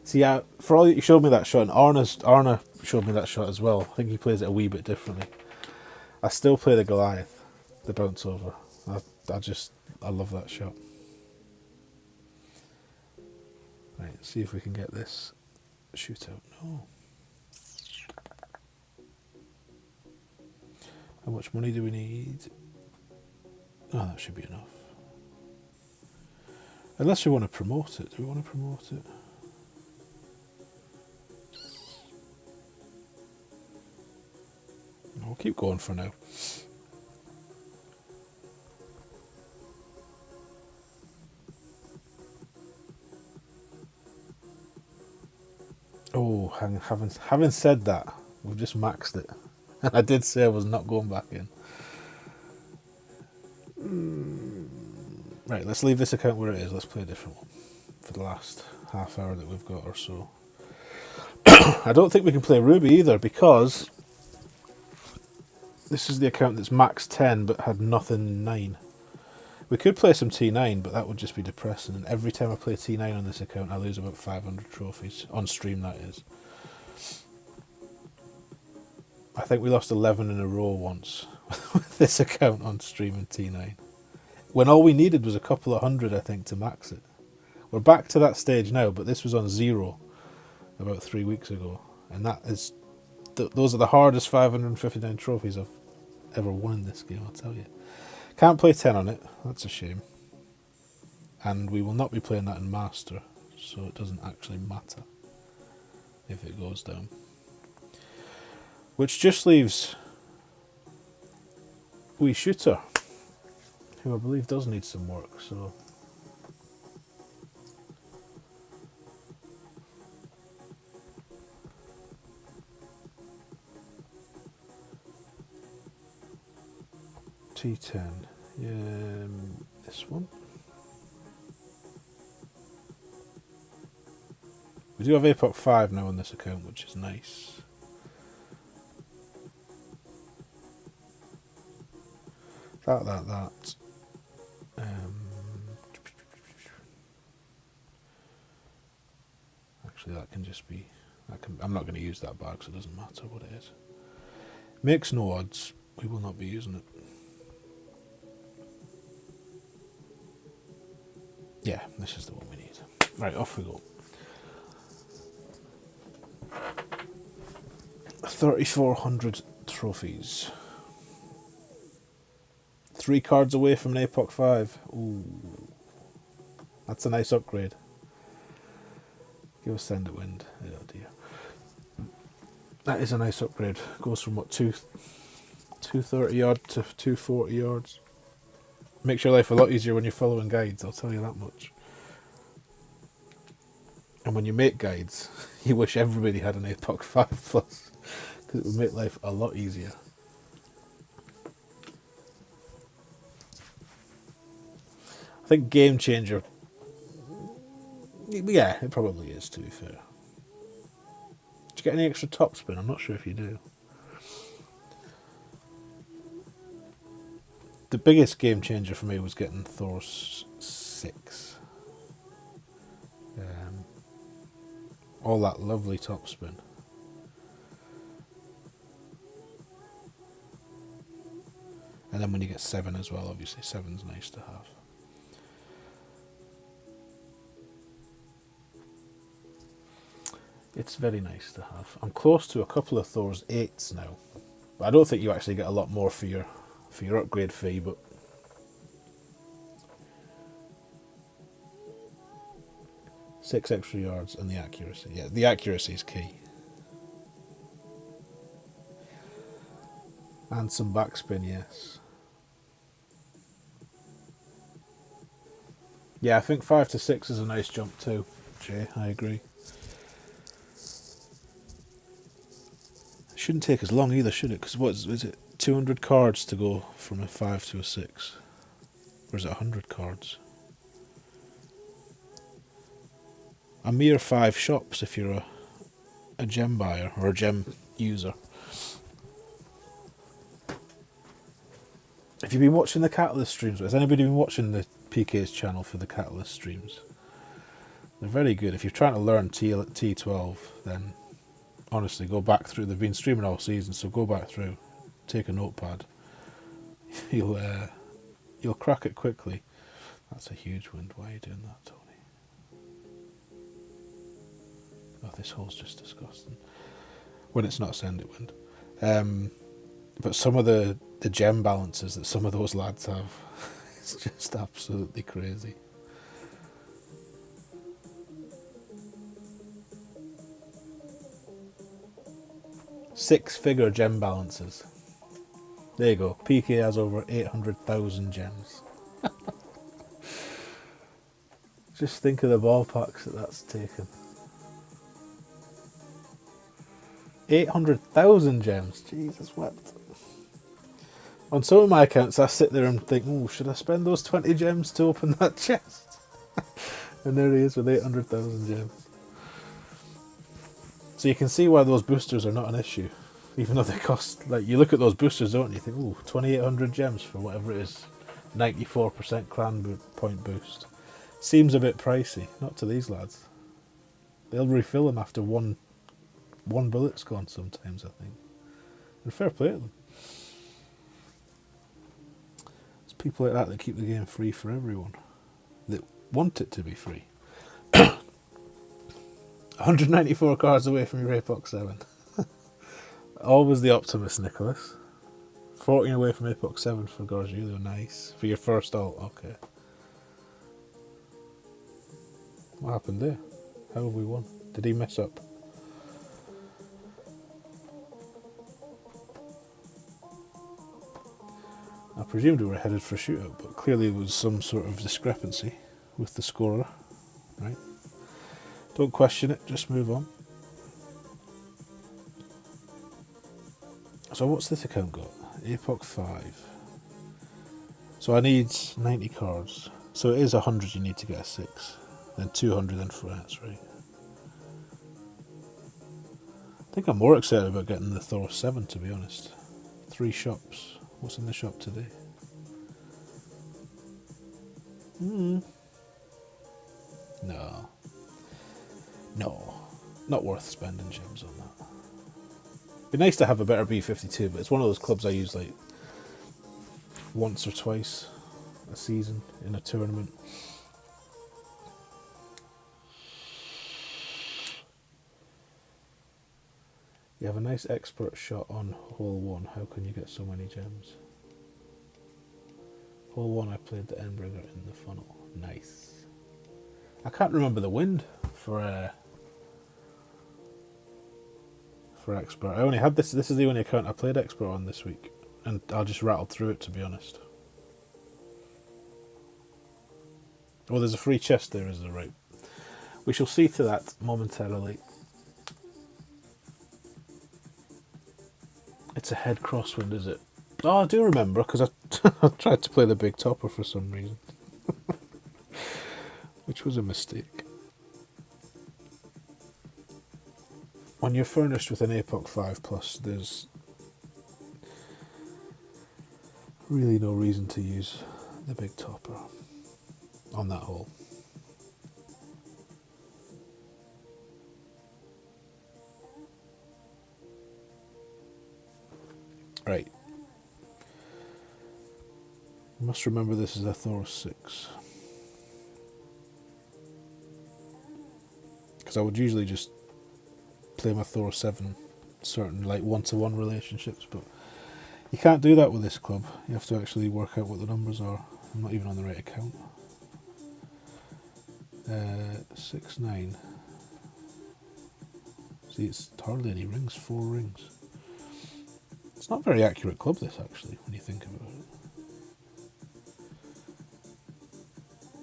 See, for all you showed me that shot, and Arna showed me that shot as well. I think he plays it a wee bit differently. I still play the Goliath, the bounce over. I love that shot. Right, let's see if we can get this shootout. No. How much money do we need? Oh, that should be enough. Unless we want to promote it. Do we want to promote it? We'll keep going for now. Oh, having said that, we've just maxed it. And I did say I was not going back in. Right, let's leave this account where it is. Let's play a different one for the last half hour that we've got or so. I don't think we can play Ruby either because this is the account that's max 10 but had nothing 9. We could play some T9, but that would just be depressing. And every time I play T9 on this account, I lose about 500 trophies. On stream, that is. I think we lost 11 in a row once with this account on stream in T9. When all we needed was a couple of hundred, I think, to max it. We're back to that stage now, but this was on 0 about 3 weeks ago. And that is... those are the hardest 559 trophies I've ever won in this game, I'll tell you. Can't play 10 on it, that's a shame. And we will not be playing that in Master, so it doesn't actually matter if it goes down. Which just leaves wee Shooter, who I believe does need some work, so... T10, this one. We do have APOC 5 now on this account, which is nice. That. Actually, that can just be... I'm not going to use that bag, so it doesn't matter what it is. Makes no odds. We will not be using it. Yeah, this is the one we need. Right, off we go. 3,400 trophies. 3 cards away from an APOC 5. Ooh. That's a nice upgrade. Give us Send It Wind. Oh dear. That is a nice upgrade. Goes from what, 230 yard to 240 yards. Makes your life a lot easier when you're following guides, I'll tell you that much. And when you make guides, you wish everybody had an APOC 5 plus, because it would make life a lot easier. I think Game Changer, yeah, it probably is, to be fair. Did you get any extra top spin? I'm not sure if you do. The biggest game changer for me was getting Thor's 6. all that lovely topspin. And then when you get 7 as well, obviously 7's nice to have. It's very nice to have. I'm close to a couple of Thor's 8s now. But I don't think you actually get a lot more for your upgrade fee, but 6 extra yards and the accuracy. Yeah, the accuracy is key. And some backspin, yes. Yeah, I think 5 to 6 is a nice jump too, Jay. I agree. It shouldn't take as long either, should it? Because what is it? 200 cards to go from a 5 to a 6? Or is it 100 cards? A mere 5 shops if you're a gem buyer or a gem user. If you've been watching the Catalyst streams, has anybody been watching the PK's channel for the Catalyst streams? They're very good. If you're trying to learn T12, then honestly go back through. They've been streaming all season, so go back through, take a notepad. You'll crack it quickly. That's a huge wind. Why are you doing that, Tony? Oh, this hole's just disgusting. When it's not send it wind. But some of the gem balances that some of those lads have, it's just absolutely crazy. Six-figure gem balances. There you go. PK has over 800,000 gems. Just think of the ballparks that's taken. 800,000 gems. Jesus wept. On some of my accounts, I sit there and think, oh, should I spend those 20 gems to open that chest? And there he is with 800,000 gems. So you can see why those boosters are not an issue. Even though they cost, like, you look at those boosters, don't you? You think, oh, 2,800 gems for whatever it is. 94% clan point boost. Seems a bit pricey. Not to these lads. They'll refill them after one bullet's gone sometimes, I think. And fair play to them. It's people like that keep the game free for everyone. That want it to be free. 194 cards away from your Apox 7. Always the optimist, Nicholas. 14 away from Apox 7 for Gorgilio. Nice. For your first ult, okay. What happened there? How have we won? Did he mess up? I presumed we were headed for a shootout, but clearly there was some sort of discrepancy with the scorer. Right? Don't question it, just move on. So what's this account got? Apoc 5. So I need 90 cards. So it is 100 you need to get a 6. Then 200 then for that's right. I think I'm more excited about getting the Thor 7 to be honest. 3 shops. What's in the shop today? No. Not worth spending gems on that. Be nice to have a better B52, but it's one of those clubs I use like once or twice a season in a tournament. You have a nice expert shot on hole 1. How can you get so many gems? Hole 1 I played the Endbringer in the funnel. Nice. I can't remember the wind for expert. I only had this is the only account I played expert on this week, and I just rattled through it to be honest. Oh, there's a free chest there, is there? Right. We shall see to that momentarily. It's a head crosswind, is it? Oh, I do remember, because I tried to play the big topper for some reason. Which was a mistake. When you're furnished with an Apoc 5 Plus, there's really no reason to use the big topper on that hole. Right. I must remember this is a Thor 6. Because I would usually just play my Thor 7 certain like one-to-one relationships, but you can't do that with this club. You have to actually work out what the numbers are. I'm not even on the right account. 6, 9. See, it's hardly any rings, 4 rings. It's not a very accurate club, this, actually, when you think about it.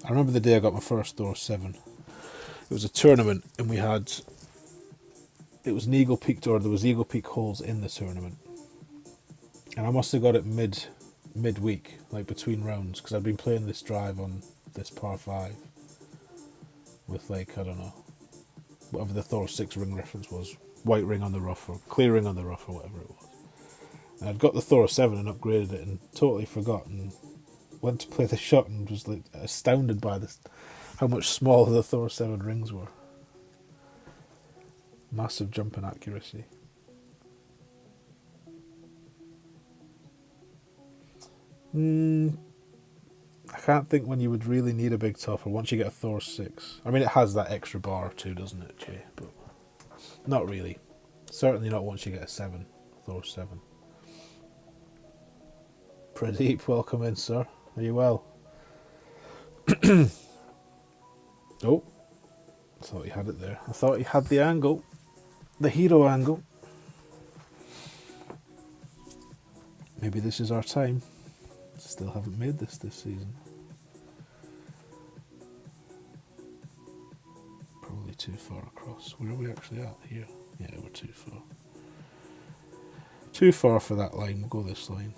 I remember the day I got my first Thor 7. It was a tournament, and it was an Eagle Peak door. There was Eagle Peak holes in the tournament. And I must have got it midweek, like between rounds, because I'd been playing this drive on this par 5 with, like, I don't know, whatever the Thor 6 ring reference was. White ring on the rough, or clear ring on the rough, or whatever it was. And I'd got the Thor 7 and upgraded it and totally forgot, and went to play the shot and was like astounded by this, how much smaller the Thor 7 rings were. Massive jump in accuracy. I can't think when you would really need a big topper once you get a Thor 6. I mean, it has that extra bar or two, doesn't it, Jay? But not really. Certainly not once you get a 7, Thor 7. Pradeep, welcome in, sir. Are you well? Oh, I thought he had it there. I thought he had the angle. The hero angle. Maybe this is our time. Still haven't made this season. Probably too far across. Where are we actually at? Here. Yeah, we're too far. Too far for that line. We'll go this line.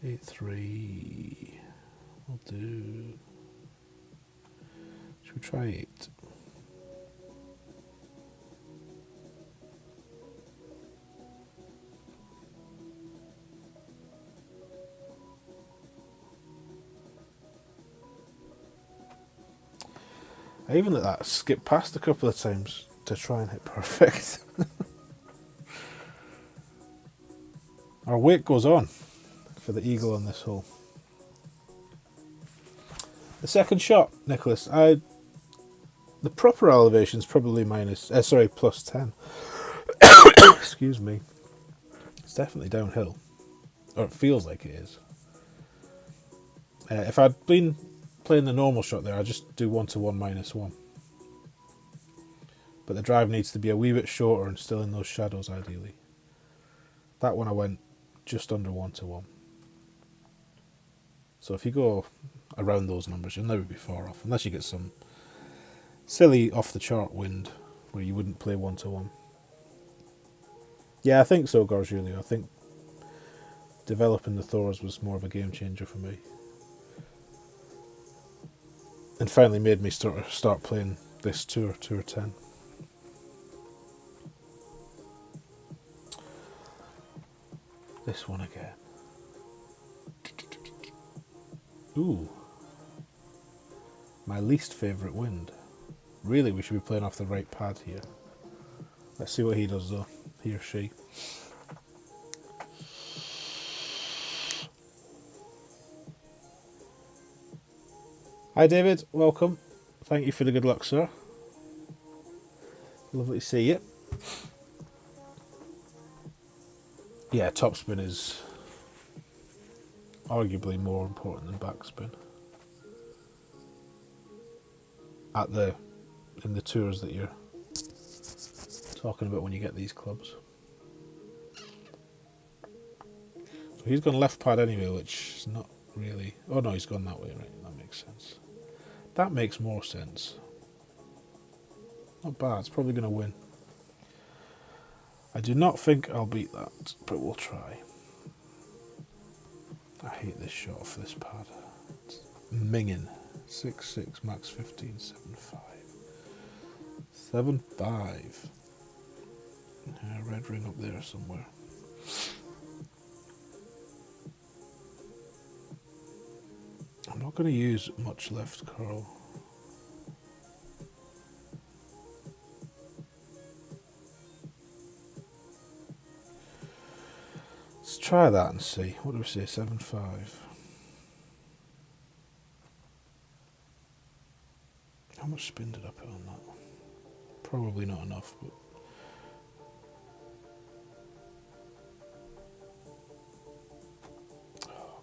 Eight, 3. We'll do. Should we try 8? I even let that skip past a couple of times to try and hit perfect. Our weight goes on for the eagle on this hole. The second shot, Nicholas. The proper elevation is probably plus 10. Excuse me. It's definitely downhill, or it feels like it is. If I'd been playing the normal shot there, I'd just do 1-to-1 -1. But the drive needs to be a wee bit shorter and still in those shadows, ideally. That one I went just under 1-to-1. So if you go around those numbers, you'll never be far off, unless you get some silly off-the-chart wind where you wouldn't play 1-to-1. Yeah, I think so, Garjulio. I think developing the Thors was more of a game changer for me. And finally made me start playing this Tour 10. This one again. Ooh. My least favourite wind. Really, we should be playing off the right pad here. Let's see what he does though. He or she. Hi David, welcome. Thank you for the good luck, sir. Lovely to see you. Yeah, topspin is arguably more important than backspin. In the tours that you're talking about when you get these clubs. So he's gone left pad anyway, which is not really... Oh no, he's gone that way, right? That makes sense. That makes more sense. Not bad, it's probably going to win. I do not think I'll beat that, but we'll try. I hate this shot off this pad. It's minging. 6-6, max 15, 7-5. 7-5. Red ring up there somewhere. I'm not going to use much left curl. Let's try that and see. What do we say? 7.5. How much spin did I put on that? Probably not enough, but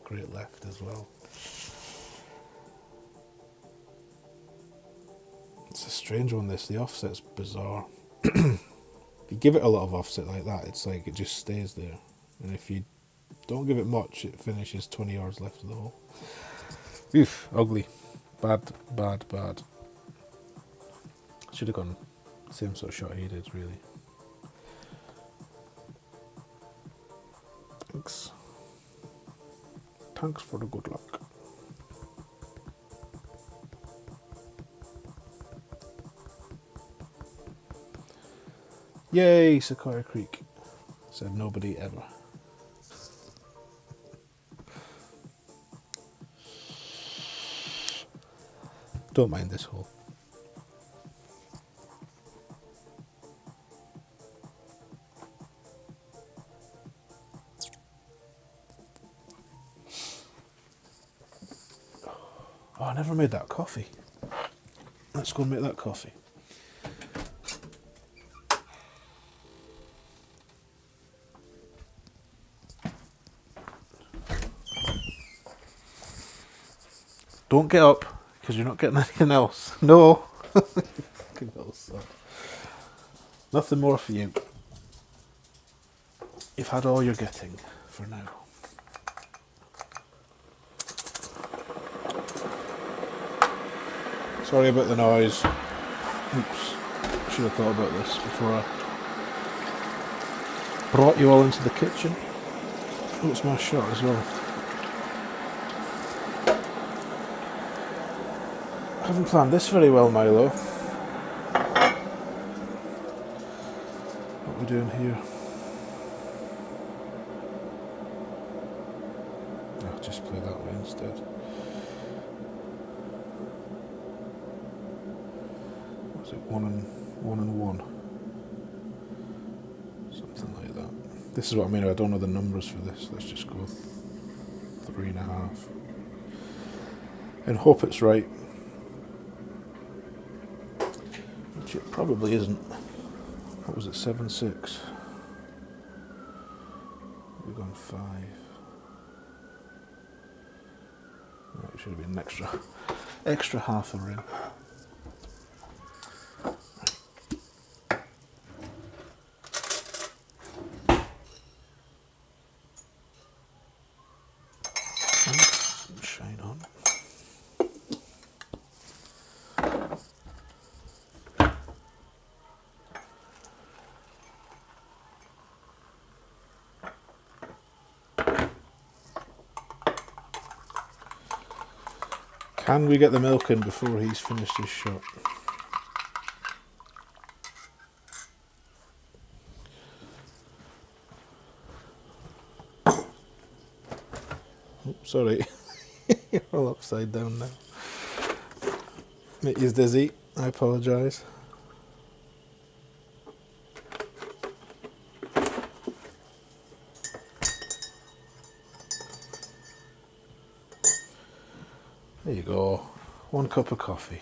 great left as well. It's a strange one, this. The offset's bizarre. If you give it a lot of offset like that, it's like it just stays there. And if you don't give it much, it finishes 20 yards left of the hole. Oof, ugly. Bad, bad, bad. Should have gone the same sort of shot he did, really. Thanks. Thanks for the good luck. Yay, Sequoia Creek. Said nobody ever. Don't mind this hole. Oh, I never made that coffee. Let's go and make that coffee. Don't get up, because you're not getting anything else. No. Nothing more for you. You've had all you're getting for now. Sorry about the noise. Oops. Should have thought about this before I brought you all into the kitchen. Oh, it's my shot as well. I haven't planned this very well, Milo. What are we doing here? I'll just play that way instead. Was it 1 and 1? Something like that. This is what I mean. I don't know the numbers for this. Let's just go 3.5 and hope it's right. Which it probably isn't. What was it? 7.6. We've gone 5. Right, it should have been an extra half a ring. Shine on. Can we get the milk in before he's finished his shot? Oh, sorry. You're all upside down now. Make you dizzy. I apologise. There you go. 1 cup of coffee.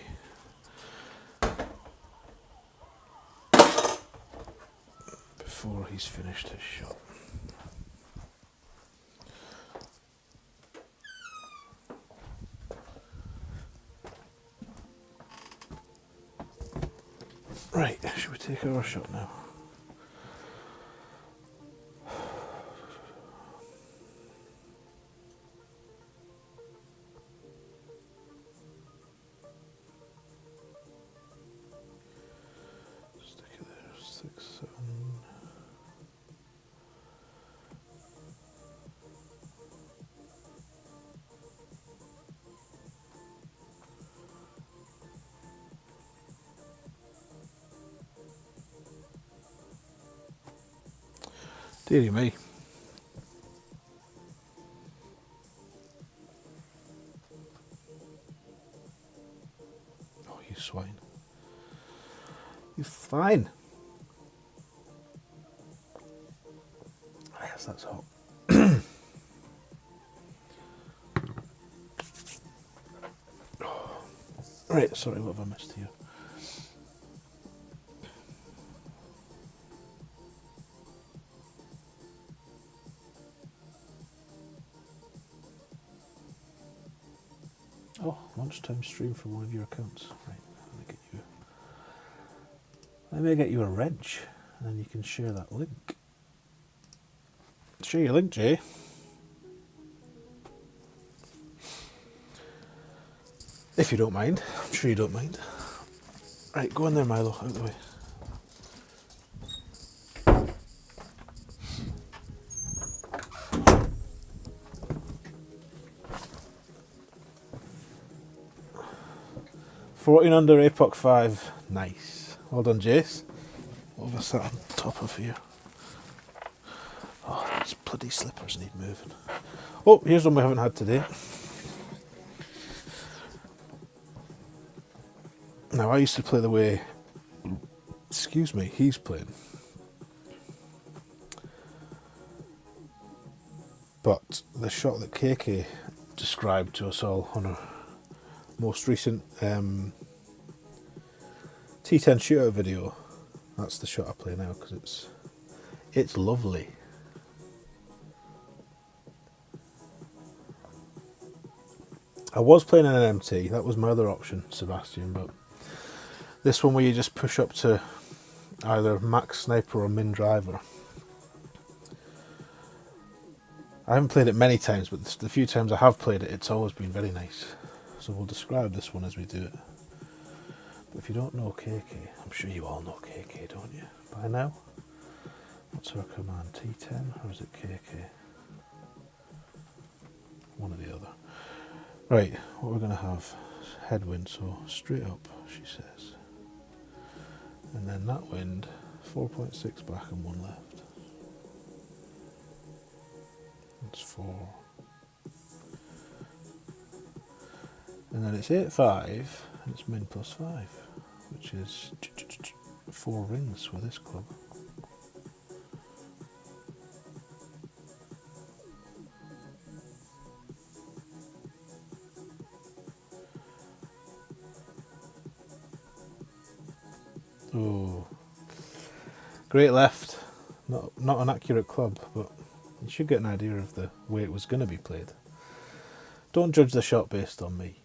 Before he's finished his shot. Right, should we take our shot now? Stick it there, 6, 7. Dearie me. fine. Yes, that's hot. Right, sorry, what have I missed here? Oh, lunchtime stream for one of your accounts. Right, let me get you a reg, and then you can share that link. Share your link, Jay. If you don't mind. I'm sure you don't mind. Right, go in there, Milo, out of the way. $14 under APOC 5. Nice. Well done, Jace. What have I sat on top of here? Oh, these bloody slippers need moving. Oh, here's one we haven't had today. Now, I used to play the way, excuse me, he's playing. But the shot that KK described to us all on our most recent T10 shootout video, that's the shot I play now because it's lovely. I was playing in an MT, that was my other option, Sebastian, but this one where you just push up to either max sniper or min driver. I haven't played it many times, but the few times I have played it, it's always been very nice. So we'll describe this one as we do it. But if you don't know KK, I'm sure you all know KK, don't you? By now? What's our command? T10 or is it KK? One or the other. Right, what we're going to have is headwind, so straight up, she says. And then that wind, 4.6 back and 1 left. That's 4. And then it's 8.5, and it's min plus 5, which is 4 rings with this club. Oh, great left. Not an accurate club, but you should get an idea of the way it was going to be played. Don't judge the shot based on me.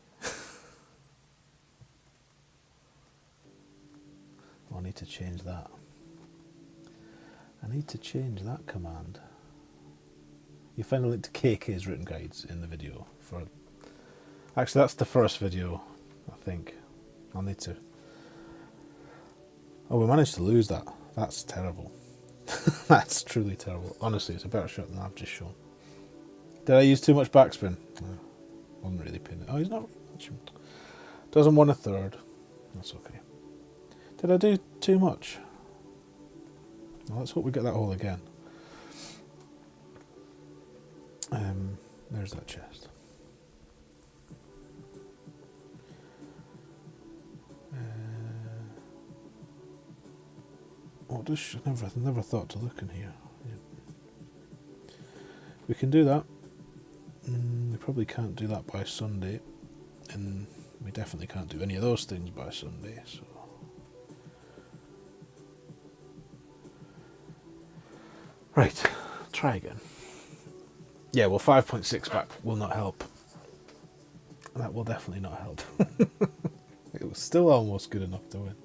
I need to change that. I need to change that command. You find a link to KK's written guides in the video. Actually, that's the first video, I think. I'll need to... Oh, we managed to lose that. That's terrible. That's truly terrible. Honestly, it's a better shot than I've just shown. Did I use too much backspin? No, wasn't really pinning it. Oh, he's not... Doesn't want a third. That's okay. Did I do too much? Well, let's hope we get that hole again. There's that chest. I never thought to look in here. Yeah. We can do that. We probably can't do that by Sunday, and we definitely can't do any of those things by Sunday. So, right, try again. Yeah, well, 5.6 back will not help. That will definitely not help. It was still almost good enough to win.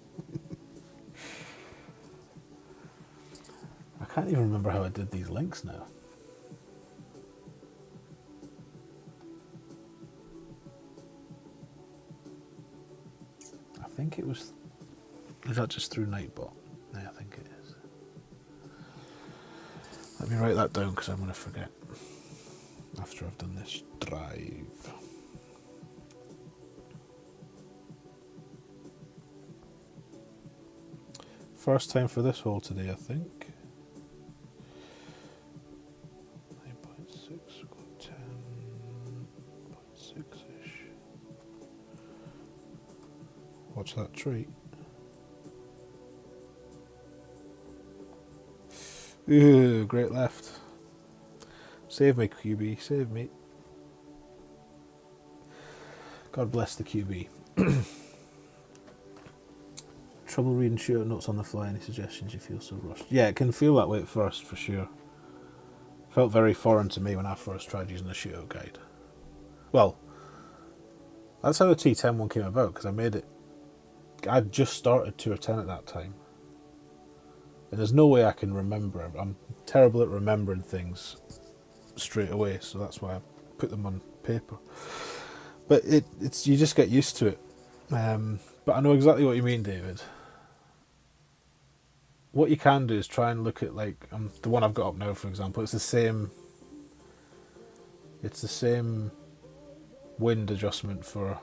I can't even remember how I did these links now. I think it was... Is that just through Nightbot? Yeah, I think it is. Let me write that down because I'm going to forget after I've done this drive. First time for this hole today, I think. 9.6, 10.6-ish. Watch that tree. Ooh, great left. Save me, QB. Save me. God bless the QB. Trouble reading shootout notes on the fly. Any suggestions? You feel so rushed? Yeah, it can feel that way at first, for sure. Felt very foreign to me when I first tried using the shootout guide. Well, that's how the T10 one came about, because I made it. I'd just started Tour 10 at that time. And there's no way I can remember. I'm terrible at remembering things straight away, so that's why I put them on paper. But it's you just get used to it. But I know exactly what you mean, David. What you can do is try and look at, like, the one I've got up now, for example. It's the same wind adjustment for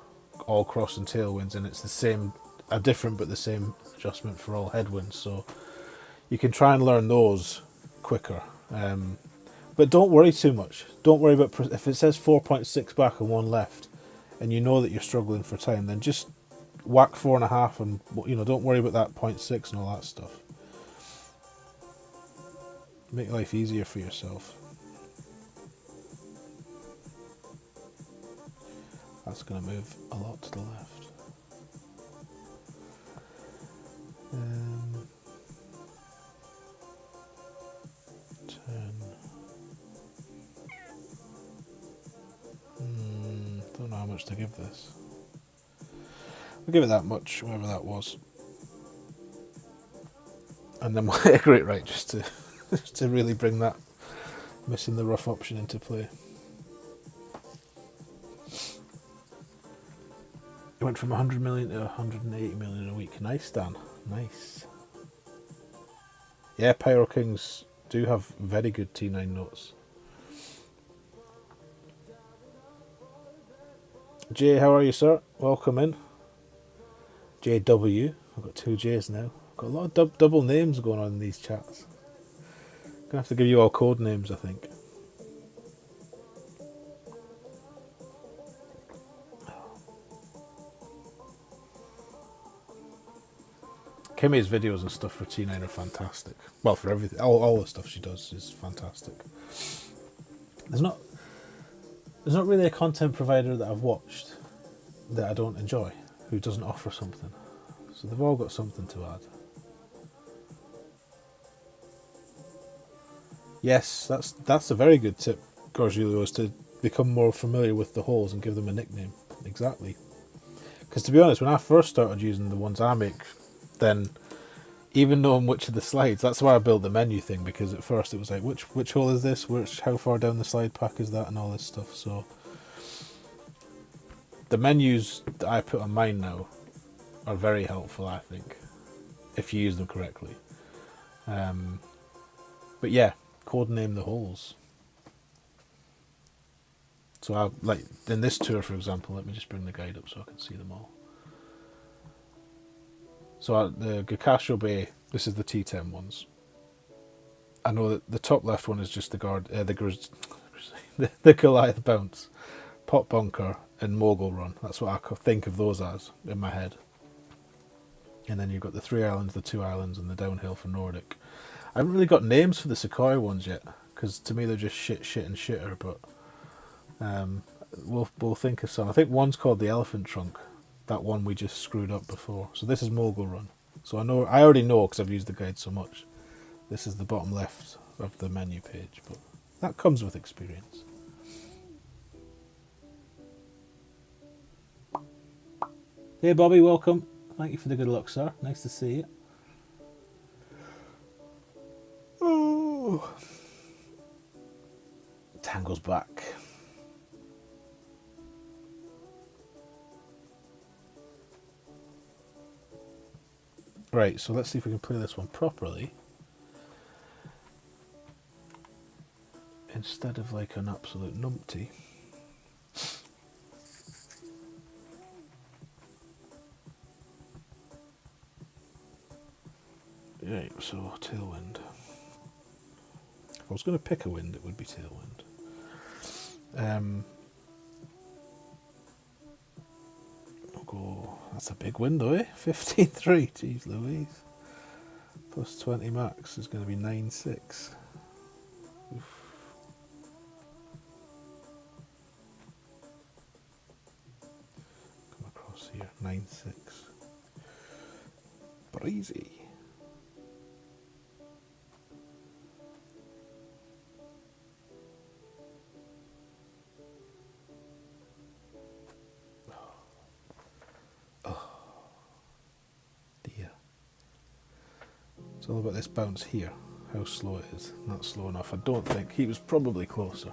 all cross and tailwinds, and it's the same, a different but the same adjustment for all headwinds. So you can try and learn those quicker. But don't worry too much. Don't worry about if it says 4.6 back and 1 left, and you know that you're struggling for time. Then just whack 4.5, and don't worry about that 0.6 and all that stuff. Make life easier for yourself. That's going to move a lot to the left. 10. Don't know how much to give this. I'll give it that much, whatever that was. And then we'll hit a great right just to to really bring that missing the rough option into play. It went from 100 million to 180 million in a week. Nice, Dan. Nice. Yeah, Pyro Kings do have very good T9 notes. Jay, how are you, sir? Welcome in. JW. I've got 2 J's now. I've got a lot of double names going on in these chats. I'm going to have to give you all code names, I think. Kimmy's videos and stuff for T9 are fantastic. Well, for everything, all the stuff she does is fantastic. There's not really a content provider that I've watched that I don't enjoy, who doesn't offer something. So they've all got something to add. Yes, that's a very good tip, Gorgilio, is to become more familiar with the holes and give them a nickname. Exactly. Because to be honest, when I first started using the ones I make, then even knowing which of the slides, that's why I built the menu thing, because at first it was like, which hole is this? How far down the slide pack is that, and all this stuff. So the menus that I put on mine now are very helpful, I think, if you use them correctly. But yeah, codename the holes. So I like in this tour, for example. Let me just bring the guide up so I can see them all. So the Gakasho Bay, this is the T10 ones. I know that the top left one is just the Goliath bounce, pot bunker, and mogul run. That's what I think of those as in my head. And then you've got the 3 islands, the 2 islands, and the downhill for Nordic. I haven't really got names for the Sequoia ones yet, because to me they're just shit, and shitter. But we'll think of some. I think one's called the Elephant Trunk. That one we just screwed up before. So this is Mogul Run. So I already know because I've used the guide so much. This is the bottom left of the menu page, but that comes with experience. Hey Bobby, welcome. Thank you for the good luck, sir. Nice to see you. Oh. Tango's back. Right, so let's see if we can play this one properly. Instead of like an absolute numpty. Right, so tailwind. If I was going to pick a wind, it would be tailwind. I'll go. That's a big wind, though, eh? 15.3. Jeez Louise. plus 20 max is going to be 9.6. Oof. Come across here, 9.6. Breezy. It's all about this bounce here, how slow it is. Not slow enough, I don't think. He was probably closer.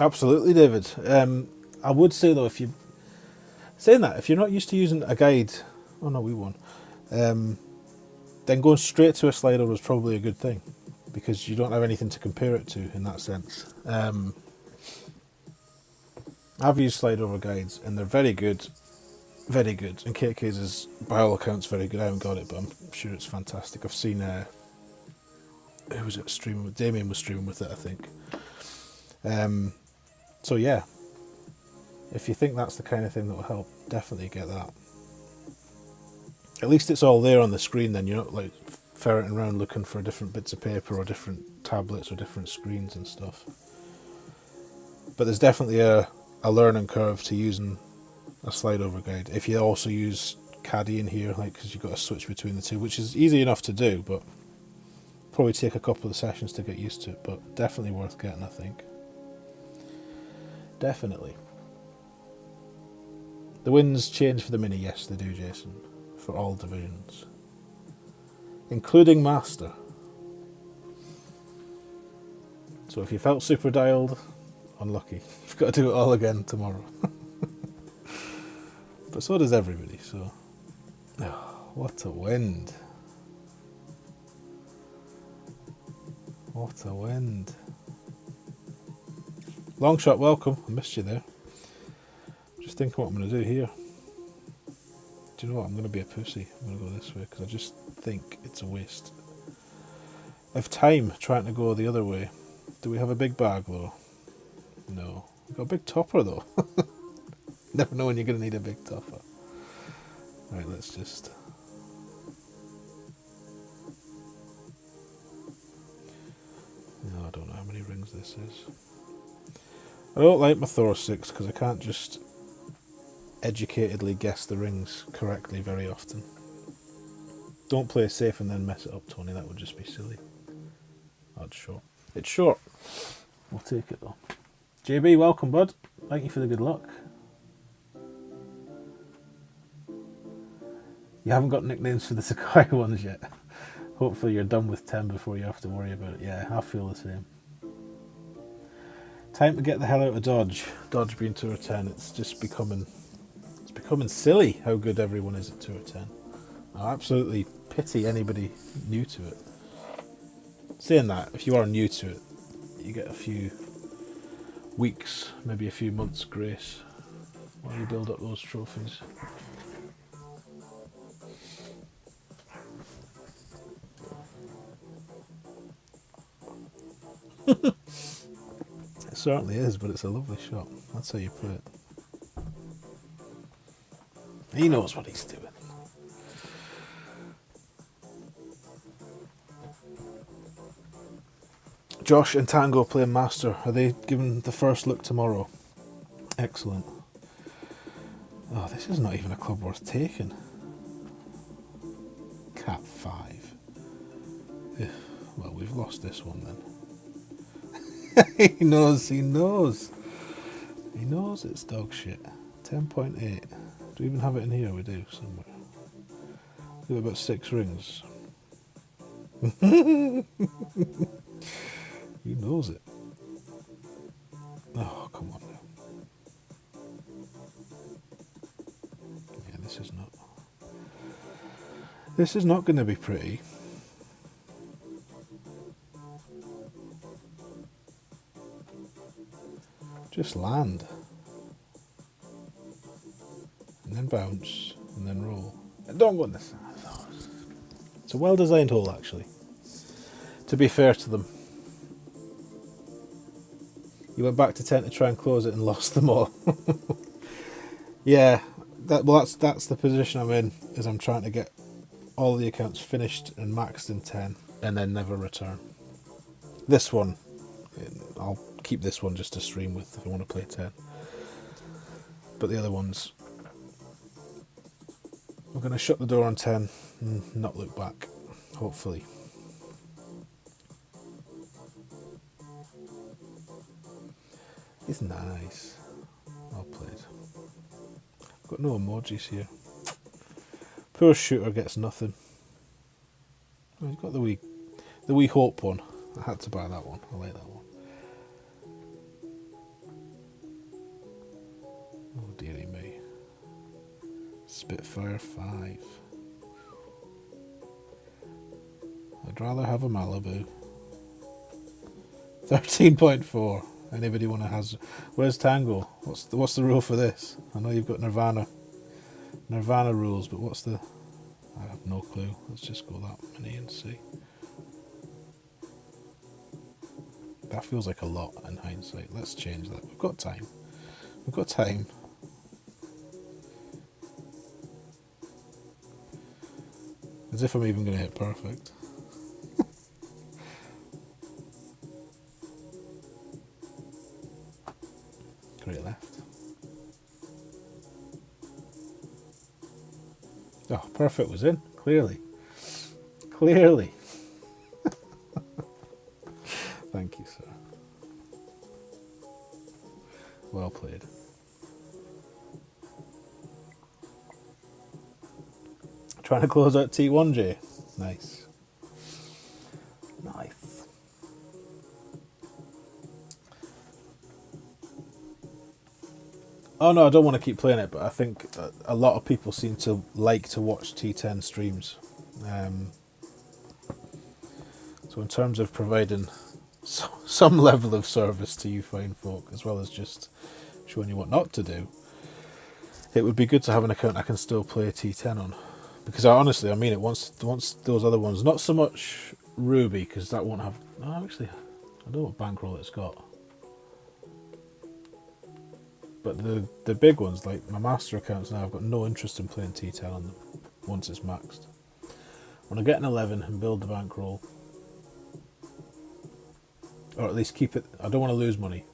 Absolutely, David. I would say though, if you're not used to using a guide, oh no, we won. Then going straight to a slider was probably a good thing, because you don't have anything to compare it to in that sense. I've used slide over guides and they're very good. Very good, and KK's is by all accounts very good. I haven't got it, but I'm sure it's fantastic. I've seen who was it streaming with? Damien was streaming with it, I think. So yeah, if you think that's the kind of thing that will help, definitely get that. At least it's all there on the screen. Then you're not like ferreting around looking for different bits of paper or different tablets or different screens and stuff. But there's definitely a learning curve to using a slide over guide. If you also use Caddy in here, like, because you've got to switch between the two, which is easy enough to do, but probably take a couple of sessions to get used to it, but definitely worth getting, I think. Definitely. The wins change for the Mini, yes they do, Jason, for all divisions, including Master. So if you felt super dialed, unlucky. You've got to do it all again tomorrow. But so does everybody, so... Oh, what a wind. What a wind. Long shot, welcome. I missed you there. Just thinking what I'm going to do here. Do you know what? I'm going to be a pussy. I'm going to go this way, because I just think it's a waste of time trying to go the other way. Do we have a big bag, though? No. We've got a big topper, though. Never know when you're going to need a big topper. Right, let's just... No, I don't know how many rings this is. I don't like my Thor 6 because I can't just educatedly guess the rings correctly very often. Don't play safe and then mess it up, Tony. That would just be silly. Oh, it's short. It's short. We'll take it, though. JB, welcome, bud. Thank you for the good luck. You haven't got nicknames for the Sakai ones yet. Hopefully you're done with 10 before you have to worry about it. Yeah, I feel the same. Time to get the hell out of Dodge. Dodge being Tour 10, it's just becoming silly how good everyone is at Tour 10. I absolutely pity anybody new to it. Saying that, if you are new to it, you get a few weeks, maybe a few months grace while you build up those trophies. It certainly is, but it's a lovely shot. That's how you play it. He knows what he's doing. Josh and Tango playing Master. Are they giving the first look tomorrow? Excellent. Oh, this is not even a club worth taking. Cat 5. Well, we've lost this one then. He knows it's dog shit. 10.8. Do we even have it in here? We do, somewhere. We have about 6 rings. He knows it. Oh, come on now. Yeah, this is not going to be pretty. Just land. And then bounce. And then roll. And don't go on this side. It's a well designed hole, actually. To be fair to them. You went back to 10 to try and close it and lost them all. Yeah, That's the position I'm in. Is I'm trying to get all the accounts finished and maxed in 10, and then never return. This one, I'll keep this one just to stream with if I want to play 10. But the other ones, I'm going to shut the door on 10 and not look back, hopefully. It's nice. Well played. Got no emojis here. Poor shooter gets nothing. Oh, he's got the wee hope one. I had to buy that one. I like that one. Oh dearie me. Spitfire 5. I'd rather have a Malibu. 13.4. Anybody want to hazard? Where's Tango? What's the rule for this? I know you've got Nirvana rules, but what's the? I have no clue. Let's just go that many and see. That feels like a lot in hindsight. Let's change that. We've got time. We've got time. As if I'm even going to hit perfect. Great left. Oh, perfect was in. Clearly. Thank you, sir. Well played. Trying to close out T1J. Nice. Nice. Oh no, I don't want to keep playing it, but I think a lot of people seem to like to watch T10 streams. So in terms of providing some level of service to you fine folk, as well as just showing you what not to do, it would be good to have an account I can still play T10 on. Because honestly, I mean it, once those other ones, not so much Ruby, because that won't have... No, actually, I don't know what bankroll it's got. But the big ones, like my master accounts now, I've got no interest in playing T10 on them once it's maxed. When I get an 11 and build the bankroll, or at least keep it, I don't want to lose money.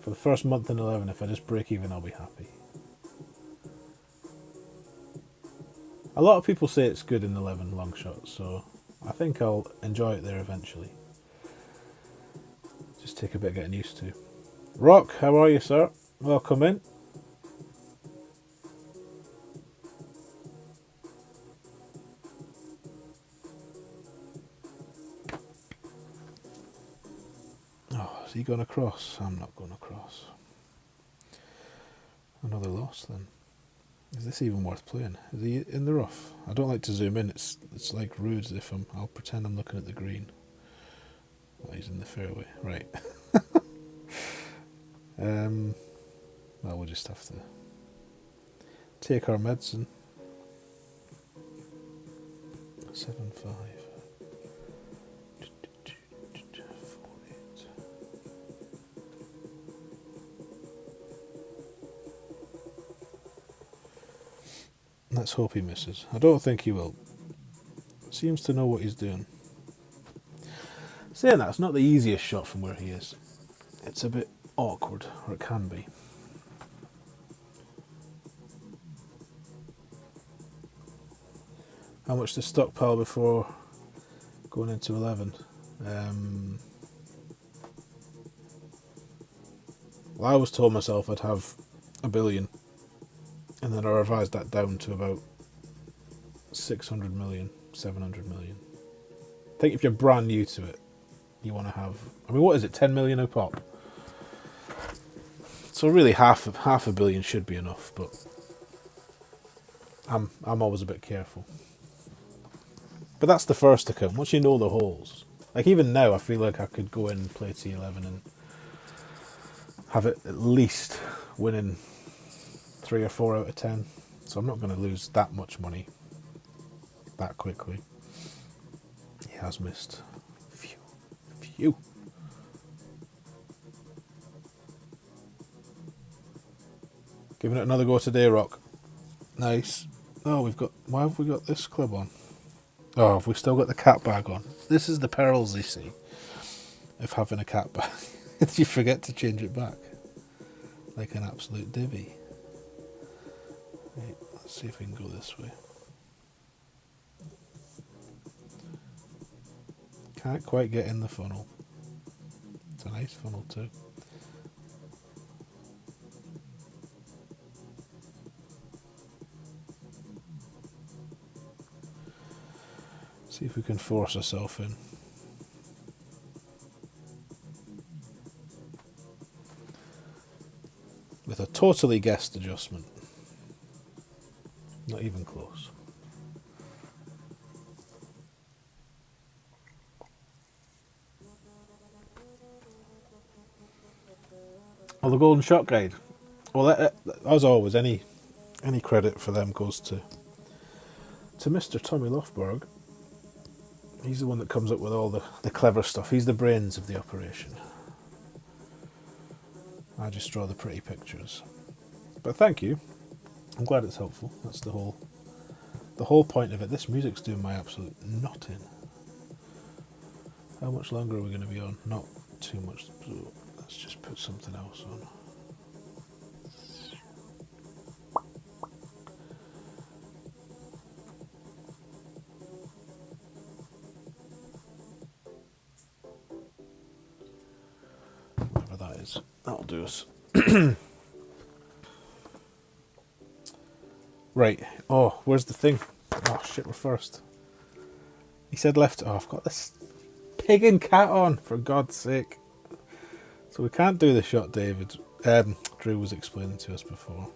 For the first month in 11, if I just break even, I'll be happy. A lot of people say it's good in 11 long shots, so I think I'll enjoy it there eventually. Just take a bit of getting used to. Rock, how are you, sir? Welcome in. Oh, is he going across? I'm not going across. Another loss then. Is this even worth playing? Is he in the rough? I don't like to zoom in. It's like rude as if I'll pretend I'm looking at the green. Oh, he's in the fairway. Right. Well, we'll just have to take our medicine. 7-5. 4-8. Let's hope he misses. I don't think he will. Seems to know what he's doing. Saying that, it's not the easiest shot from where he is. It's a bit awkward, or it can be. How much to stockpile before going into 11? Well, I always told myself I'd have $1 billion, and then I revised that down to about 600 million, 700 million. I think if you're brand new to it, you want to have, I mean, what is it, 10 million a pop? So really half $1 billion should be enough, but I'm always a bit careful. But that's the first account. Once you know the holes, like even now, I feel like I could go in and play T11 and have it at least winning 3 or 4 out of 10. So I'm not going to lose that much money that quickly. He has missed. Phew. Giving it another go today, Rock. Nice. Oh, we've got. Why have we got this club on? Oh, have we still got the cat bag on? This is the perils, you see, of having a cat bag. You forget to change it back. Like an absolute divvy. Right, let's see if we can go this way. Can't quite get in the funnel. It's a nice funnel too. See if we can force ourselves in. With a totally guessed adjustment. Not even close. Oh, the Golden Shot Guide. Well, as always, any credit for them goes to Mr. Tommy Lofberg. He's the one that comes up with all the clever stuff. He's the brains of the operation. I just draw the pretty pictures. But thank you. I'm glad it's helpful. That's the whole point of it. This music's doing my absolute nutting. How much longer are we going to be on? Not too much. So let's just put something else on. Whatever that is. That'll do us. Right. Oh, where's the thing? Oh, shit, we're first. He said left. Oh, I've got this pig and cat on, for God's sake. So we can't do the shot David. Drew was explaining to us before.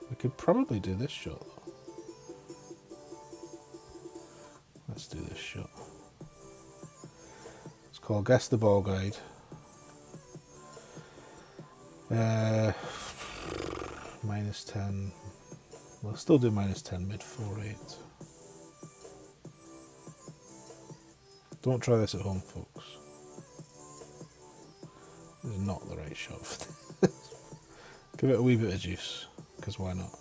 We could probably do this shot, though. Let's do this shot. It's called Guess the Ball Guide. -10. We'll still do -10 mid 4-8. Don't try this at home, folks. This is not the right shot for this. Give it a wee bit of juice, because why not?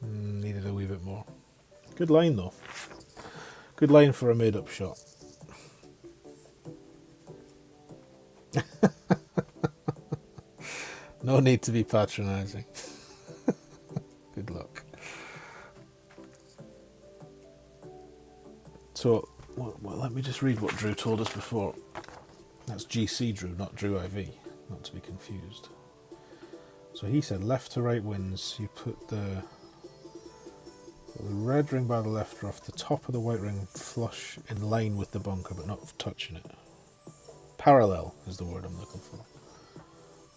Needed a wee bit more. Good line, though. Good line for a made-up shot. No need to be patronising. Good luck. So, well, let me just read what Drew told us before. That's GC Drew, not Drew IV, not to be confused. So he said left to right wins. You put the red ring by the left or off the top of the white ring flush in line with the bunker, but not touching it. Parallel is the word I'm looking for.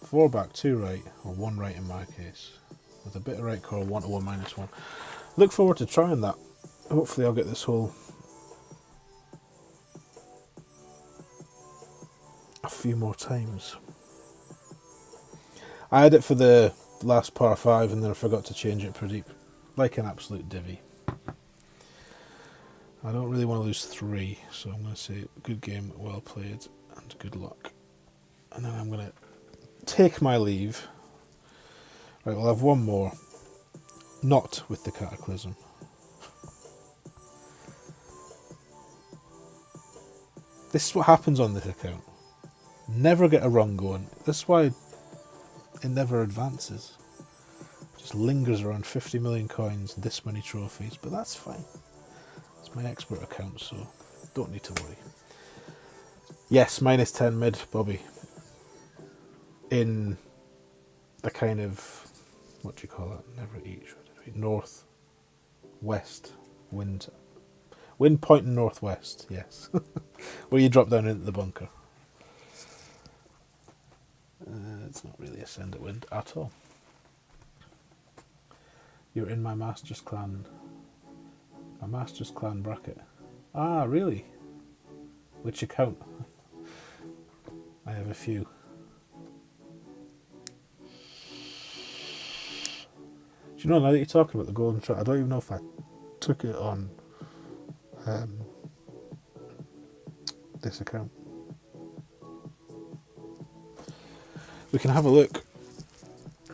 4 back, 2 right, or 1 right in my case. With a bit of right curl, 1 to 1 -1. Look forward to trying that. Hopefully I'll get this hole a few more times. I had it for the last par 5 and then I forgot to change it pretty, like an absolute divvy. I don't really want to lose 3, so I'm going to say good game, well played, and good luck. And then I'm going to take my leave. Right, we'll have one more. Not with the Cataclysm. This is what happens on this account. Never get a run going. That's why it never advances. Just lingers around 50 million coins, this many trophies, but that's fine. It's my expert account, so don't need to worry. Yes, -10 mid, Bobby. In the kind of, what do you call it? Never each. North, west, wind pointing northwest, yes. Where you drop down into the bunker. It's not really ascendant wind at all. You're in my Masters Clan bracket. Ah, really? Which account? I have a few. Do you know, now that you're talking about the golden shot, I don't even know if I took it on this account. We can have a look.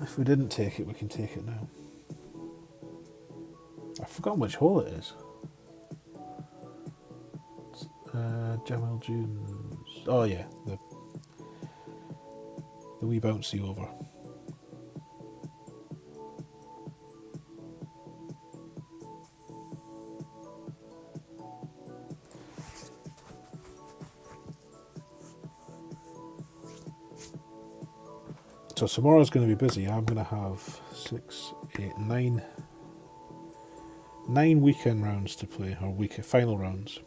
If we didn't take it, we can take it now. I've forgotten which hole it is. It's, Jamal Dunes. Oh yeah, the wee bouncy over. So tomorrow's going to be busy. I'm going to have 6, 8, 9 weekend rounds to play, or final rounds.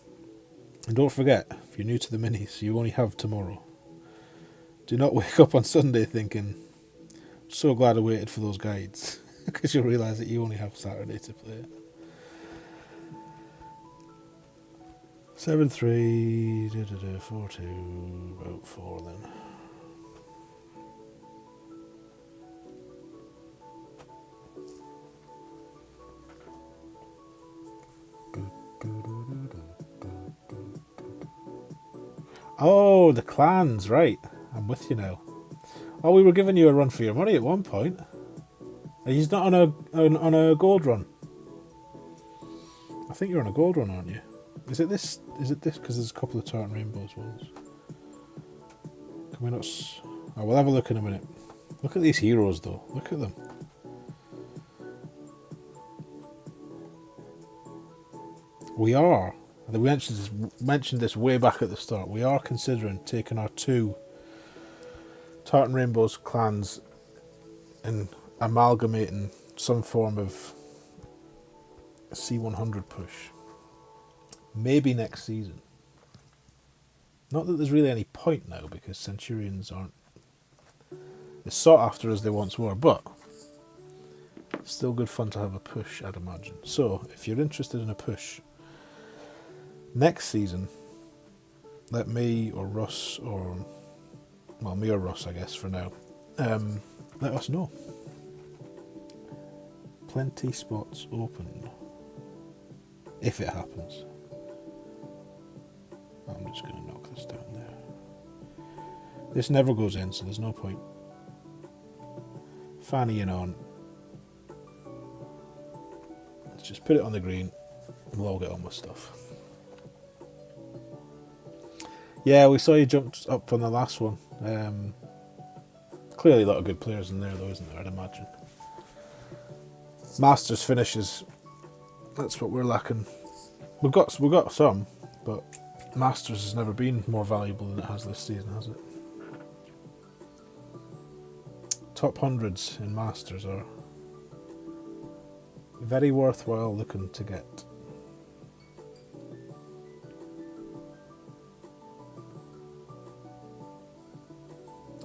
And don't forget, if you're new to the minis, you only have tomorrow. Do not wake up on Sunday thinking, so glad I waited for those guides, because you'll realise that you only have Saturday to play it. 7-3, 4-2, about 4 then. Oh, the clans, right. I'm with you now. Oh, we were giving you a run for your money at one point. He's not on a gold run. I think you're on a gold run, aren't you? Is it this? Because there's a couple of Tartan Rainbows ones. Can we not... Oh, we'll have a look in a minute. Look at these heroes, though. Look at them. We are... We mentioned this way back at the start. We are considering taking our 2 Tartan Rainbows clans and amalgamating some form of C100 push. Maybe next season. Not that there's really any point now, because Centurions aren't as sought after as they once were, but it's still good fun to have a push, I'd imagine. So, if you're interested in a push next season, let me or Russ me or Russ, I guess, for now, let us know. Plenty spots open. If it happens. I'm just going to knock this down there. This never goes in, so there's no point fannying on. Let's just put it on the green and we'll all get on with stuff. Yeah, we saw you jumped up on the last one. Clearly a lot of good players in there, though, isn't there, I'd imagine. Masters finishes, that's what we're lacking. We've got some, but Masters has never been more valuable than it has this season, has it? Top hundreds in Masters are very worthwhile looking to get.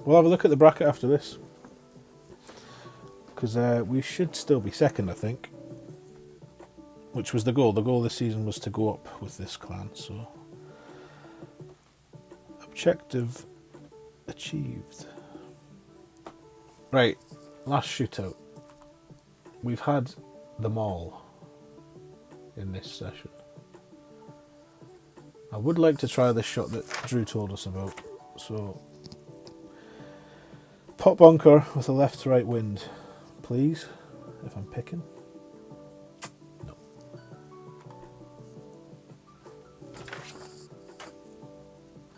We'll have a look at the bracket after this, because we should still be second, I think, which was the goal. The goal this season was to go up with this clan, so objective achieved. Right, last shootout. We've had them all in this session. I would like to try this shot that Drew told us about, so pot bunker with a left to right wind, please, if I'm picking. No.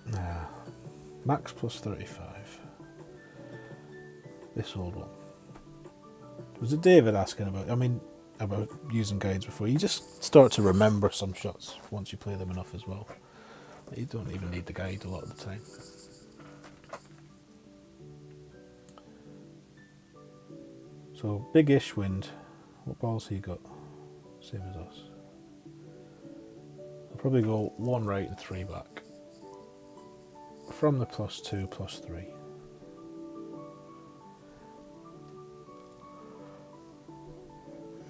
Nah. Max plus 35. This old one. Was it David asking about using guides before? You just start to remember some shots once you play them enough as well. You don't even need the guide a lot of the time. So, big-ish wind. What ball's he got? Same as us. I'll probably go 1 right and 3 back. From the +2, +3.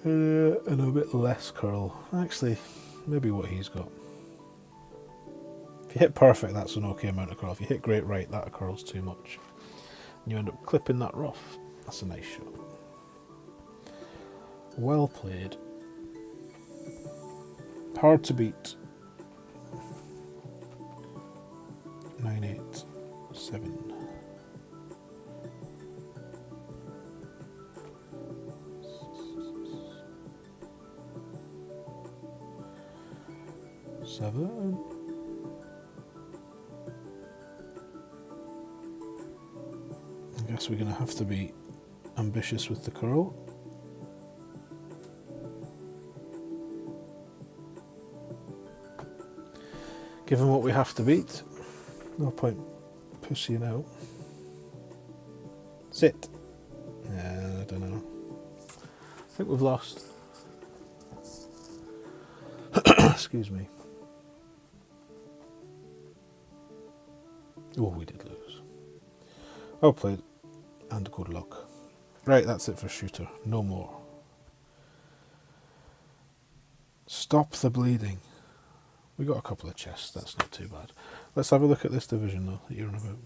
And a bit less curl. Actually, maybe what he's got. If you hit perfect, that's an okay amount of curl. If you hit great right, that curls too much. And you end up clipping that rough. That's a nice shot. Well played. Hard to beat. 9, 8, 7. 7. I guess we're going to have to be ambitious with the curl. Given what we have to beat, no point pussying out. Sit. I don't know. I think we've lost. Excuse me. Oh, we did lose. Well played, and good luck. Right, that's it for shooter. No more. Stop the bleeding. We got a couple of chests, that's not too bad. Let's have a look at this division though that you're on about.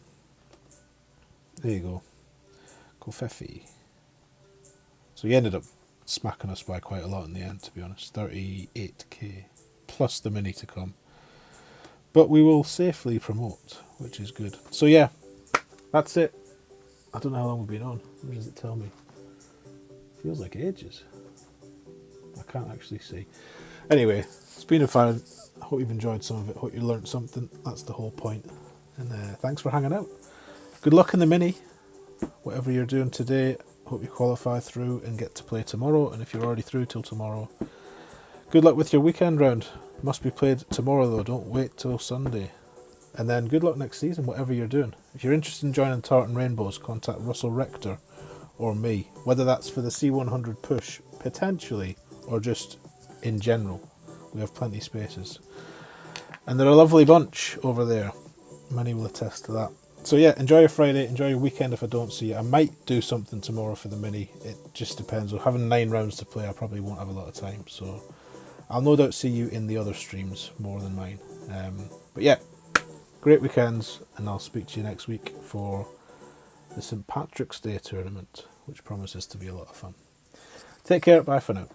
There you go. Kofefi. So he ended up smacking us by quite a lot in the end, to be honest. 38k. Plus the mini to come. But we will safely promote, which is good. So yeah, that's it. I don't know how long we've been on. What does it tell me? Feels like ages. I can't actually see. Anyway, it's been a fun. I hope you've enjoyed some of it. Hope you learned something. That's the whole point. And thanks for hanging out. Good luck in the mini. Whatever you're doing today, hope you qualify through and get to play tomorrow. And if you're already through till tomorrow, good luck with your weekend round. Must be played tomorrow though. Don't wait till Sunday. And then good luck next season, whatever you're doing. If you're interested in joining Tartan Rainbows, contact Russell Rector or me. Whether that's for the C100 push, potentially, or just in general. We have plenty of spaces. And they're a lovely bunch over there. Many will attest to that. So yeah, enjoy your Friday, enjoy your weekend if I don't see you. I might do something tomorrow for the mini. It just depends. We're having 9 rounds to play. I probably won't have a lot of time. So I'll no doubt see you in the other streams more than mine. But yeah, great weekends. And I'll speak to you next week for the St. Patrick's Day tournament, which promises to be a lot of fun. Take care. Bye for now.